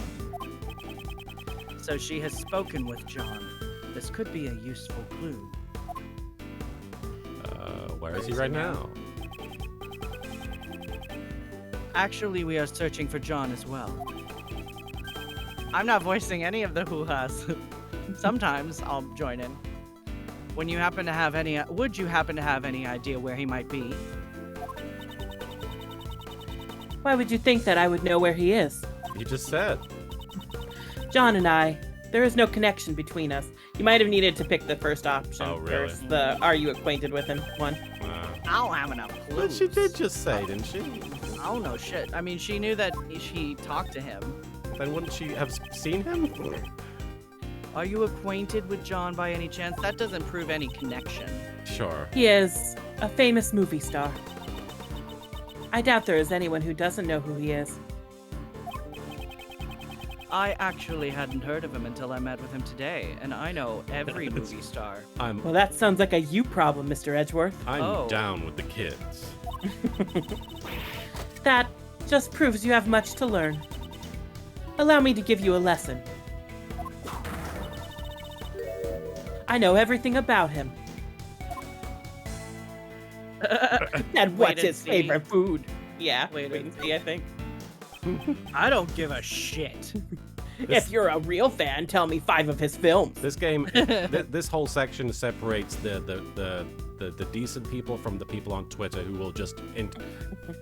So she has spoken with John. This could be a useful clue. Where is he right now? Actually, we are searching for John as well. I'm not voicing any of the hoo-has. Sometimes I'll join in. Would you happen to have any idea where he might be? Why would you think that I would know where he is? You just said. John and I, there is no connection between us. You might have needed to pick the first option Oh, really? first, the are you acquainted with him one. I don't have enough But clues. she did just say, didn't she? I don't know shit. I mean, she knew that she talked to him. Then wouldn't she have seen him? Are you acquainted with John by any chance? That doesn't prove any connection. Sure. He is a famous movie star. I doubt there is anyone who doesn't know who he is. I actually hadn't heard of him until I met with him today, and I know every movie star. Well, that sounds like a you problem, Mr. Edgeworth. I'm Oh. down with the kids. That just proves you have much to learn. Allow me to give you a lesson. I know everything about him. And Wait what's and his see. favorite food? Yeah, Wait wait and and see, I think. I don't give a shit. If you're a real fan, tell me 5 of his films. This game, this whole section separates the decent people from the people on Twitter who will just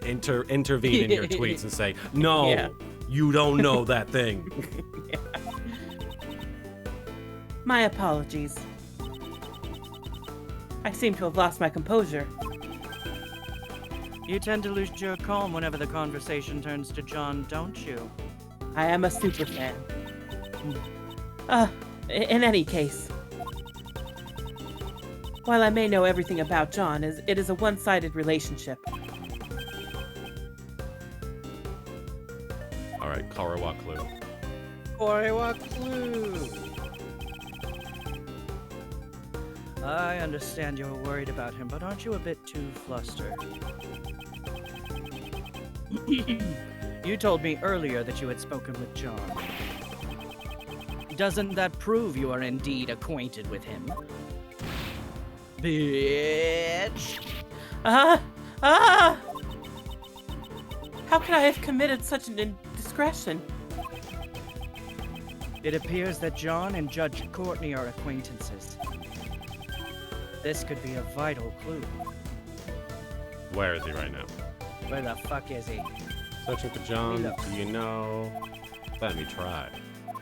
intervene in your tweets and say, no, Yeah. you don't know that thing. My apologies. I seem to have lost my composure. You tend to lose your calm whenever the conversation turns to John, don't you? I am a super fan. In any case, while I may know everything about John, it is a one-sided relationship. All right, Karawa clue. Karawa clue. I understand you're worried about him, but aren't you a bit too flustered? You told me earlier that you had spoken with John. Doesn't that prove you are indeed acquainted with him? Bitch! How could I have committed such an indiscretion? It appears that John and Judge Courtney are acquaintances. This could be a vital clue. Where is he right now? Where the fuck is he? Searching for John. Look. Do you know? Let me try.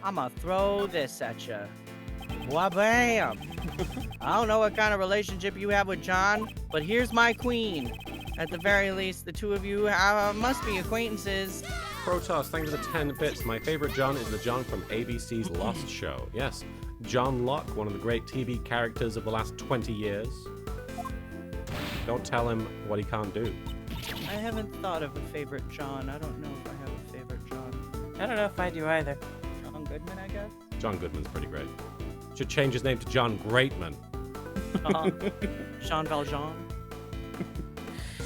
I'ma throw this at you. Wha-bam! I don't know what kind of relationship you have with John, but here's my queen. At the very least, the two of you must be acquaintances. Protoss, thank you for the 10 bits. My favorite John is the John from ABC's Lost Show. Yes, John Locke, one of the great TV characters of the last 20 years. Don't tell him what he can't do. I haven't thought of a favorite John. I don't know if I have a favorite John. I don't know if I do either. John Goodman, I guess? John Goodman's pretty great. Should change his name to John Greatman. Jean Valjean?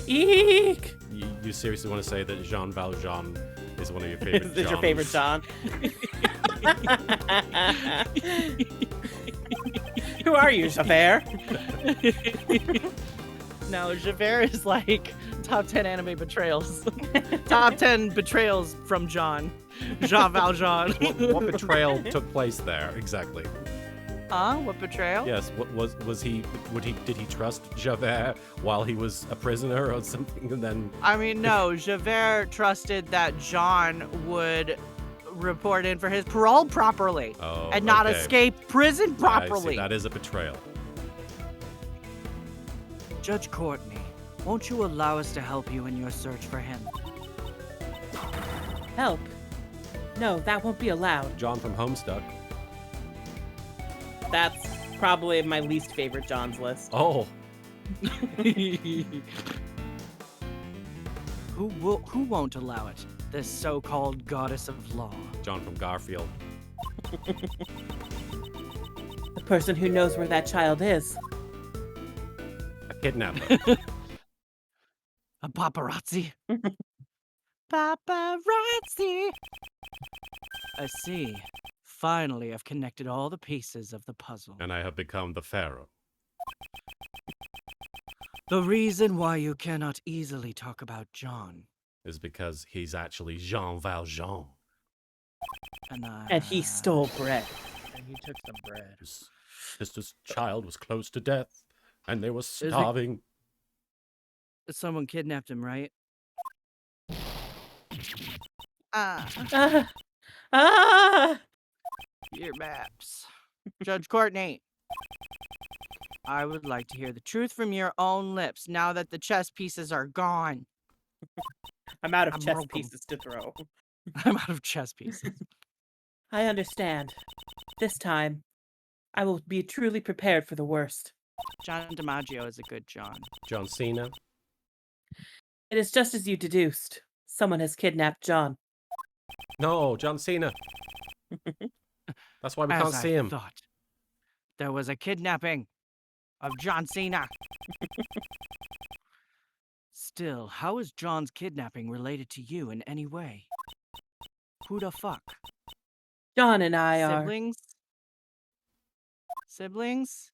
Eek! You seriously want to say that Jean Valjean is one of your favorite Is your favorite John? Who are you, Javert? No, Javert is like top 10 anime betrayals. Top 10 betrayals from John. Jean Valjean. What betrayal took place there exactly? What betrayal? Yes, did he trust Javert while he was a prisoner or something, and then... I mean, no, Javert trusted that John would report in for his parole properly and not escape prison properly. I see, that is a betrayal. Judge Courtney, won't you allow us to help you in your search for him? Help? No, that won't be allowed. John from Homestuck. That's probably my least favorite John's list. Oh. Who won't allow it? This so-called goddess of law. John from Garfield. The person who knows where that child is. A kidnapper. A paparazzi. Paparazzi. I see. Finally, I've connected all the pieces of the puzzle. And I have become the Pharaoh. The reason why you cannot easily talk about John is because he's actually Jean Valjean. And he stole bread. And he took the bread. His sister's child was close to death, and they were starving. Someone kidnapped him, right? Your maps. Judge Courtney, I would like to hear the truth from your own lips now that the chess pieces are gone. I'm out of chess pieces to throw. I'm out of chess pieces. I understand. This time, I will be truly prepared for the worst. John DiMaggio is a good John. John Cena. It is just as you deduced. Someone has kidnapped John. No, John Cena. That's why we can't see him. Thought there was a kidnapping of John Cena. Still, how is John's kidnapping related to you in any way? Who the fuck? John and I are... Siblings? Siblings?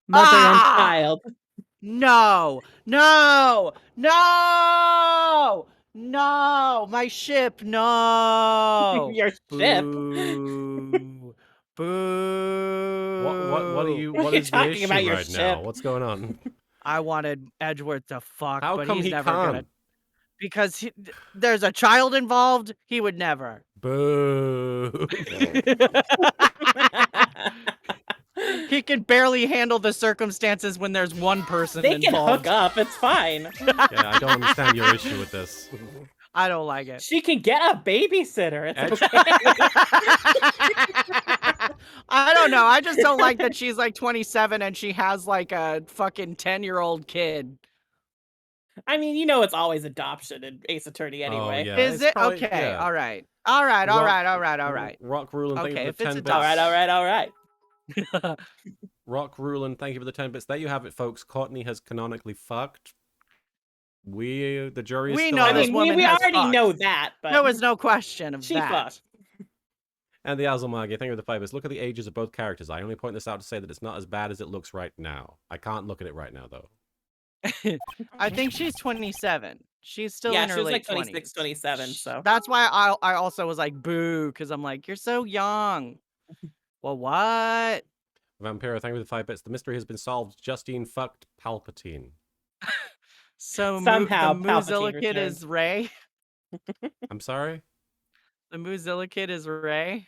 Mother and child. No! No! No! No! My ship! No! Your ship? Boo! Boo! What are you? What is the issue about your right ship? now? What's going on? I wanted Edgeworth to fuck, How but come he's he never can't? gonna. Because there's a child involved. He would never. Boo! He can barely handle the circumstances when there's one person They can involved. hook up. It's fine. Yeah, I don't understand your issue with this. I don't like it. She can get a babysitter. It's okay. I don't know. I just don't like that she's like 27 and she has like a fucking 10-year-old kid. I mean, you know, it's always adoption in Ace Attorney anyway. yeah. Is it's it? probably- Okay. yeah. All right. All right. All right. All right. All right. Rock Rulin, thank Okay, you if for the it's 10 bits. All right. Rock Rulin, thank you for the 10 bits. There you have it, folks. Courtney has canonically fucked. The jury is We still know out. this woman we has already fucked. know that, but There was no question of she that. fucked. And the Azulmagi, thank you for the 5 bits. Look at the ages of both characters. I only point this out to say that it's not as bad as it looks right now. I can't look at it right now, though. I think she's 27. She's still Yeah, in her she was late like 26, 20s. 27, so. That's why I also was like, boo, because I'm like, you're so young. Well, what? Vampiro, thank you for the 5 bits. The mystery has been solved. Justine fucked Palpatine. So Somehow the Palpatine Muzilla kid returned. is Rey? I'm sorry? The Muzilla kid is Rey?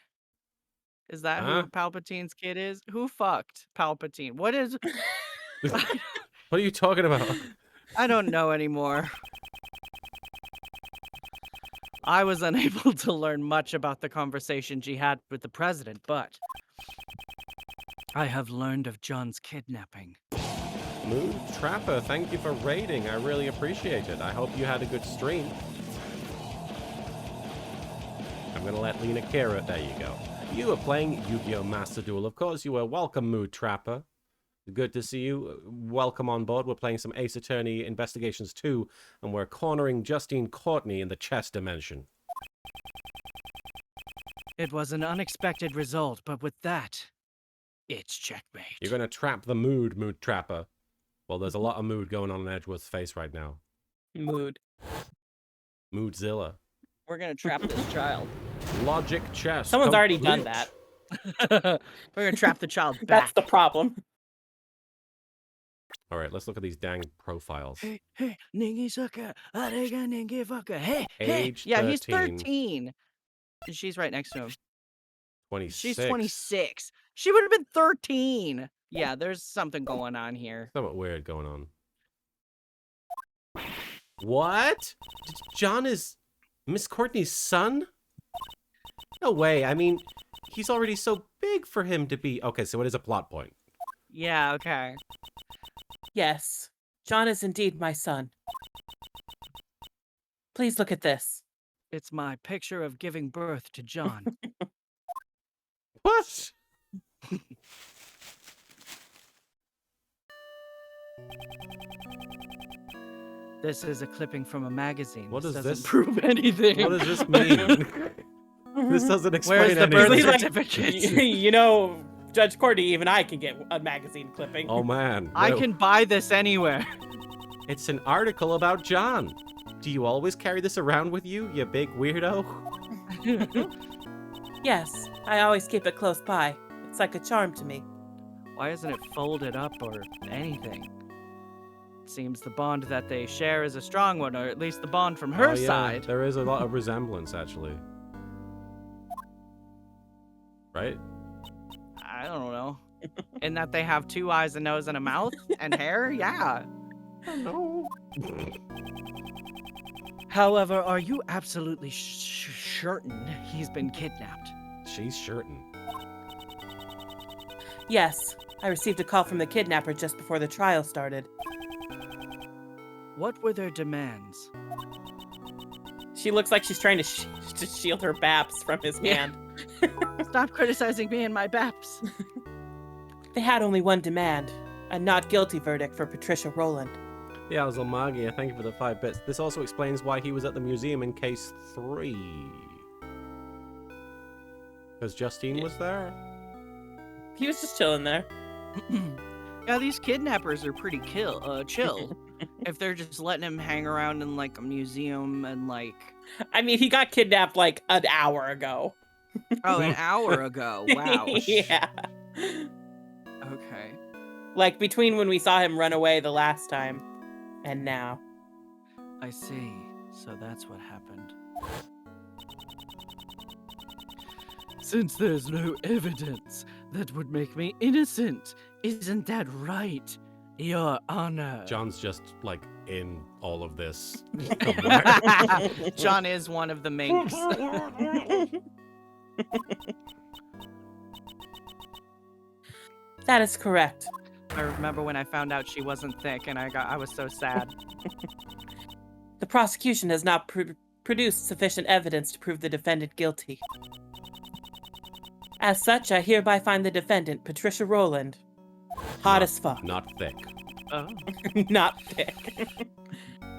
Is that Huh? who Palpatine's kid is? Who fucked Palpatine? What is... What are you talking about? I don't know anymore. I was unable to learn much about the conversation she had with the president, but I have learned of John's kidnapping. Mood Trapper, thank you for raiding. I really appreciate it. I hope you had a good stream. I'm going to let Lena Kira. There you go. You are playing Yu-Gi-Oh! Master Duel. Of course you are. Welcome, Mood Trapper. Good to see you. Welcome on board. We're playing some Ace Attorney Investigations 2, and we're cornering Justine Courtney in the chess dimension. It was an unexpected result, but with that, it's checkmate. You're going to trap the Mood Trapper. Well, there's a lot of mood going on in Edgeworth's face right now. Mood. Moodzilla. We're gonna trap this child. Logic chess. Someone's already complete. done We're gonna trap the child that. back. That's the problem. All right, let's look at these dang profiles. Hey, Ningy sucker. Arega Ningy fucker. Hey, Age Yeah, he's 13. 13. And she's right next to him. 26. She's 26. She would have been 13. Yeah, there's something going on here. Something weird going on. What? John is Miss Courtney's son? No way. I mean, he's already so big for him to be... Okay, so it is a plot point. Yeah, okay. Yes, John is indeed my son. Please look at this. It's my picture of giving birth to John. What? This is a clipping from a magazine. What does doesn't this- prove anything? What does this mean? This doesn't explain Where's the anything. birth He's like, certificate? you know, Judge Courtney, even I can get a magazine clipping. Oh, man. I No. can buy this anywhere. It's an article about John. Do you always carry this around with you, you big weirdo? Yes, I always keep it close by. It's like a charm to me. Why isn't it folded up or anything? Seems the bond that they share is a strong one, or at least the bond from her Oh, yeah, side. There is a lot of resemblance, actually. Right? I don't know. In that they have 2 eyes, a nose, and a mouth, and hair? Yeah. No. However, are you absolutely certain he's been kidnapped? She's certain. Yes, I received a call from the kidnapper just before the trial started. What were their demands? She looks like she's trying to shield her baps from his Yeah. hand. Stop criticizing me and my BAPs. They had only one demand, a not guilty verdict for Patricia Rowland. Yeah, Zalmagia, thank you for the 5 bits. This also explains why he was at the museum in case 3. Because Justine was there? He was just chilling there. Yeah, these kidnappers are pretty chill. If they're just letting him hang around in like a museum and like... I mean, he got kidnapped like an hour ago. Oh, an hour ago. Wow. Yeah. Okay. Like between when we saw him run away the last time and now. I see. So that's what happened. Since there's no evidence, That would make me innocent. Isn't that right, Your Honor? John's just, like, in all of this. John is one of the minks. That is correct. I remember when I found out she wasn't thick, and I was so sad. The prosecution has not produced sufficient evidence to prove the defendant guilty. As such, I hereby find the defendant, Patricia Rowland, hot as fuck. Not thick. Oh. Not thick.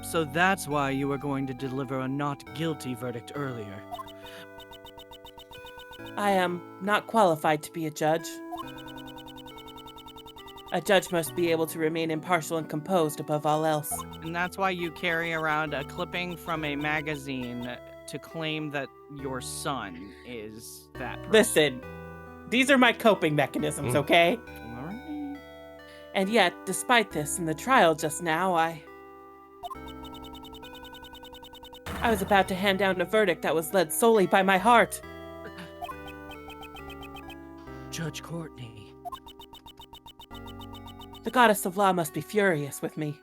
So that's why you were going to deliver a not guilty verdict earlier. I am not qualified to be a judge. A judge must be able to remain impartial and composed above all else. And that's why you carry around a clipping from a magazine to claim that your son is that person. Listen, these are my coping mechanisms, okay? All right. And yet, despite this, in the trial just now, I was about to hand down a verdict that was led solely by my heart. Judge Courtney. The goddess of law must be furious with me.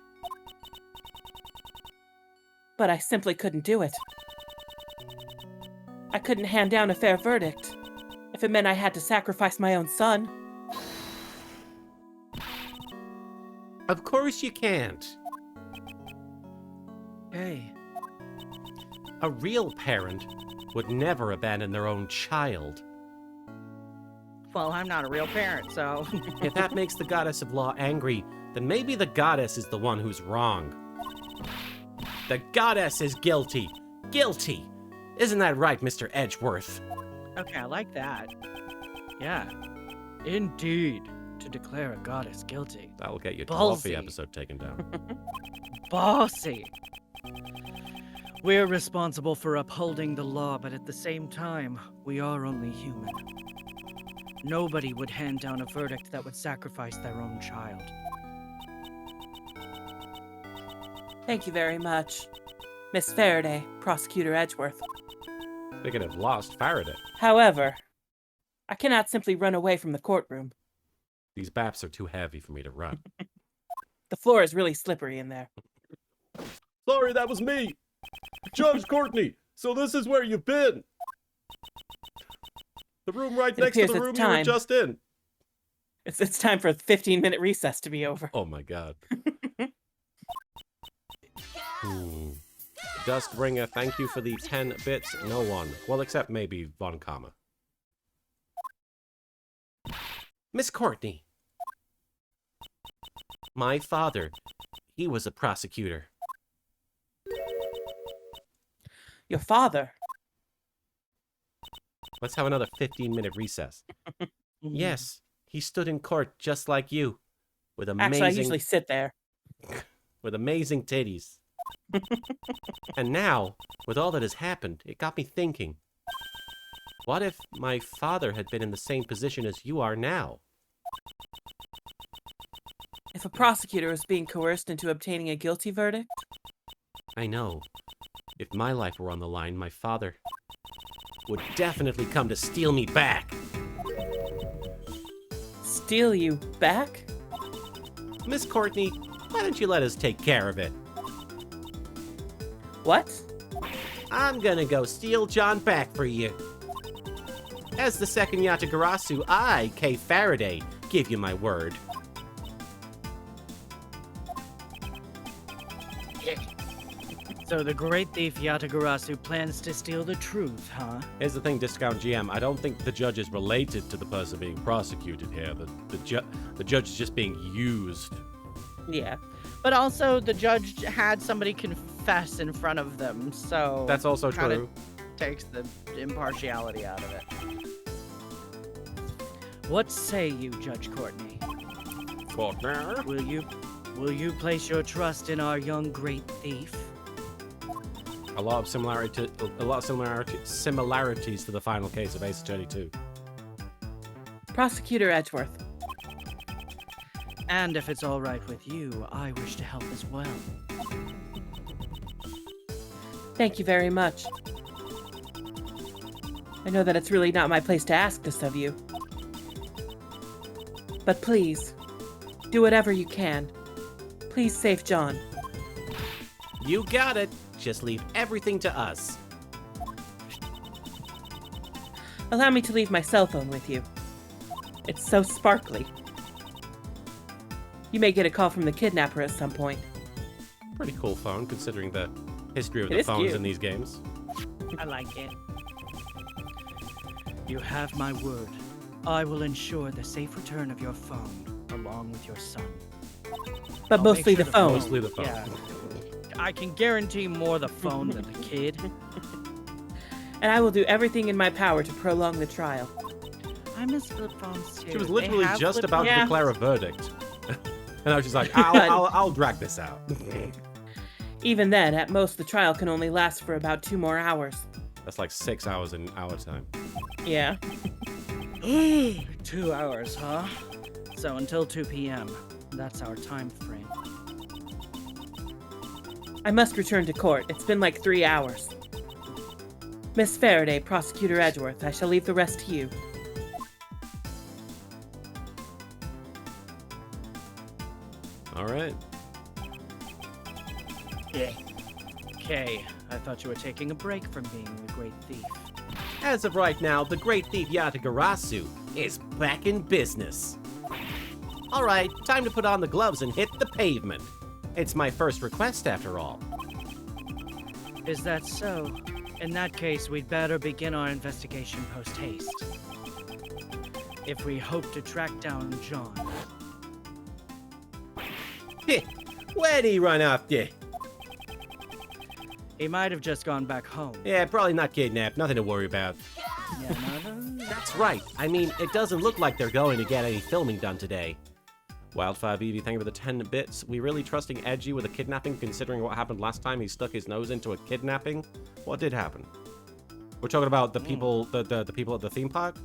But I simply couldn't do it. I couldn't hand down a fair verdict if it meant I had to sacrifice my own son. Of course you can't. Hey. A real parent would never abandon their own child. Well, I'm not a real parent, so... If that makes the goddess of law angry, then maybe the goddess is the one who's wrong. The goddess is guilty. Guilty! Isn't that right, Mr. Edgeworth? Okay, I like that. Yeah. Indeed. To declare a goddess guilty. That'll get your Ballsy. coffee episode taken down. Bossy. We're responsible for upholding the law, but at the same time, we are only human. Nobody would hand down a verdict that would sacrifice their own child. Thank you very much, Miss Faraday, Prosecutor Edgeworth. They could have lost Faraday. However, I cannot simply run away from the courtroom. These baps are too heavy for me to run. The floor is really slippery in there. Sorry, that was me. Judge Courtney, so this is where you've been. The room right next to appears the it's room you were time. just in. It's time for a 15-minute recess to be over. Oh my god. Duskbringer, thank you for the 10 bits. No one. Well, except maybe Von Kama. Miss Courtney. My father, he was a prosecutor. Your father? Let's have another 15-minute recess. Yes, he stood in court just like you. With amazing... Actually, I usually sit there. With amazing titties. And now, with all that has happened, it got me thinking. What if my father had been in the same position as you are now? If a prosecutor was being coerced into obtaining a guilty verdict? I know. If my life were on the line, my father would definitely come to steal me back. Steal you back? Miss Courtney, why don't you let us take care of it? What? I'm gonna go steal John back for you. As the second Yatagarasu, I, Kay Faraday, give you my word. So the great thief Yatagarasu plans to steal the truth, huh? Here's the thing, Discount GM. I don't think the judge is related to the person being prosecuted here. The judge is just being used. Yeah. But also, the judge had somebody confess in front of them, so... That's also kinda true. Takes the impartiality out of it. What say you, Judge Courtney? Courtney? Will you place your trust in our young great thief? A lot of similarities to the final case of Ace Attorney 2. Prosecutor Edgeworth. And if it's all right with you, I wish to help as well. Thank you very much. I know that it's really not my place to ask this of you. But please, do whatever you can. Please save John. You got it. Just leave everything to us. Allow me to leave my cell phone with you. It's so sparkly. You may get a call from the kidnapper at some point. Pretty cool phone, considering the history of It the is phones cute. in these games. I like it. You have my word. I will ensure the safe return of your phone, along with your son. But I'll mostly make the sure phone. Mostly the phone. Yeah. I can guarantee more the phone than the kid. And I will do everything in my power to prolong the trial. I miss flip phones too. She was They literally have just flip about to Yeah. declare a verdict. And I was just like, I'll drag this out. Even then, at most, the trial can only last for about 2 more hours. That's like 6 hours in our time. Yeah. 2 hours, huh? So until 2 p.m. That's our time frame. I must return to court. It's been like 3 hours. Miss Faraday, Prosecutor Edgeworth, I shall leave the rest to you. All right. Yeah. Okay, I thought you were taking a break from being a great thief. As of right now, the great thief Yatagarasu is back in business. All right, time to put on the gloves and hit the pavement. It's my first request, after all. Is that so? In that case, we'd better begin our investigation post-haste. If we hope to track down John. Heh, where'd he run off to? He might have just gone back home. Yeah, probably not kidnapped, nothing to worry about. Yeah, no. That's right. I mean, it doesn't look like they're going to get any filming done today. Wildfire BB, thank you for the 10 bits. We really trusting Edgy with a kidnapping, considering what happened last time he stuck his nose into a kidnapping? What did happen? We're talking about the people, the people at the theme park?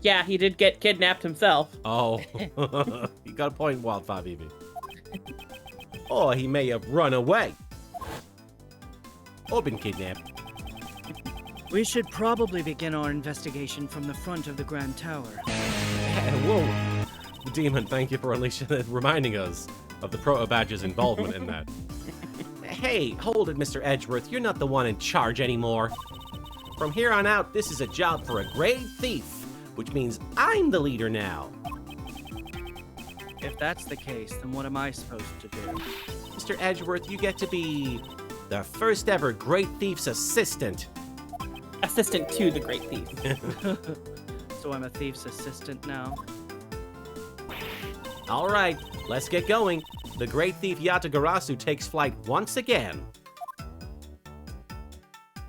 Yeah, he did get kidnapped himself. Oh, you got a point, Wildfire BB. Or he may have run away. Or been kidnapped. We should probably begin our investigation from the front of the Grand Tower. Whoa. Demon, thank you for reminding us of the Proto Badger's involvement in that. Hey, hold it, Mr. Edgeworth. You're not the one in charge anymore. From here on out, this is a job for a great thief, which means I'm the leader now. If that's the case, then what am I supposed to do? Mr. Edgeworth, you get to be the first ever great thief's assistant. Assistant to the Great Thief. So I'm a thief's assistant now? All right, let's get going. The great thief Yatagarasu takes flight once again.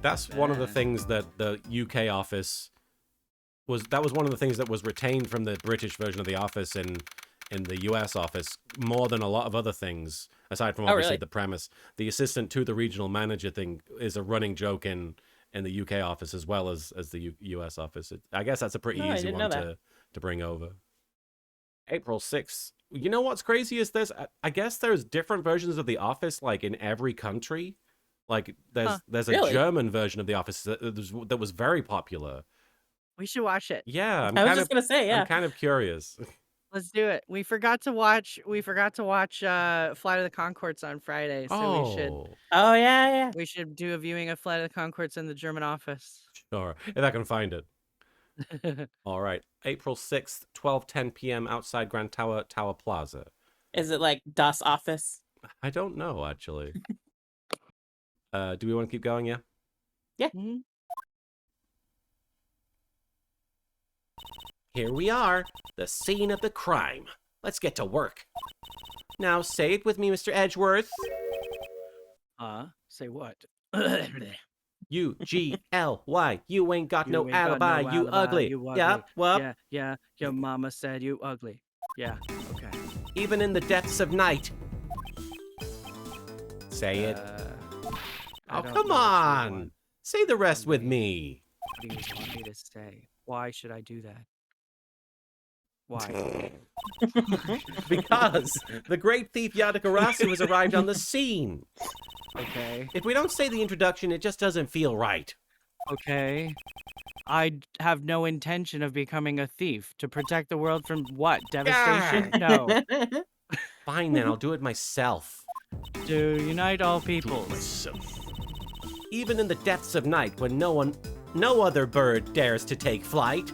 That's one of the things that the UK office was. That was one of the things that was retained from the British version of the office in the US office, more than a lot of other things, aside from obviously really? the premise. The assistant to the regional manager thing is a running joke in the UK office as well as the US office. I guess that's a pretty Oh, I easy didn't one know to bring over. April 6th. You know what's crazy is this? I guess there's different versions of The Office, like, in every country. Like, there's a Really? German version of The Office that was very popular. We should watch it. Yeah, I was just gonna say, yeah. I'm kind of curious. Let's do it. We forgot to watch Flight of the Conchords on Friday, so Oh yeah. we should do a viewing of Flight of the Conchords in the German office. Sure, if I can find it. All right, April 6th, 12:10 p.m. outside Grand Tower Plaza. Is it like Das Office? I don't know, actually. Do we want to keep going, yeah? Yeah. Mhm. Here we are, the scene of the crime. Let's get to work. Now say it with me, Mr. Edgeworth. Say what? U-G-L-Y. You ain't got no You ain't got alibi, no you alibi, ugly. you ugly. Yep, well, Yeah. Your mama said you ugly. Yeah, okay. even in the depths of night. Say it. I Oh, don't come know what you on. want. Say the rest with me. What do you want me to say? Why should I do that? Why? Because the great thief Yatagarasu has arrived on the scene. Okay. If we don't say the introduction, it just doesn't feel right. Okay. I have no intention of becoming a thief. To protect the world from what? Devastation? No. Fine then, I'll do it myself. To unite all peoples. Even in the depths of night when no other bird dares to take flight.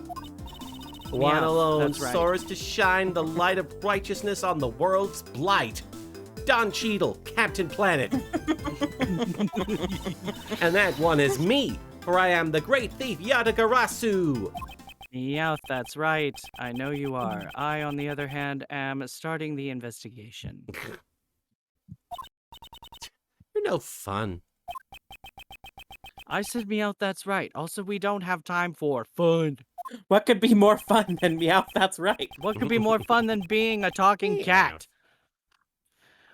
One alone that's right. soars to shine the light of righteousness on the world's blight. Don Cheadle, Captain Planet. And that one is me, for I am the great thief Yatagarasu. Yeah, that's right. I know you are. I, on the other hand, am starting the investigation. You're no fun. I said Meowth, that's right. Also, we don't have time for fun. What could be more fun than Meowth? That's right. What could be more fun than being a talking cat?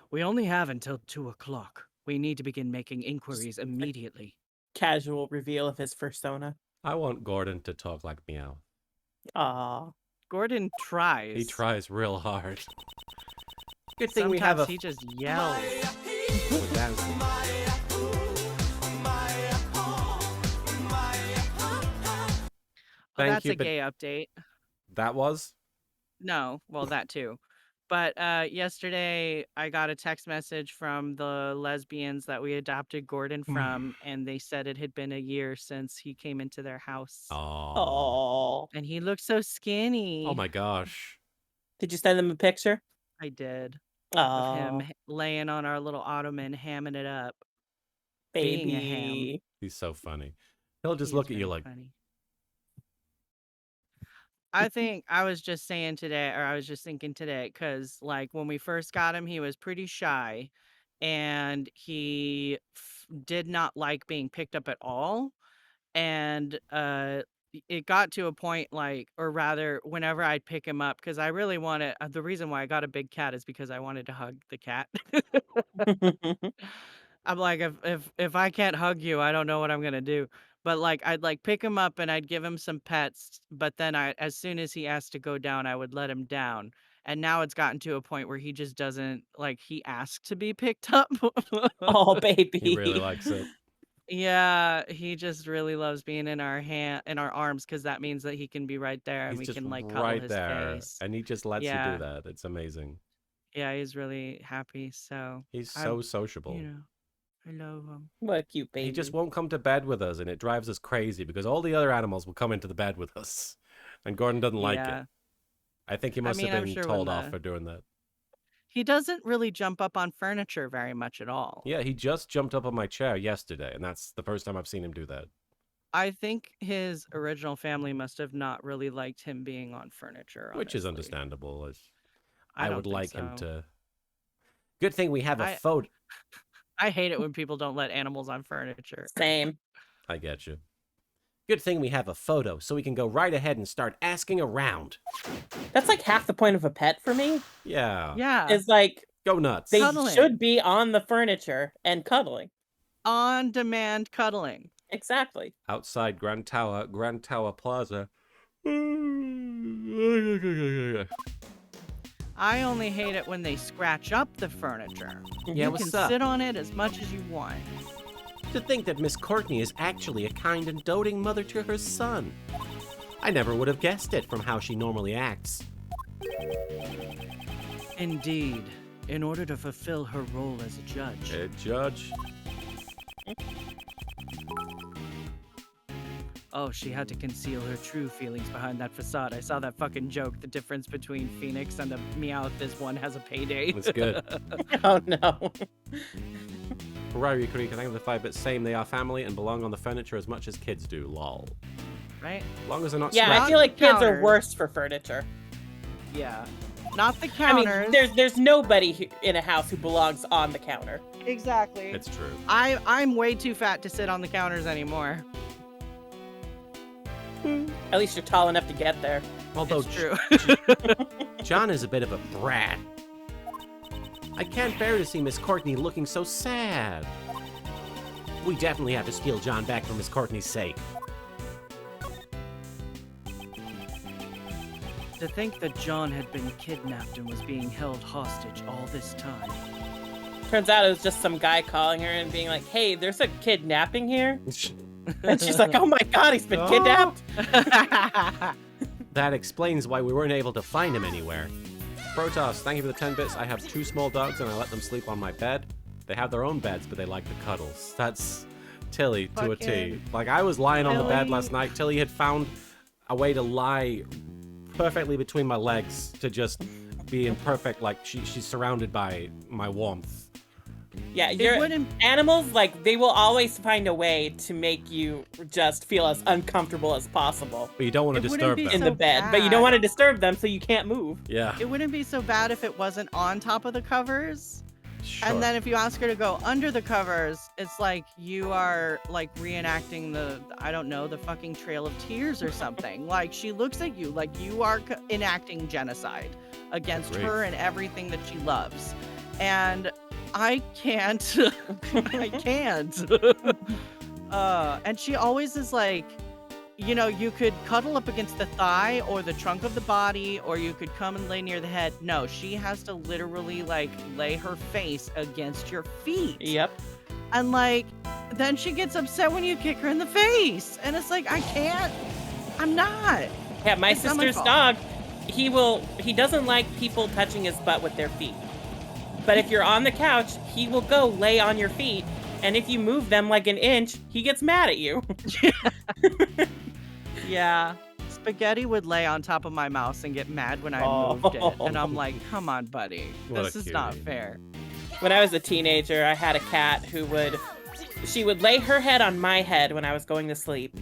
We only have until 2 o'clock. We need to begin making inquiries immediately. Casual reveal of his persona. I want Gordon to talk like Meow. Aw. Gordon tries. He tries real hard. Good thing Sometimes we have a... he just yells. Thank That's you, a but gay update. that was? No, well, that too. But yesterday, I got a text message from the lesbians that we adopted Gordon from, and they said it had been a year since he came into their house. Oh. And he looked so skinny. Oh my gosh. Did you send them a picture? I did. Oh, Of him laying on our little ottoman, hamming it up. Being a ham. baby. He's so funny. He'll just He look is at you very like, funny. I think I was just saying today, or I was just thinking today, because like when we first got him, he was pretty shy and he did not like being picked up at all. And it got to a point like, or rather, whenever I'd pick him up, because I really wanted, the reason why I got a big cat is because I wanted to hug the cat. I'm like, if I can't hug you, I don't know what I'm gonna do. But like, I'd like pick him up and I'd give him some pets. But then as soon as he asked to go down, I would let him down. And now it's gotten to a point where he just doesn't like. He asked to be picked up. Oh, baby. he really likes it. Yeah, he just really loves being in our arms, because that means that he can be right there and He's we just can like cuddle right his there. face. And he just lets you Yeah. do that. It's amazing. Yeah, he's really happy. So He's so sociable. you know, I love him. What a cute baby. He just won't come to bed with us, and it drives us crazy because all the other animals will come into the bed with us, and Gordon doesn't like Yeah. it. I think he I must mean, have I'm been sure told when off for doing that. He doesn't really jump up on furniture very much at all. Yeah, he just jumped up on my chair yesterday, and that's the first time I've seen him do that. I think his original family must have not really liked him being on furniture, Which is honestly. understandable. I I don't would think like him so. to. Good thing we have a photo. I hate it when people don't let animals on furniture. Same. I get you. Good thing we have a photo, so we can go right ahead and start asking around. That's like half the point of a pet for me. Yeah. Yeah. Is like Go nuts. they Cuddling. should be on the furniture and cuddling. On-demand cuddling. Exactly. Outside Grand Tower Plaza. I only hate it when they scratch up the furniture. Yeah, You what's can up? sit on it as much as you want. To think that Miss Courtney is actually a kind and doting mother to her son. I never would have guessed it from how she normally acts. Indeed. In order to fulfill her role as a judge. Hey, Judge. Oh, she had to conceal her true feelings behind that facade. I saw that fucking joke. The difference between Phoenix and a Meowth is one has a payday. That's good. Oh no. Ferrari Creek, I think of the 5-bit same. They are family and belong on the furniture as much as kids do. Lol. Right? As long as they're not Yeah, I scratching. feel like kids are counters. worse for furniture. Yeah. Not the I mean, counters. there's nobody in a house who belongs on the counter. Exactly. It's true. I'm way too fat to sit on the counters anymore. At least you're tall enough to get there. Although It's true. John is a bit of a brat. I can't bear to see Miss Courtney looking so sad. We definitely have to steal John back for Miss Courtney's sake. To think that John had been kidnapped and was being held hostage all this time. Turns out it was just some guy calling her and being like, "Hey, there's a kidnapping here." And she's like, "Oh my god, he's been kidnapped." That explains why we weren't able to find him anywhere. Protoss, thank you for the 10 bits. I have 2 small dogs and I let them sleep on my bed. They have their own beds, but they like the cuddles. That's Tilly to a T. Like, I was lying on the bed last night. Tilly had found a way to lie perfectly between my legs to just be in perfect, like, she's surrounded by my warmth. Yeah, your animals, like, they will always find a way to make you just feel as uncomfortable as possible. But you don't want to disturb them. In the bed, but you don't want to disturb them, so you can't move. Yeah. It wouldn't be so bad if it wasn't on top of the covers. Sure. And then if you ask her to go under the covers, it's like you are, like, reenacting the, I don't know, the fucking Trail of Tears or something. Like, she looks at you like you are enacting genocide against her and everything that she loves. And I can't. I can't. And she always is like, you know, you could cuddle up against the thigh or the trunk of the body, or you could come and lay near the head. No, she has to literally, like, lay her face against your feet. Yep. And, like, then she gets upset when you kick her in the face. And it's like, I can't. I'm not. Yeah, my sister's dog, he doesn't like people touching his butt with their feet. But if you're on the couch, he will go lay on your feet. And if you move them like an inch, he gets mad at you. Yeah. Spaghetti would lay on top of my mouse and get mad when I moved it. And I'm like, come on, buddy. This is not fair. When I was a teenager, I had a cat who she would lay her head on my head when I was going to sleep.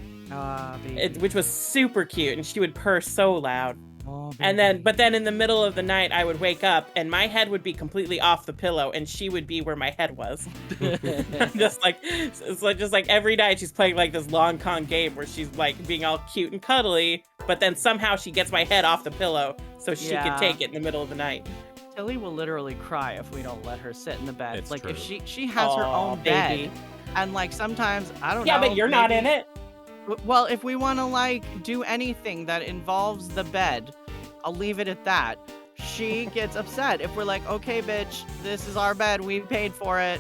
Which was super cute. And she would purr so loud. But then in the middle of the night, I would wake up and my head would be completely off the pillow and she would be where my head was. just like every night she's playing like this long con game where she's like being all cute and cuddly, but then somehow she gets my head off the pillow so she can take it in the middle of the night. Tilly will literally cry if we don't let her sit in the bed. It's like true. if she has her own bed, and like sometimes I don't know. Yeah, but you're not in it. Well, if we want to like do anything that involves the bed, I'll leave it at that. She gets upset if we're like, okay, bitch, this is our bed. We paid for it.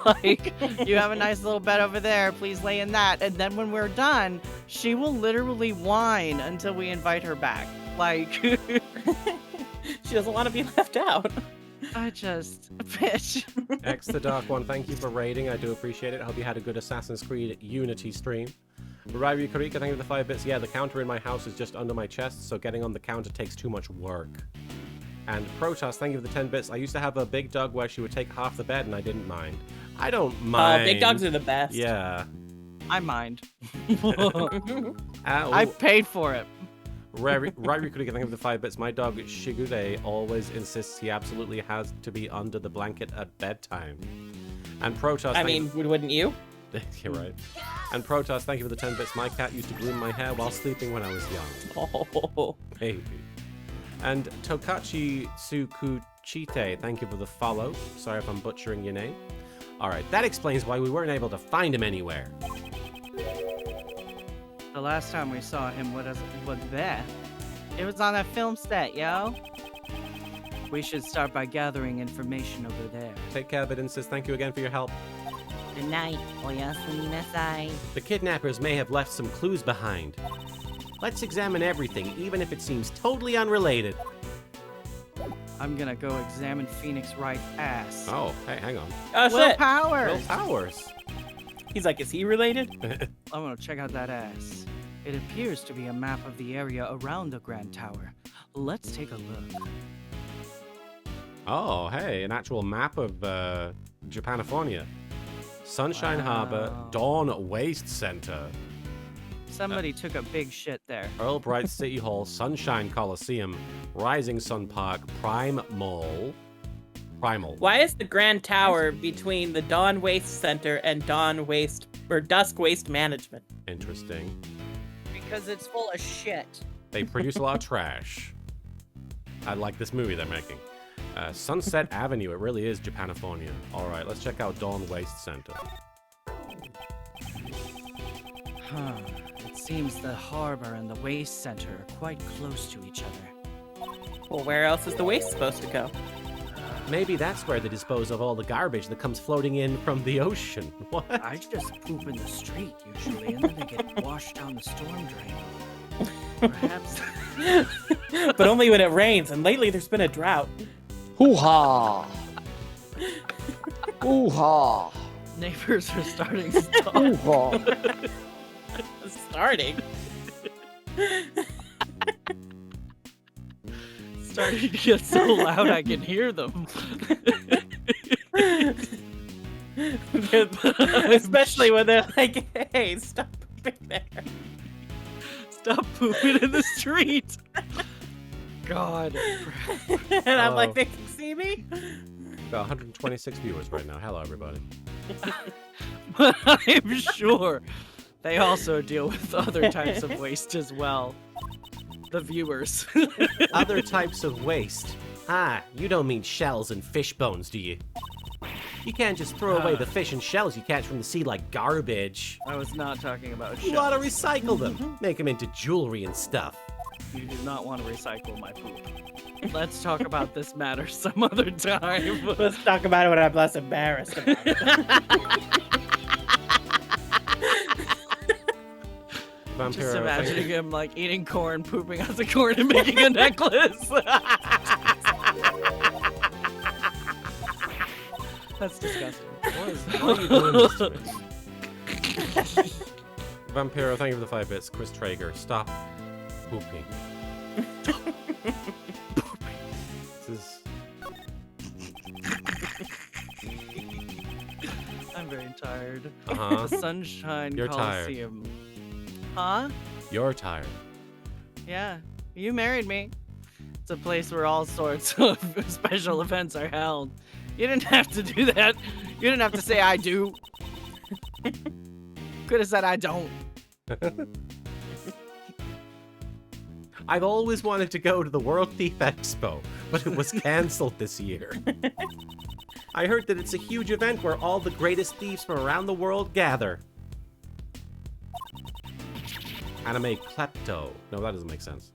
Like, you have a nice little bed over there. Please lay in that. And then when we're done, she will literally whine until we invite her back. Like, she doesn't want to be left out. Bitch. X the Dark One, thank you for raiding. I do appreciate it. I hope you had a good Assassin's Creed Unity stream. Ryu Karika, thank you for the 5 bits. Yeah, the counter in my house is just under my chest, so getting on the counter takes too much work. And Protoss, thank you for the 10 bits. I used to have a big dog where she would take half the bed, and I didn't mind. I don't mind. Big dogs are the best. Yeah. I mind. I paid for it. Ryu Karika, thank you for the 5 bits. My dog Shigure always insists he absolutely has to be under the blanket at bedtime. And Protoss, I mean, wouldn't you? You're right. And Protoss, thank you for the 10 bits. My cat used to groom my hair while sleeping when I was young. Oh, baby. And Tokachi Tsukuchite, thank you for the follow. Sorry if I'm butchering your name. Alright, that explains why we weren't able to find him anywhere. The last time we saw him was there. It was on a film set, yo. We should start by gathering information over there. Take care, Vidin. Thank you again for your help. Good night. Oyasumi nasai. The kidnappers may have left some clues behind. Let's examine everything, even if it seems totally unrelated. I'm gonna go examine Phoenix Wright's ass. Oh, hey, hang on. Oh, Will shit. Powers. Will Powers. He's like, is he related? I'm gonna check out that ass. It appears to be a map of the area around the Grand Tower. Let's take a look. Oh, hey, an actual map of Japanifornia. Sunshine Harbor, Dawn Waste Center. Somebody took a big shit there. Earl Bright City Hall, Sunshine Coliseum, Rising Sun Park, Prime Mall. Primal. Why is the Grand Tower between the Dawn Waste Center and Dusk Waste Management? Interesting. Because it's full of shit. They produce a lot of trash. I like this movie they're making. Sunset Avenue, it really is Japanifornia. Alright, let's check out Dawn Waste Center. Huh. It seems the harbor and the waste center are quite close to each other. Well, where else is the waste supposed to go? Maybe that's where they dispose of all the garbage that comes floating in from the ocean. What? I just poop in the street usually, and then they get washed down the storm drain. Perhaps. But only when it rains, and lately there's been a drought. Hoo-ha! Hoo-ha! Neighbors are starting to talk. Hoo-ha! Starting. Starting to get so loud I can hear them. Especially when they're like, hey, stop pooping there. Stop pooping in the street. God. And I'm like, they can see me? About 126 viewers right now. Hello, everybody. But I'm sure they also deal with other types of waste as well. The viewers. Other types of waste. Ah, you don't mean shells and fish bones, do you? You can't just throw away the fish and shells you catch from the sea like garbage. I was not talking about You shells. ought to recycle them. Make them into jewelry and stuff. You do not want to recycle my poop. Let's talk about this matter some other time. Let's talk about it when I'm less embarrassed about it. Just imagining him like eating corn, pooping out the corn, and making a necklace. That's disgusting. What are you doing this to me? Vampiro, thank you for the 5 bits. Chris Traeger, stop pooping. This is... I'm very tired. Uh-huh. The Sunshine You're Coliseum. Huh? You're tired. Yeah. You married me. It's a place where all sorts of special events are held. You didn't have to do that. You didn't have to say I do. Could have said I don't. I've always wanted to go to the World Thief Expo, but it was cancelled this year. I heard that it's a huge event where all the greatest thieves from around the world gather. Anime klepto. No, that doesn't make sense.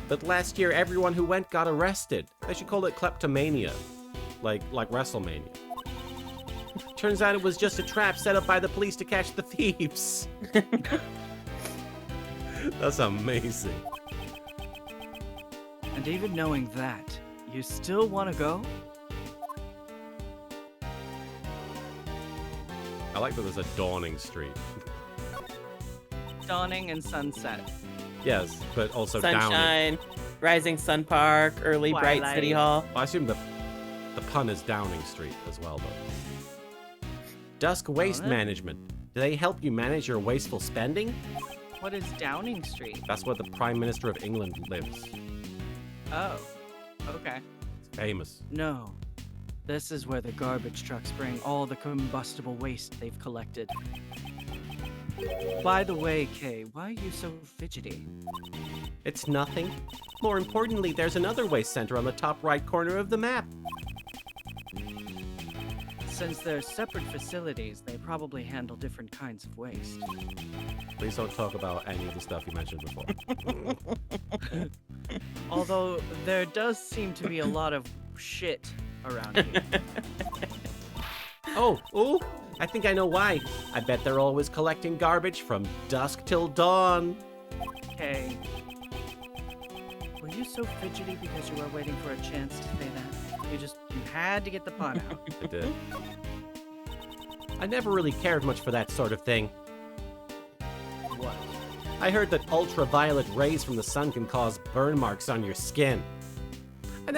But last year, everyone who went got arrested. They should call it kleptomania. Like WrestleMania. Turns out it was just a trap set up by the police to catch the thieves. That's amazing. And even knowing that, you still want to go? I like that there's a dawning street. Dawning and sunset. Yes, but also downing. Sunshine, Rising Sun Park, Early Bright Twilight. City Hall. I assume the pun is Downing Street as well, though. Dusk Waste Management. Do they help you manage your wasteful spending? What is Downing Street? That's where the Prime Minister of England lives. Oh. Okay. It's famous. No. This is where the garbage trucks bring all the combustible waste they've collected. By the way, Kay, why are you so fidgety? It's nothing. More importantly, there's another waste center on the top right corner of the map. Since they're separate facilities, they probably handle different kinds of waste. Please don't talk about any of the stuff you mentioned before. Although there does seem to be a lot of shit around here. Oh, I think I know why. I bet they're always collecting garbage from dusk till dawn. Kay, were you so fidgety because you were waiting for a chance to say that? You had to get the pun out. I did. I never really cared much for that sort of thing. What? I heard that ultraviolet rays from the sun can cause burn marks on your skin.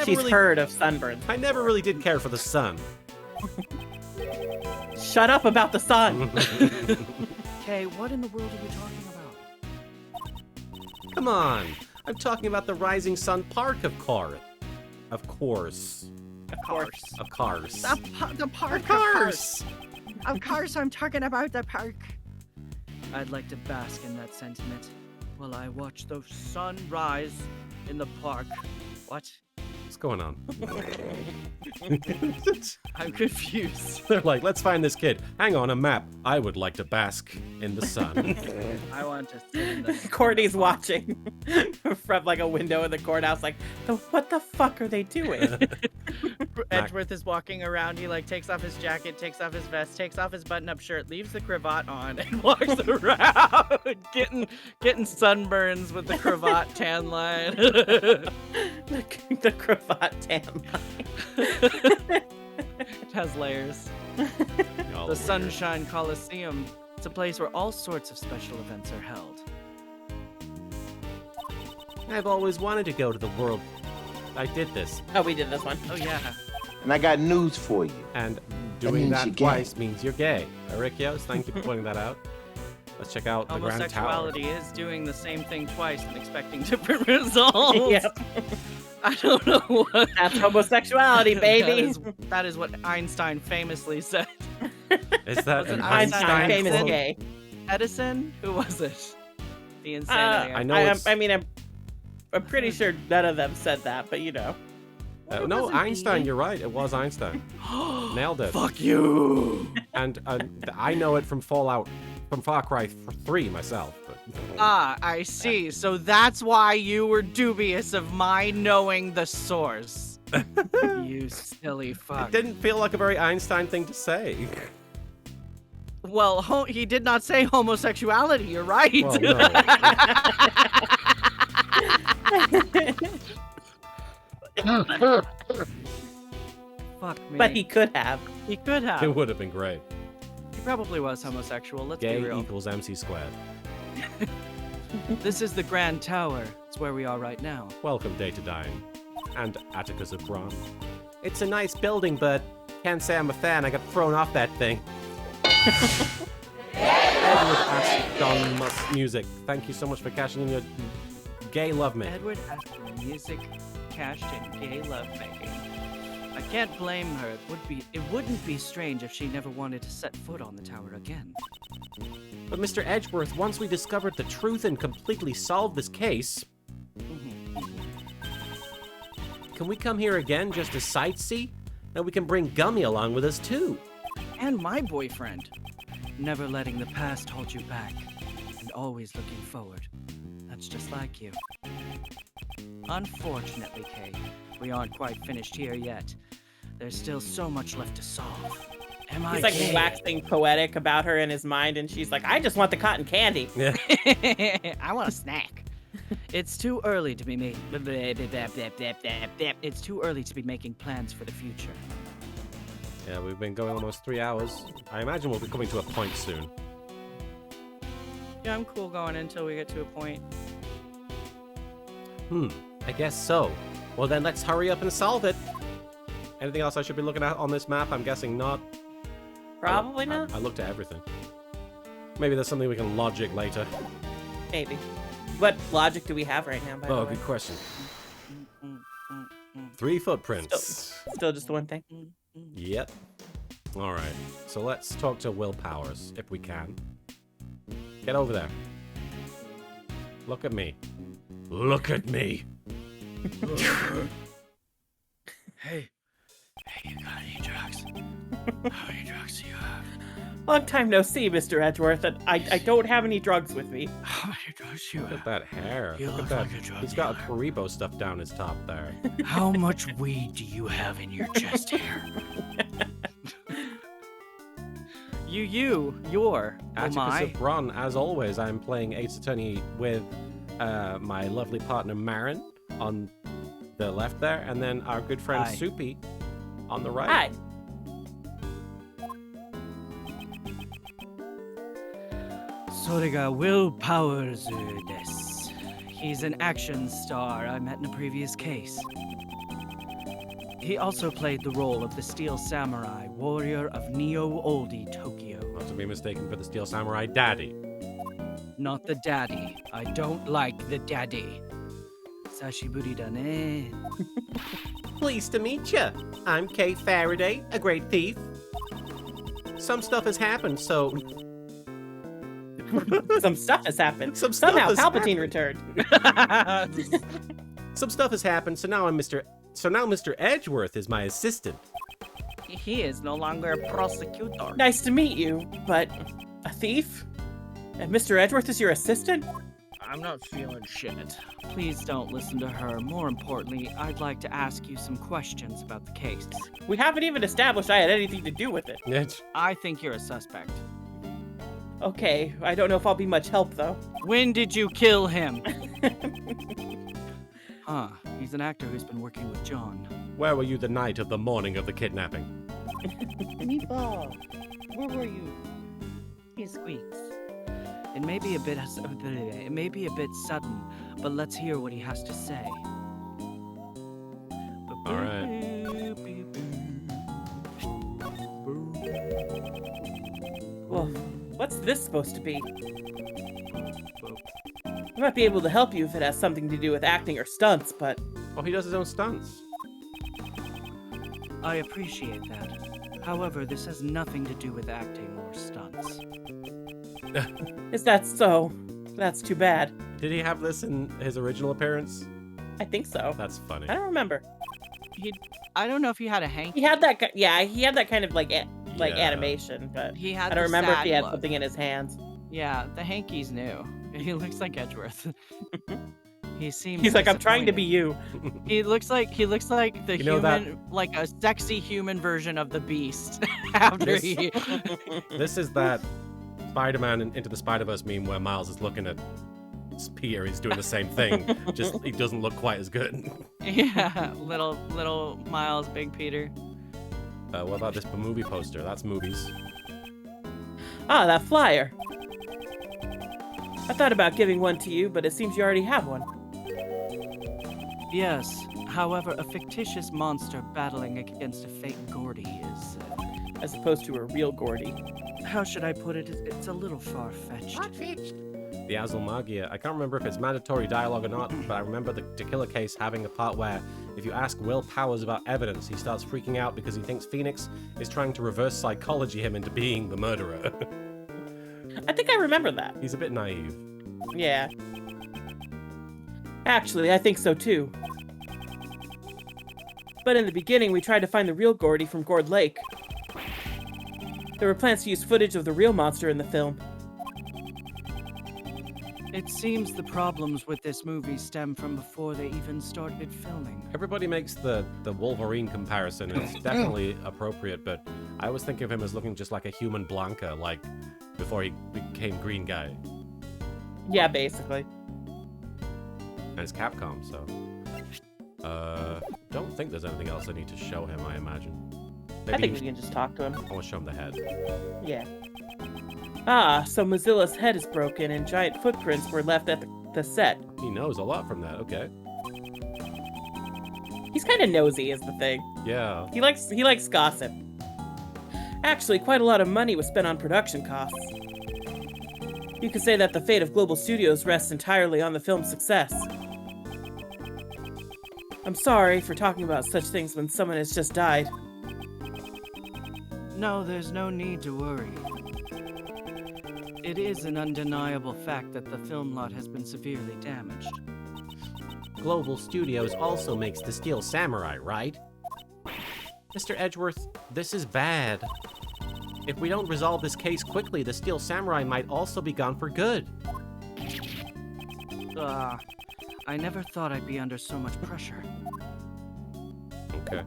She's heard of sunburns. I never really did care for the sun. Shut up about the sun. Kay, what in the world are you talking about? Come on. I'm talking about the Rising Sun Park, of course. Of course. Of course. Of course. The park. Of course. Of course, I'm talking about the park. I'd like to bask in that sentiment while I watch the sun rise in the park. What? What's going on? I'm confused. They're like, let's find this kid. Hang on, a map. I would like to bask in the sun. I want to sit in the Courtney's watching from like a window in the courthouse like, what the fuck are they doing? Edgeworth is walking around. He like takes off his jacket, takes off his vest, takes off his button-up shirt, leaves the cravat on, and walks around getting sunburns with the cravat tan line. The cravat tan line. It has layers. The Sunshine Coliseum. It's a place where all sorts of special events are held. I've always wanted to go to the world. I did this. Oh, we did this one. Oh yeah. And I got news for you. And doing means that you're gay. twice means you're gay. Rikios, thank you for pointing that out. Let's check out the Grand Tower. Homosexuality is doing the same thing twice and expecting different results. Yep. I don't know what. That's homosexuality, baby. That is what Einstein famously said. Is that Was it an Einstein Einstein famous quote? gay. Edison? Who was it? The insanity. I know it's... I mean, I'm pretty sure none of them said that, but you know. no, Einstein, you're right. It was Einstein. Nailed it. Fuck you! And I know it from Fallout, from Far Cry 3 myself. But... Ah, I see. So that's why you were dubious of my knowing the source. You silly fuck. It didn't feel like a very Einstein thing to say. Well, he did not say homosexuality. You're right. Well, no. Fuck me. But he could have. He could have. It would have been great. He probably was homosexual. Let's Gay be real. equals MC squared. This is the Grand Tower. It's where we are right now. Welcome, Data Dying. And Atticus of Bron. It's a nice building, but can't say I'm a fan. I got thrown off that thing. Edward asked Don Musk Music. Thank you so much for cashing in your gay lovemaking. Edward asked for music cashed in gay lovemaking. I can't blame her. It wouldn't be strange if she never wanted to set foot on the tower again. But Mr. Edgeworth, once we discovered the truth and completely solved this case, can we come here again just to sightsee? And we can bring Gummy along with us too. And my boyfriend. Never letting the past hold you back. And always looking forward. That's just like you. Unfortunately, Kay, we aren't quite finished here yet. There's still so much left to solve. He's like waxing poetic about her in his mind, and she's like, I just want the cotton candy. Yeah. I want a snack. It's too early to be It's too early to be making plans for the future. Yeah, we've been going almost 3 hours. I imagine we'll be coming to a point soon. Yeah, I'm cool going until we get to a point. I guess so. Well then, let's hurry up and solve it. Anything else I should be looking at on this map? I'm guessing not. Probably not. I looked at everything. Maybe there's something we can logic later. Maybe. What logic do we have right now, by the way? Good question. 3 footprints. Still just the one thing? Yep. Alright, so let's talk to Will Powers, if we can. Get over there. Look at me. Look at me! Hey, you got any drugs? How many drugs do you have? Long time no see, Mr. Edgeworth, and I don't have any drugs with me. How many drugs do you Look at have? that hair. You Look look at that. like a drug He's got a dealer. Karibo stuff down his top there. How much weed do you have in your chest hair? You're. Atticus of Bron, as always, I'm playing Ace Attorney with my lovely partner Marin on the left there, and then our good friend Hi. Soupy on the right. Hi. Soriga Will Powers des. He's an action star I met in a previous case. He also played the role of the Steel Samurai, warrior of Neo-Oldie Tokyo. Not to be mistaken for the Steel Samurai Daddy. Not the daddy. I don't like the daddy. Sashiburi da ne. Pleased to meet you. I'm Kate Faraday, a great thief. Some stuff has happened, so... Some stuff has happened. Some stuff Somehow has Palpatine happened. returned. Some stuff has happened, so now Mr. Edgeworth is my assistant. He is no longer a prosecutor. Nice to meet you, but a thief? And Mr. Edgeworth is your assistant? I'm not feeling shit. Please don't listen to her. More importantly, I'd like to ask you some questions about the case. We haven't even established I had anything to do with it. I think you're a suspect. Okay, I don't know if I'll be much help, though. When did you kill him? Huh, he's an actor who's been working with John. Where were you the night of the morning of the kidnapping? Meatball, where were you? He squeaks. It may be a bit sudden, but let's hear what he has to say. All right. Well, what's this supposed to be? I might be able to help you if it has something to do with acting or stunts, but... Oh, he does his own stunts. I appreciate that. However, this has nothing to do with acting or stunts. Is that so? That's too bad. Did he have this in his original appearance? I think so. That's funny. I don't remember. I don't know if he had a hanky. He had that. Yeah, he had that kind of like animation, but He had I don't the remember if sad he had look. something in his hands. Yeah, the hanky's new. He looks like Edgeworth. He seems. He's like, I'm trying to be you. He looks like the You know that- human, like a sexy human version of the Beast. After This- he. This is that Spider-Man Into the Spider-Verse meme where Miles is looking at Peter. He's doing the same thing, just he doesn't look quite as good. Yeah, little Miles, Big Peter. What about this movie poster? That's movies. Ah, that flyer. I thought about giving one to you, but it seems you already have one. Yes, however, a fictitious monster battling against a fake Gordy is... As opposed to a real Gordy. How should I put it? It's a little far-fetched. The Azulmagia. I can't remember if it's mandatory dialogue or not, but I remember the To Kill a Case having a part where if you ask Will Powers about evidence, he starts freaking out because he thinks Phoenix is trying to reverse psychology him into being the murderer. I think I remember that. He's a bit naive. Yeah. Actually, I think so too. But in the beginning, we tried to find the real Gordy from Gord Lake. There were plans to use footage of the real monster in the film. It seems the problems with this movie stem from before they even started filming. Everybody makes the Wolverine comparison, and it's definitely appropriate, but I was thinking of him as looking just like a human Blanca, like before he became Green Guy. Yeah, basically. And it's Capcom, so... don't think there's anything else I need to show him, I imagine. Maybe I think we can just talk to him. I want to show him the head. Yeah. Ah, so Mozilla's head is broken and giant footprints were left at the set. He knows a lot from that, okay. He's kind of nosy is the thing. Yeah. He likes gossip. Actually, quite a lot of money was spent on production costs. You could say that the fate of Global Studios rests entirely on the film's success. I'm sorry for talking about such things when someone has just died. No, there's no need to worry. It is an undeniable fact that the film lot has been severely damaged. Global Studios also makes the Steel Samurai, right? Mr. Edgeworth, this is bad. If we don't resolve this case quickly, the Steel Samurai might also be gone for good. I never thought I'd be under so much pressure. Okay.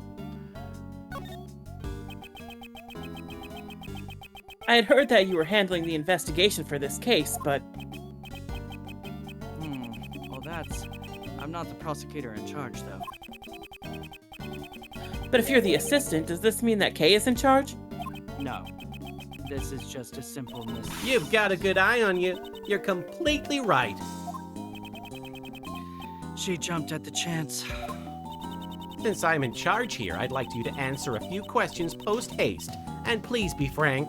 I had heard that you were handling the investigation for this case, but... Well, I'm not the prosecutor in charge, though. But if you're the assistant, does this mean that Kay is in charge? No. This is just a simple You've got a good eye on you. You're completely right. She jumped at the chance. Since I'm in charge here, I'd like you to answer a few questions post-haste. And please be frank.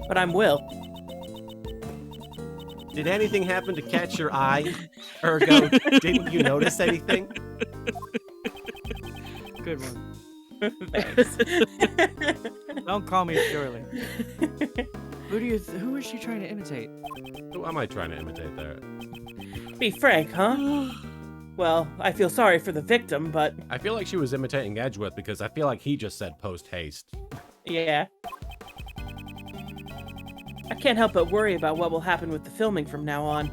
But I'm Will. Did anything happen to catch your eye? Ergo, didn't you notice anything? Good one. Thanks. Don't call me Shirley. Who is she trying to imitate? Who am I trying to imitate there? Be frank, huh? Well, I feel sorry for the victim, but... I feel like she was imitating Edgeworth because I feel like he just said post-haste. Yeah. I can't help but worry about what will happen with the filming from now on.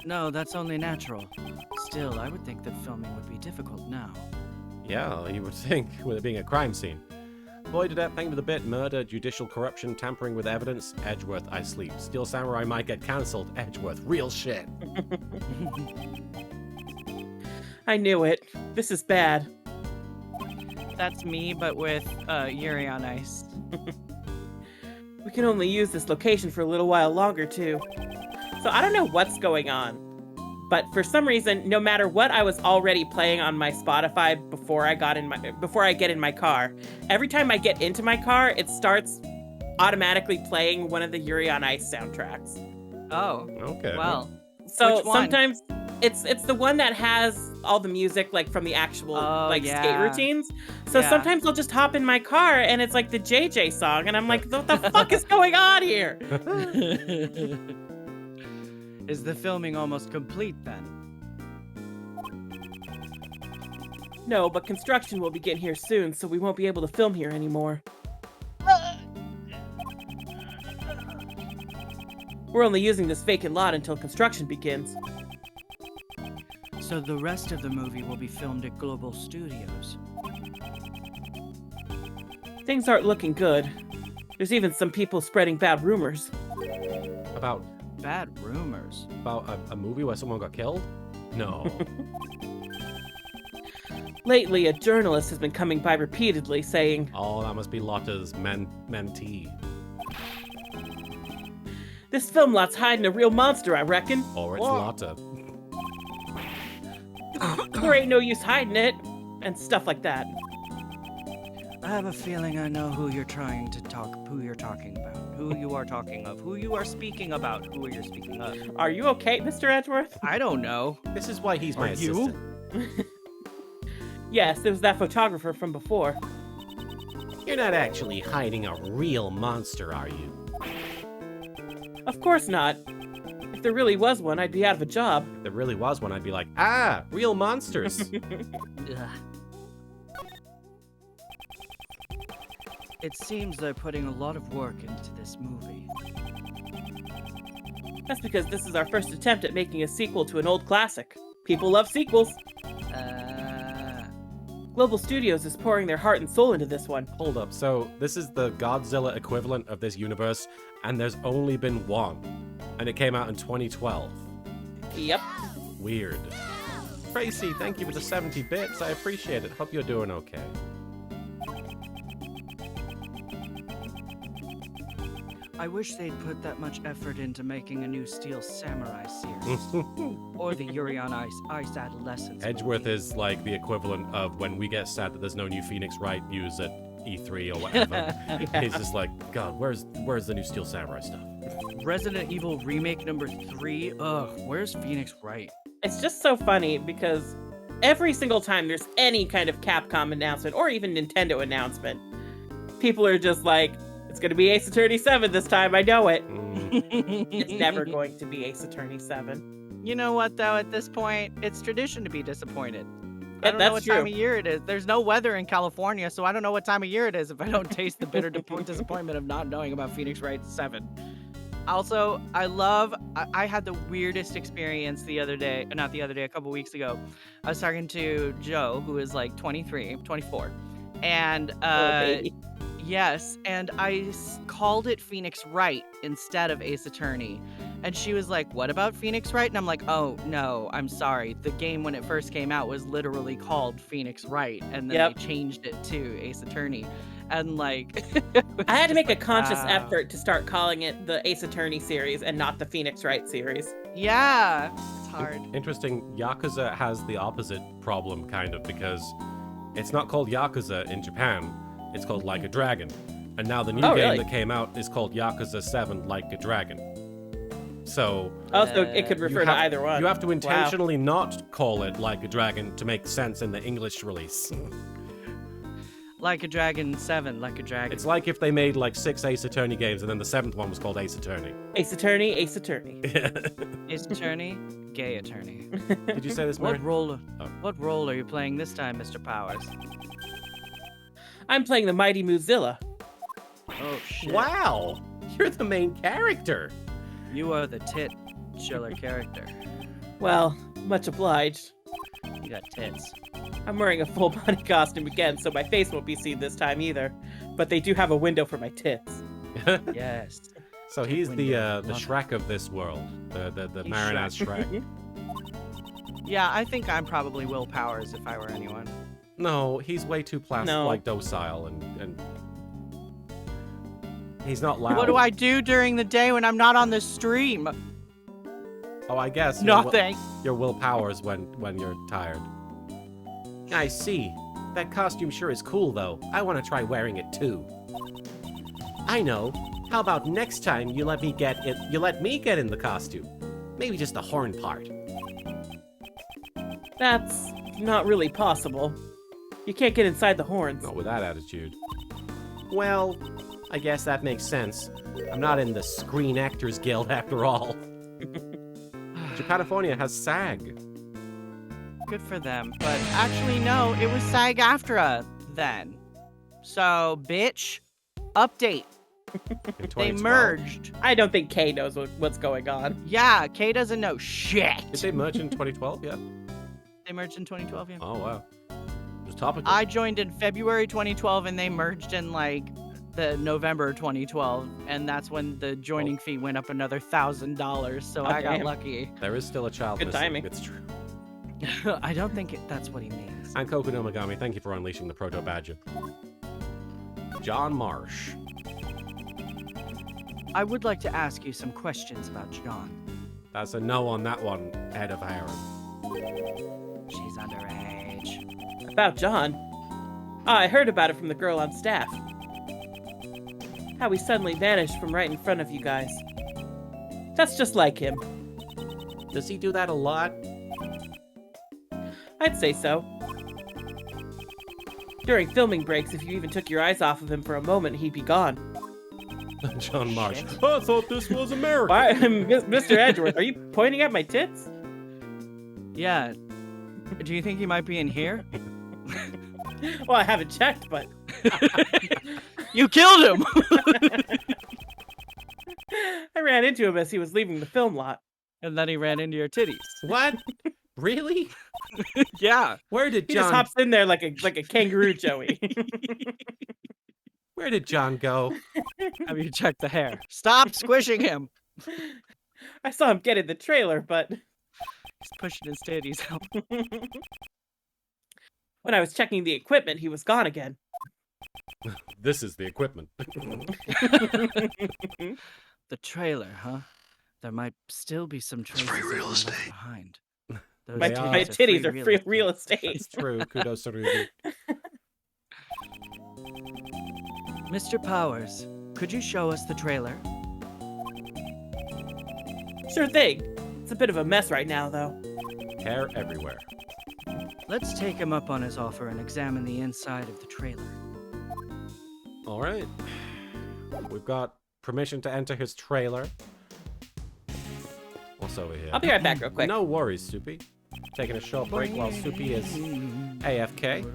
No, that's only natural. Still, I would think that filming would be difficult now. Yeah, you would think, with it being a crime scene. Boy to death, thank you for the bit. Murder, judicial corruption, tampering with evidence. Edgeworth, I sleep. Steel Samurai might get cancelled. Edgeworth, real shit. I knew it. This is bad. That's me, but with Yuri on Ice. We can only use this location for a little while longer, too. So I don't know what's going on, but for some reason, no matter what I was already playing on my Spotify before I get in my car, every time I get into my car, it starts automatically playing one of the Yuri on Ice soundtracks. Oh. Okay. Well. So sometimes it's the one that has all the music like from the actual skate routines. So sometimes I'll just hop in my car and it's like the JJ song and I'm like, what the fuck is going on here? Is the filming almost complete then? No, but construction will begin here soon, so we won't be able to film here anymore. We're only using this vacant lot until construction begins. So the rest of the movie will be filmed at Global Studios. Things aren't looking good. There's even some people spreading bad rumors. About bad rumors? About a movie where someone got killed? No. Lately, a journalist has been coming by repeatedly saying, "Oh, that must be Lotta's mentee. This film lot's hiding a real monster, I reckon." Or it's Lotta. There ain't no use hiding it, and stuff like that. I have a feeling I know who you're talking about, who you are talking of, who you are speaking about, who you're speaking of. Are you okay, Mr. Edgeworth? I don't know. This is why he's my assistant. Yes, it was that photographer from before. You're not actually hiding a real monster, are you? Of course not. If there really was one, I'd be out of a job. If there really was one, I'd be like, real monsters. It seems they're putting a lot of work into this movie. That's because this is our first attempt at making a sequel to an old classic. People love sequels. Global Studios is pouring their heart and soul into this one. Hold up, so this is the Godzilla equivalent of this universe, and there's only been one. And it came out in 2012. Yep. Weird. Tracy, thank you for the 70 bits. I appreciate it. Hope you're doing okay. I wish they'd put that much effort into making a new Steel Samurai series. Or the Yuri on Ice Adolescence. Edgeworth is like the equivalent of when we get sad that there's no new Phoenix Wright news at E3 or whatever. He's just like, God, where's the new Steel Samurai stuff? Resident Evil Remake number 3? Ugh, where's Phoenix Wright? It's just so funny because every single time there's any kind of Capcom announcement or even Nintendo announcement, people are just like, it's going to be Ace Attorney 7 this time, I know it. It's never going to be Ace Attorney 7. You know what, though, at this point, it's tradition to be disappointed. I don't know what time of year it is. There's no weather in California, so I don't know what time of year it is if I don't taste the bitter disappointment of not knowing about Phoenix Wright 7. Also, I had the weirdest experience a couple weeks ago. I was talking to Joe, who is like 24, and yes, and I called it Phoenix Wright instead of Ace Attorney. And she was like, what about Phoenix Wright? And I'm like, oh, no, I'm sorry. The game, when it first came out, was literally called Phoenix Wright. And then they changed it to Ace Attorney. And like... I had to make a conscious effort to start calling it the Ace Attorney series and not the Phoenix Wright series. Yeah, it's hard. Interesting. Yakuza has the opposite problem, kind of, because it's not called Yakuza in Japan. It's called Like a Dragon. And now the new game that came out is called Yakuza 7 Like a Dragon. So it could refer to either one. You have to intentionally not call it Like a Dragon to make sense in the English release. Like a Dragon 7, Like a Dragon. It's like if they made like 6 Ace Attorney games and then the 7th one was called Ace Attorney. Ace Attorney, Ace Attorney. Ace Attorney, Gay Attorney. Did you say this, Marin? What role are you playing this time, Mr. Powers? I'm playing the mighty Muzilla. Oh, shit. Wow! You're the main character! You are the titular character. Well, much obliged. You got tits. I'm wearing a full body costume again, so my face won't be seen this time either. But they do have a window for my tits. Yes. So he's the Shrek of this world. The Marin as Shrek. Yeah, I think I'm probably Will Powers if I were anyone. No, he's way too like docile and he's not loud. What do I do during the day when I'm not on the stream? Oh, I guess nothing. Your Will Powers when you're tired. I see. That costume sure is cool though. I want to try wearing it too. I know. How about next time you let me get in the costume? Maybe just the horn part. That's not really possible. You can't get inside the horns. Not with that attitude. Well, I guess that makes sense. I'm not in the Screen Actors Guild after all. Japanifornia has SAG. Good for them. But actually, no, it was SAG-AFTRA then. So, bitch, update. They merged. I don't think Kay knows what's going on. Yeah, Kay doesn't know shit. Did they merge in 2012 yet? They merged in 2012, yeah. Oh, wow. It was topical. I joined in February 2012, and they merged in, like, the November 2012, and that's when the joining fee went up another $1,000, so I got lucky. There is still a child Good missing. timing. It's true. I don't think that's what he means. And Koku no Megami, thank you for unleashing the Proto-Badger. John Marsh. I would like to ask you some questions about John. That's a no on that one, Head of Aaron. She's underage. About John? I heard about it from the girl on staff. How he suddenly vanished from right in front of you guys. That's just like him. Does he do that a lot? I'd say so. During filming breaks, if you even took your eyes off of him for a moment, he'd be gone. John Marsh. I thought this was America. Why, Mr. Edgeworth, are you pointing at my tits? Yeah. Do you think he might be in here? Well, I haven't checked, but... You killed him! I ran into him as he was leaving the film lot. And then he ran into your titties. What? Really? Yeah. Where did John... He just hops in there like a kangaroo, Joey. Where did John go? Have you checked the hair? Stop squishing him! I saw him get in the trailer, but... He's pushing his titties out. When I was checking the equipment, he was gone again. This is the equipment. The trailer, huh? There might still be some traces of real estate behind. My titties are free real estate. That's true. Kudos to Ruby. Mr. Powers, could you show us the trailer? Sure thing. It's a bit of a mess right now, though. Hair everywhere. Let's take him up on his offer and examine the inside of the trailer. All right. We've got permission to enter his trailer. What's over here? I'll be right back real quick. No worries, Soupy. Taking a short break while Soupy is AFK.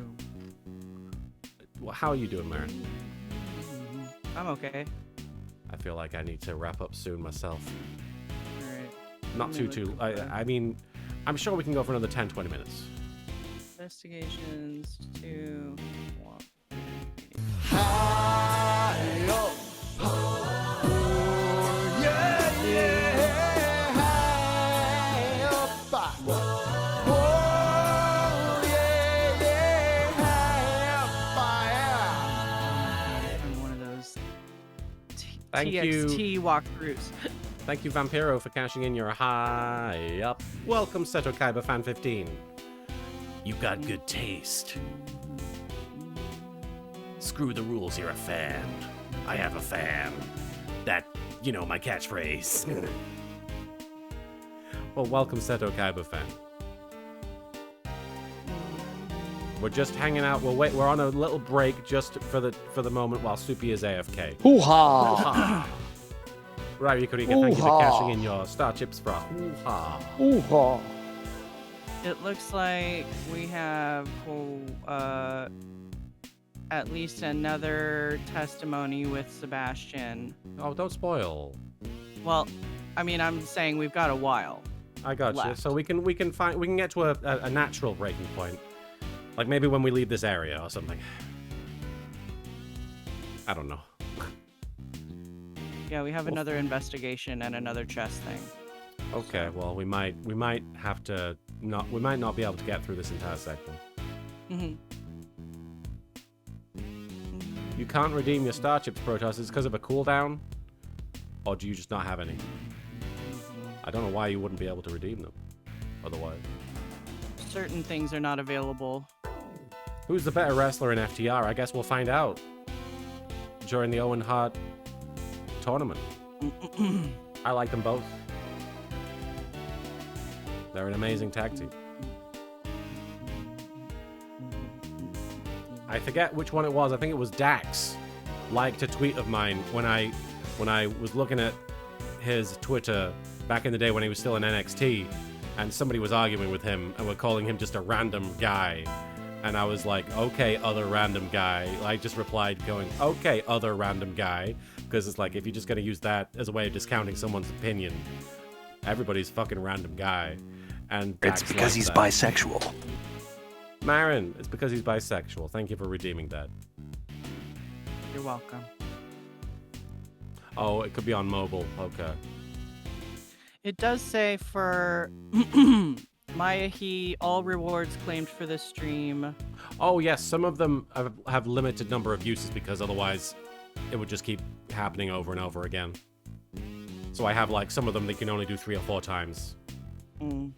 How are you doing, Marin? I'm okay. I feel like I need to wrap up soon myself. Alright. Not too. I mean, I'm sure we can go for another 10-20 minutes. Investigations 2, 1. One of those Thank TXT you. walkthroughs. Thank you, Vampiro, for cashing in your high up. Welcome, Seto Kaiba Fan 15. You got good taste. Screw the rules, you're a fan. I have a fan. That, you know, my catchphrase. Well, welcome, Seto Kaiba Fan. We're just hanging out. We're on a little break just for the moment while Soupy is AFK. Hoo-ha! Hoo-ha! Right, Rikorika, thank you for cashing in your Star Chips for hoo-ha. Hoo-ha! It looks like we have at least another testimony with Sebastian. Oh, don't spoil. Well, I mean, I'm saying we've got a while. I got you. left. So we can get to a natural breaking point, like maybe when we leave this area or something. I don't know. Yeah, we have another investigation and another chest thing. Okay, well we might have to we might not be able to get through this entire section. Mm-hmm. You can't redeem your Star Chips, Protoss. Is because of a cooldown, or do you just not have any? I don't know why you wouldn't be able to redeem them. Otherwise, Certain things are not available. who's the better wrestler in FTR? I guess we'll find out during the Owen Hart tournament. I like them both. They're an amazing tag team. I forget which one it was. I think it was Dax liked a tweet of mine when I was looking at his Twitter back in the day when he was still in NXT, and somebody was arguing with him and were calling him just a random guy. And I was like, okay, other random guy. I just replied going, okay, other random guy. Because it's like, if you're just going to use that as a way of discounting someone's opinion, everybody's fucking random guy. And It's because he's bisexual. Marin, it's because he's bisexual. Thank you for redeeming that. You're welcome. Oh, it could be on mobile. It does say for Mayahi, all rewards claimed for this stream. Oh, yes, some of them have limited number of uses because otherwise it would just keep happening over and over again. So I have like some of them that can only do 3 or 4 times. Mm.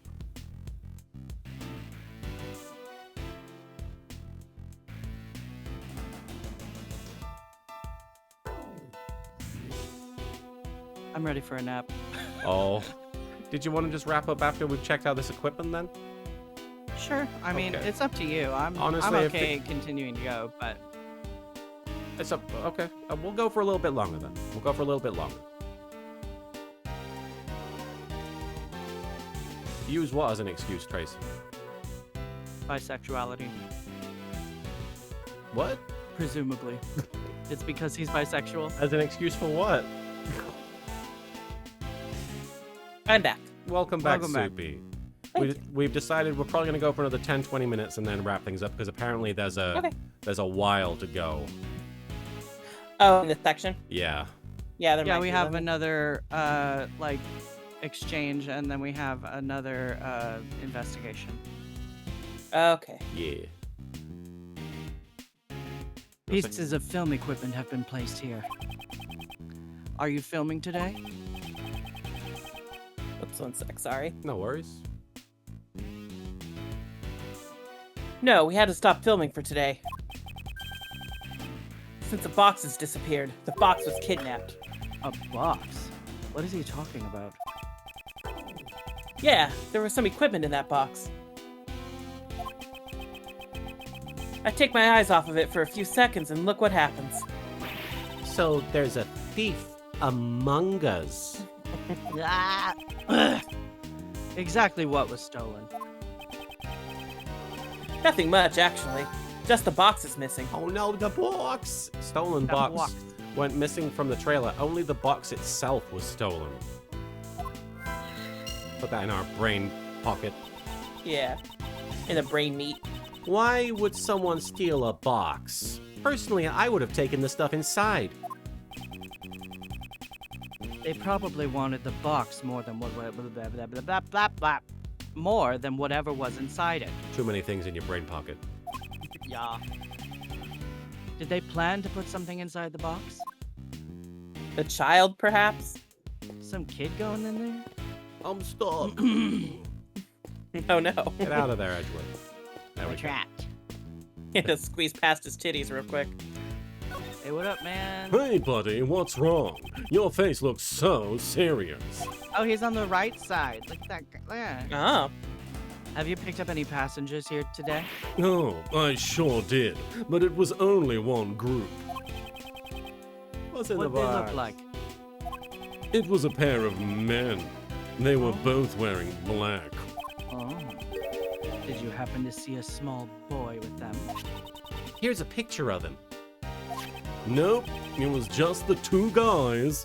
I'm ready for a nap. Oh. Did you want to just wrap up after we've checked out this equipment then? Sure. I mean, Okay. it's up to you. Honestly, I'm if okay continuing to go, but It's up. Okay. We'll go for a little bit longer then. We'll go for a little bit longer. Use what as an excuse, Tracy? bisexuality. What? Presumably. It's because he's bisexual. As an excuse for what? I'm back. Welcome back, Welcome back. Soupy. Thank you. We've decided we're probably going to go for another 10-20 minutes and then wrap things up because apparently there's a while to go. Oh, in this section? Yeah. Yeah, there might We be have one. another like exchange, and then we have another investigation. Okay. Yeah. Pieces of film equipment have been placed here. Are you filming today? Oops, 1 sec, sorry. No worries. No, we had to stop filming for today. Since the box has disappeared. The box was kidnapped. A box? What is he talking about? Yeah, there was some equipment in that box. I take my eyes off of it for a few seconds and look what happens. So there's a thief among us. Exactly what was stolen. Nothing much, actually. Just the box is missing. Oh no, the box! Stolen box went missing from the trailer. Only the box itself was stolen. Put that in our brain pocket. Yeah. In the brain meat. Why would someone steal a box? Personally, I would have taken the stuff inside. They probably wanted the box more than More than whatever was inside it. Too many things in your brain pocket. Yeah. Did they plan to put something inside the box? The child, perhaps? Some kid going in there? I'm stuck. Oh no. Get out of there, Edgewood. There we go. Trapped. He had to squeeze past his titties real quick. Hey, what up, man? Hey, buddy, what's wrong? Your face looks so serious. Oh, he's on the right side. Look at that guy. Yeah. Oh. Have you picked up any passengers here today? Oh, I sure did, but it was only one group. What's in What the they box? look like? It was a pair of men. They were both wearing black. Oh. Did you happen to see a small boy with them? Here's a picture of him. Nope, it was just the two guys.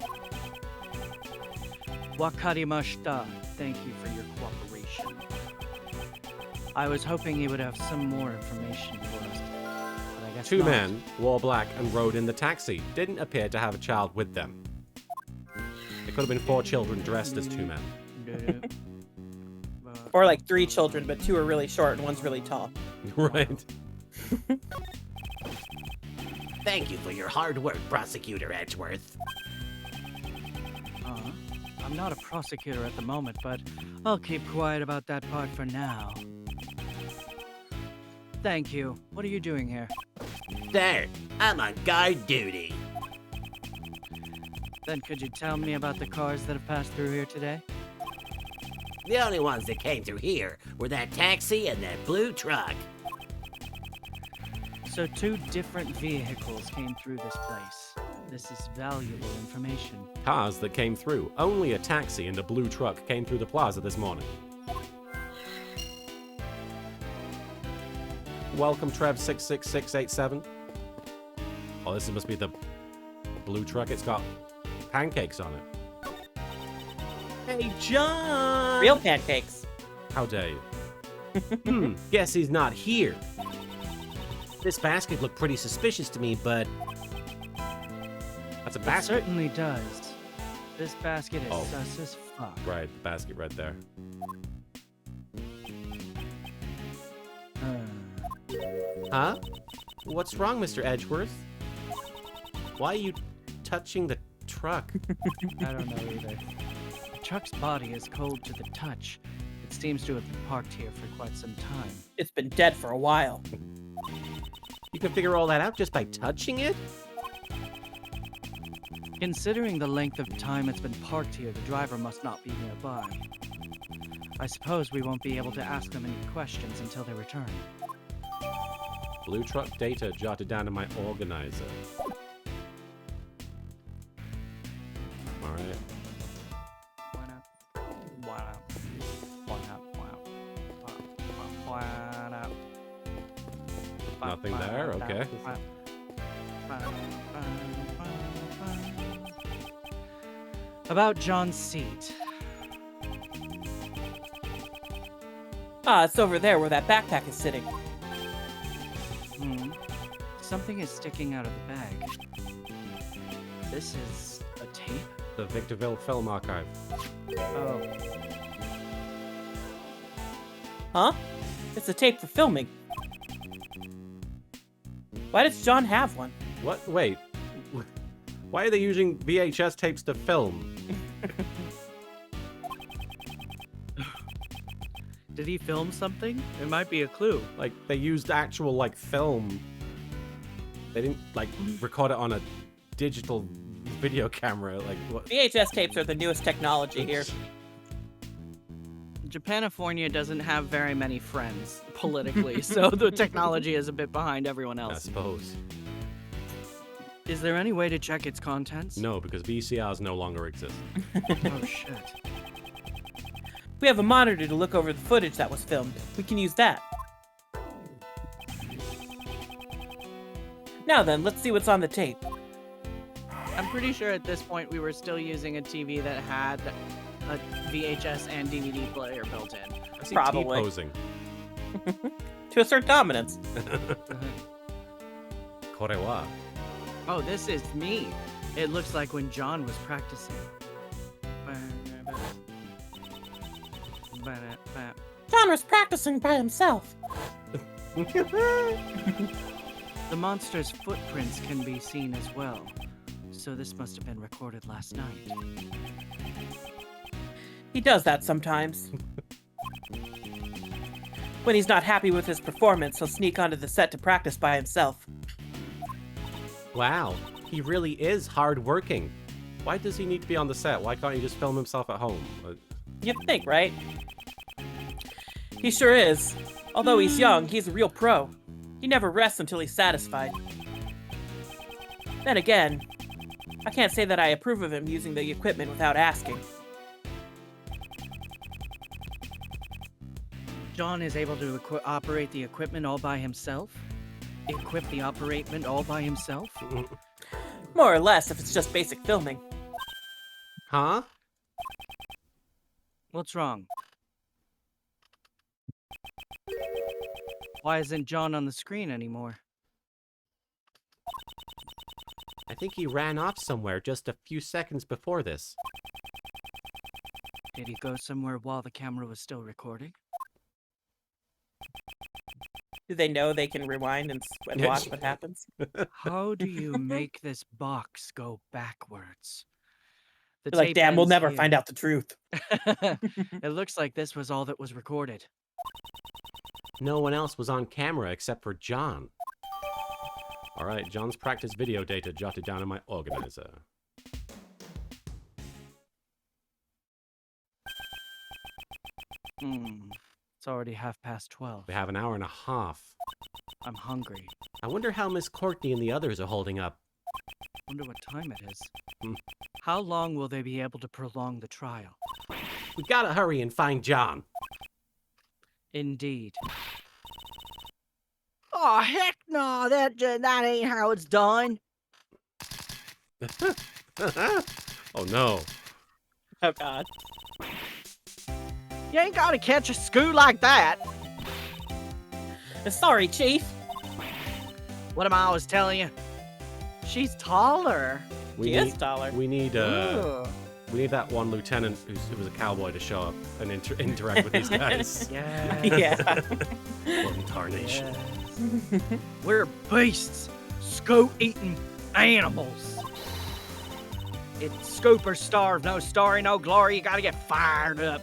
Wakarimashita. Thank you for your cooperation. I was hoping he would have some more information for us, but I guess Two not. men wore black and rode in the taxi. Didn't appear to have a child with them. It could have been 4 children dressed as 2 men. Or like 3 children, but 2 are really short and one's really tall. Right. Thank you for your hard work, Prosecutor Edgeworth. I'm not a prosecutor at the moment, but I'll keep quiet about that part for now. Thank you. What are you doing here? There, I'm on guard duty. Then could you tell me about the cars that have passed through here today? The only ones that came through here were that taxi and that blue truck. So 2 different vehicles came through this place. This is valuable information. Cars that came through. Only a taxi and a blue truck came through the plaza this morning. Welcome, Trev66687. Oh, this must be the blue truck. It's got pancakes on it. Hey, John! Real pancakes. How dare you? Guess he's not here. This basket looked pretty suspicious to me, but... That's a It basket. certainly does. This basket is Oh. sus as fuck. Right, the basket right there. Huh? What's wrong, Mr. Edgeworth? Why are you touching the truck? I don't know either. The truck's body is cold to the touch. It seems to have been parked here for quite some time. It's been dead for a while. You can figure all that out just by touching it? Considering the length of time it's been parked here, the driver must not be nearby. I suppose we won't be able to ask them any questions until they return. Blue truck data jotted down in my organizer. Alright. Nothing there? Okay. About John's seat. Ah, it's over there where that backpack is sitting. Something is sticking out of the bag. This is a tape? The Victorville Film Archive. Oh. Huh? It's a tape for filming. Why does John have one? What? Wait. Why are they using VHS tapes to film? Did he film something? It might be a clue. Like, they used actual, like, film. They didn't, like, record it on a digital video camera. Like, what? VHS tapes are the newest technology here. Japanifornia doesn't have very many friends politically, so the technology is a bit behind everyone else. I suppose. Is there any way to check its contents? No, because VCRs no longer exist. Oh, shit. We have a monitor to look over the footage that was filmed. We can use that. Now then, let's see what's on the tape. I'm pretty sure at this point we were still using a TV that had a VHS and DVD player built in. I see Probably. T-posing. To assert dominance. Korewa. Oh, this is me. It looks like when John was practicing. John was practicing by himself. The monster's footprints can be seen as well. So this must have been recorded last night. He does that sometimes. When he's not happy with his performance, he'll sneak onto the set to practice by himself. Wow, he really is hardworking. Why does he need to be on the set? Why can't he just film himself at home? You'd think, right? He sure is. Although he's young, he's a real pro. He never rests until he's satisfied. Then again, I can't say that I approve of him using the equipment without asking. John is able to operate the equipment all by himself? Equip the operament all by himself? More or less, if it's just basic filming. Huh? What's wrong? Why isn't John on the screen anymore? I think he ran off somewhere just a few seconds before this. Did he go somewhere while the camera was still recording? Do they know they can rewind and watch what happens? How do you make this box go backwards? They're like, damn, we'll never find out the truth. It looks like this was all that was recorded. No one else was on camera except for John. All right, John's practice video data jotted down in my organizer. It's already 12:30. We have an hour and a half. I'm hungry. I wonder how Miss Courtney and the others are holding up. Wonder what time it is. How long will they be able to prolong the trial? We gotta hurry and find John. Indeed. Oh, heck no, that ain't how it's done. Oh, no. Oh, God. You ain't gotta catch a screw like that. Sorry, Chief. What am I always telling you? She's taller. She is taller. We need that one lieutenant who was a cowboy to show up and interact with these guys. Yeah. What in tarnation? Yes. We're beasts. Scoop-eating animals. It's scoop or starve. No story, no glory. You gotta get fired up.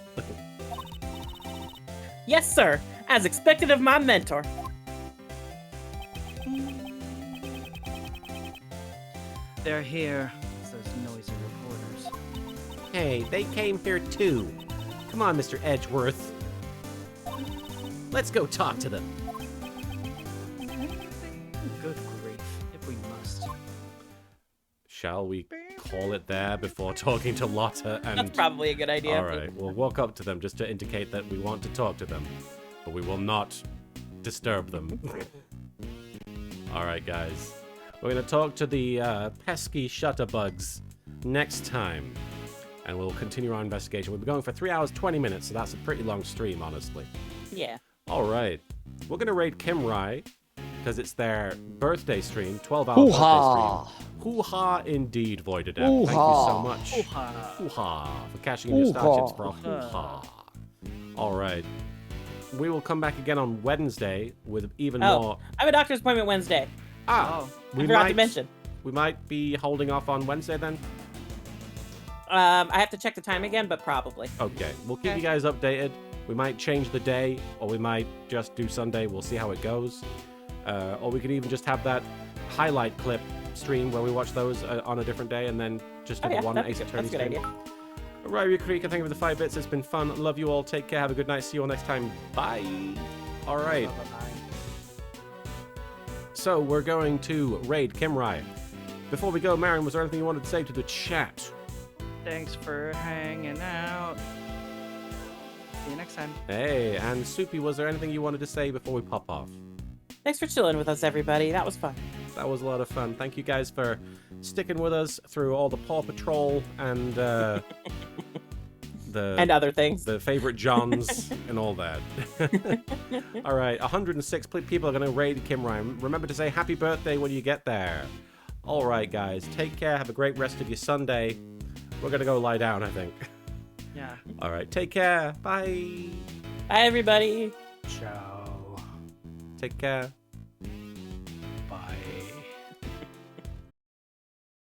Yes, sir. As expected of my mentor. They're here. It's those noisy reporters. Hey, they came here too. Come on, Mr. Edgeworth. Let's go talk to them. Good grief, if we must. Shall we call it there before talking to Lotta? And That's probably a good idea. All right, we'll walk up to them just to indicate that we want to talk to them, but we will not disturb them. All right, guys. We're going to talk to the pesky shutterbugs next time, and we'll continue our investigation. We'll be going for 3 hours, 20 minutes, so that's a pretty long stream, honestly. Yeah. All right. We're going to raid Kimrai, because it's their birthday stream, 12-hour birthday stream. Hoo-ha indeed, Voided. Thank you so much. Hoo-ha. Hoo-ha for cashing in your star chips for a hoo-ha. All right. We will come back again on Wednesday with even more. I have a doctor's appointment Wednesday. I forgot to mention. We might be holding off on Wednesday then. I have to check the time again, but probably. Okay. We'll keep you guys updated. We might change the day, or we might just do Sunday. We'll see how it goes. Or we could even just have that highlight clip stream where we watch those on a different day and then just do the one Ace Attorney stream. That's a good idea. Right, Creek, and thank you for the 5 bits. It's been fun. Love you all. Take care. Have a good night. See you all next time. Bye. All right. Bye-bye. So we're going to raid Kimrai. Before we go, Marin, was there anything you wanted to say to the chat? Thanks for hanging out. See you next time. Hey, and Soupy, was there anything you wanted to say before we pop off? Thanks for chilling with us, everybody. That was fun. That was a lot of fun. Thank you guys for sticking with us through all the Paw Patrol and and other things. The favorite Johns and all that. All right, 106 people are going to raid Kimrai. Remember to say happy birthday when you get there. All right, guys, take care. Have a great rest of your Sunday. We're going to go lie down, I think. Yeah. All right, take care. Bye. Bye, everybody. Ciao. Take care.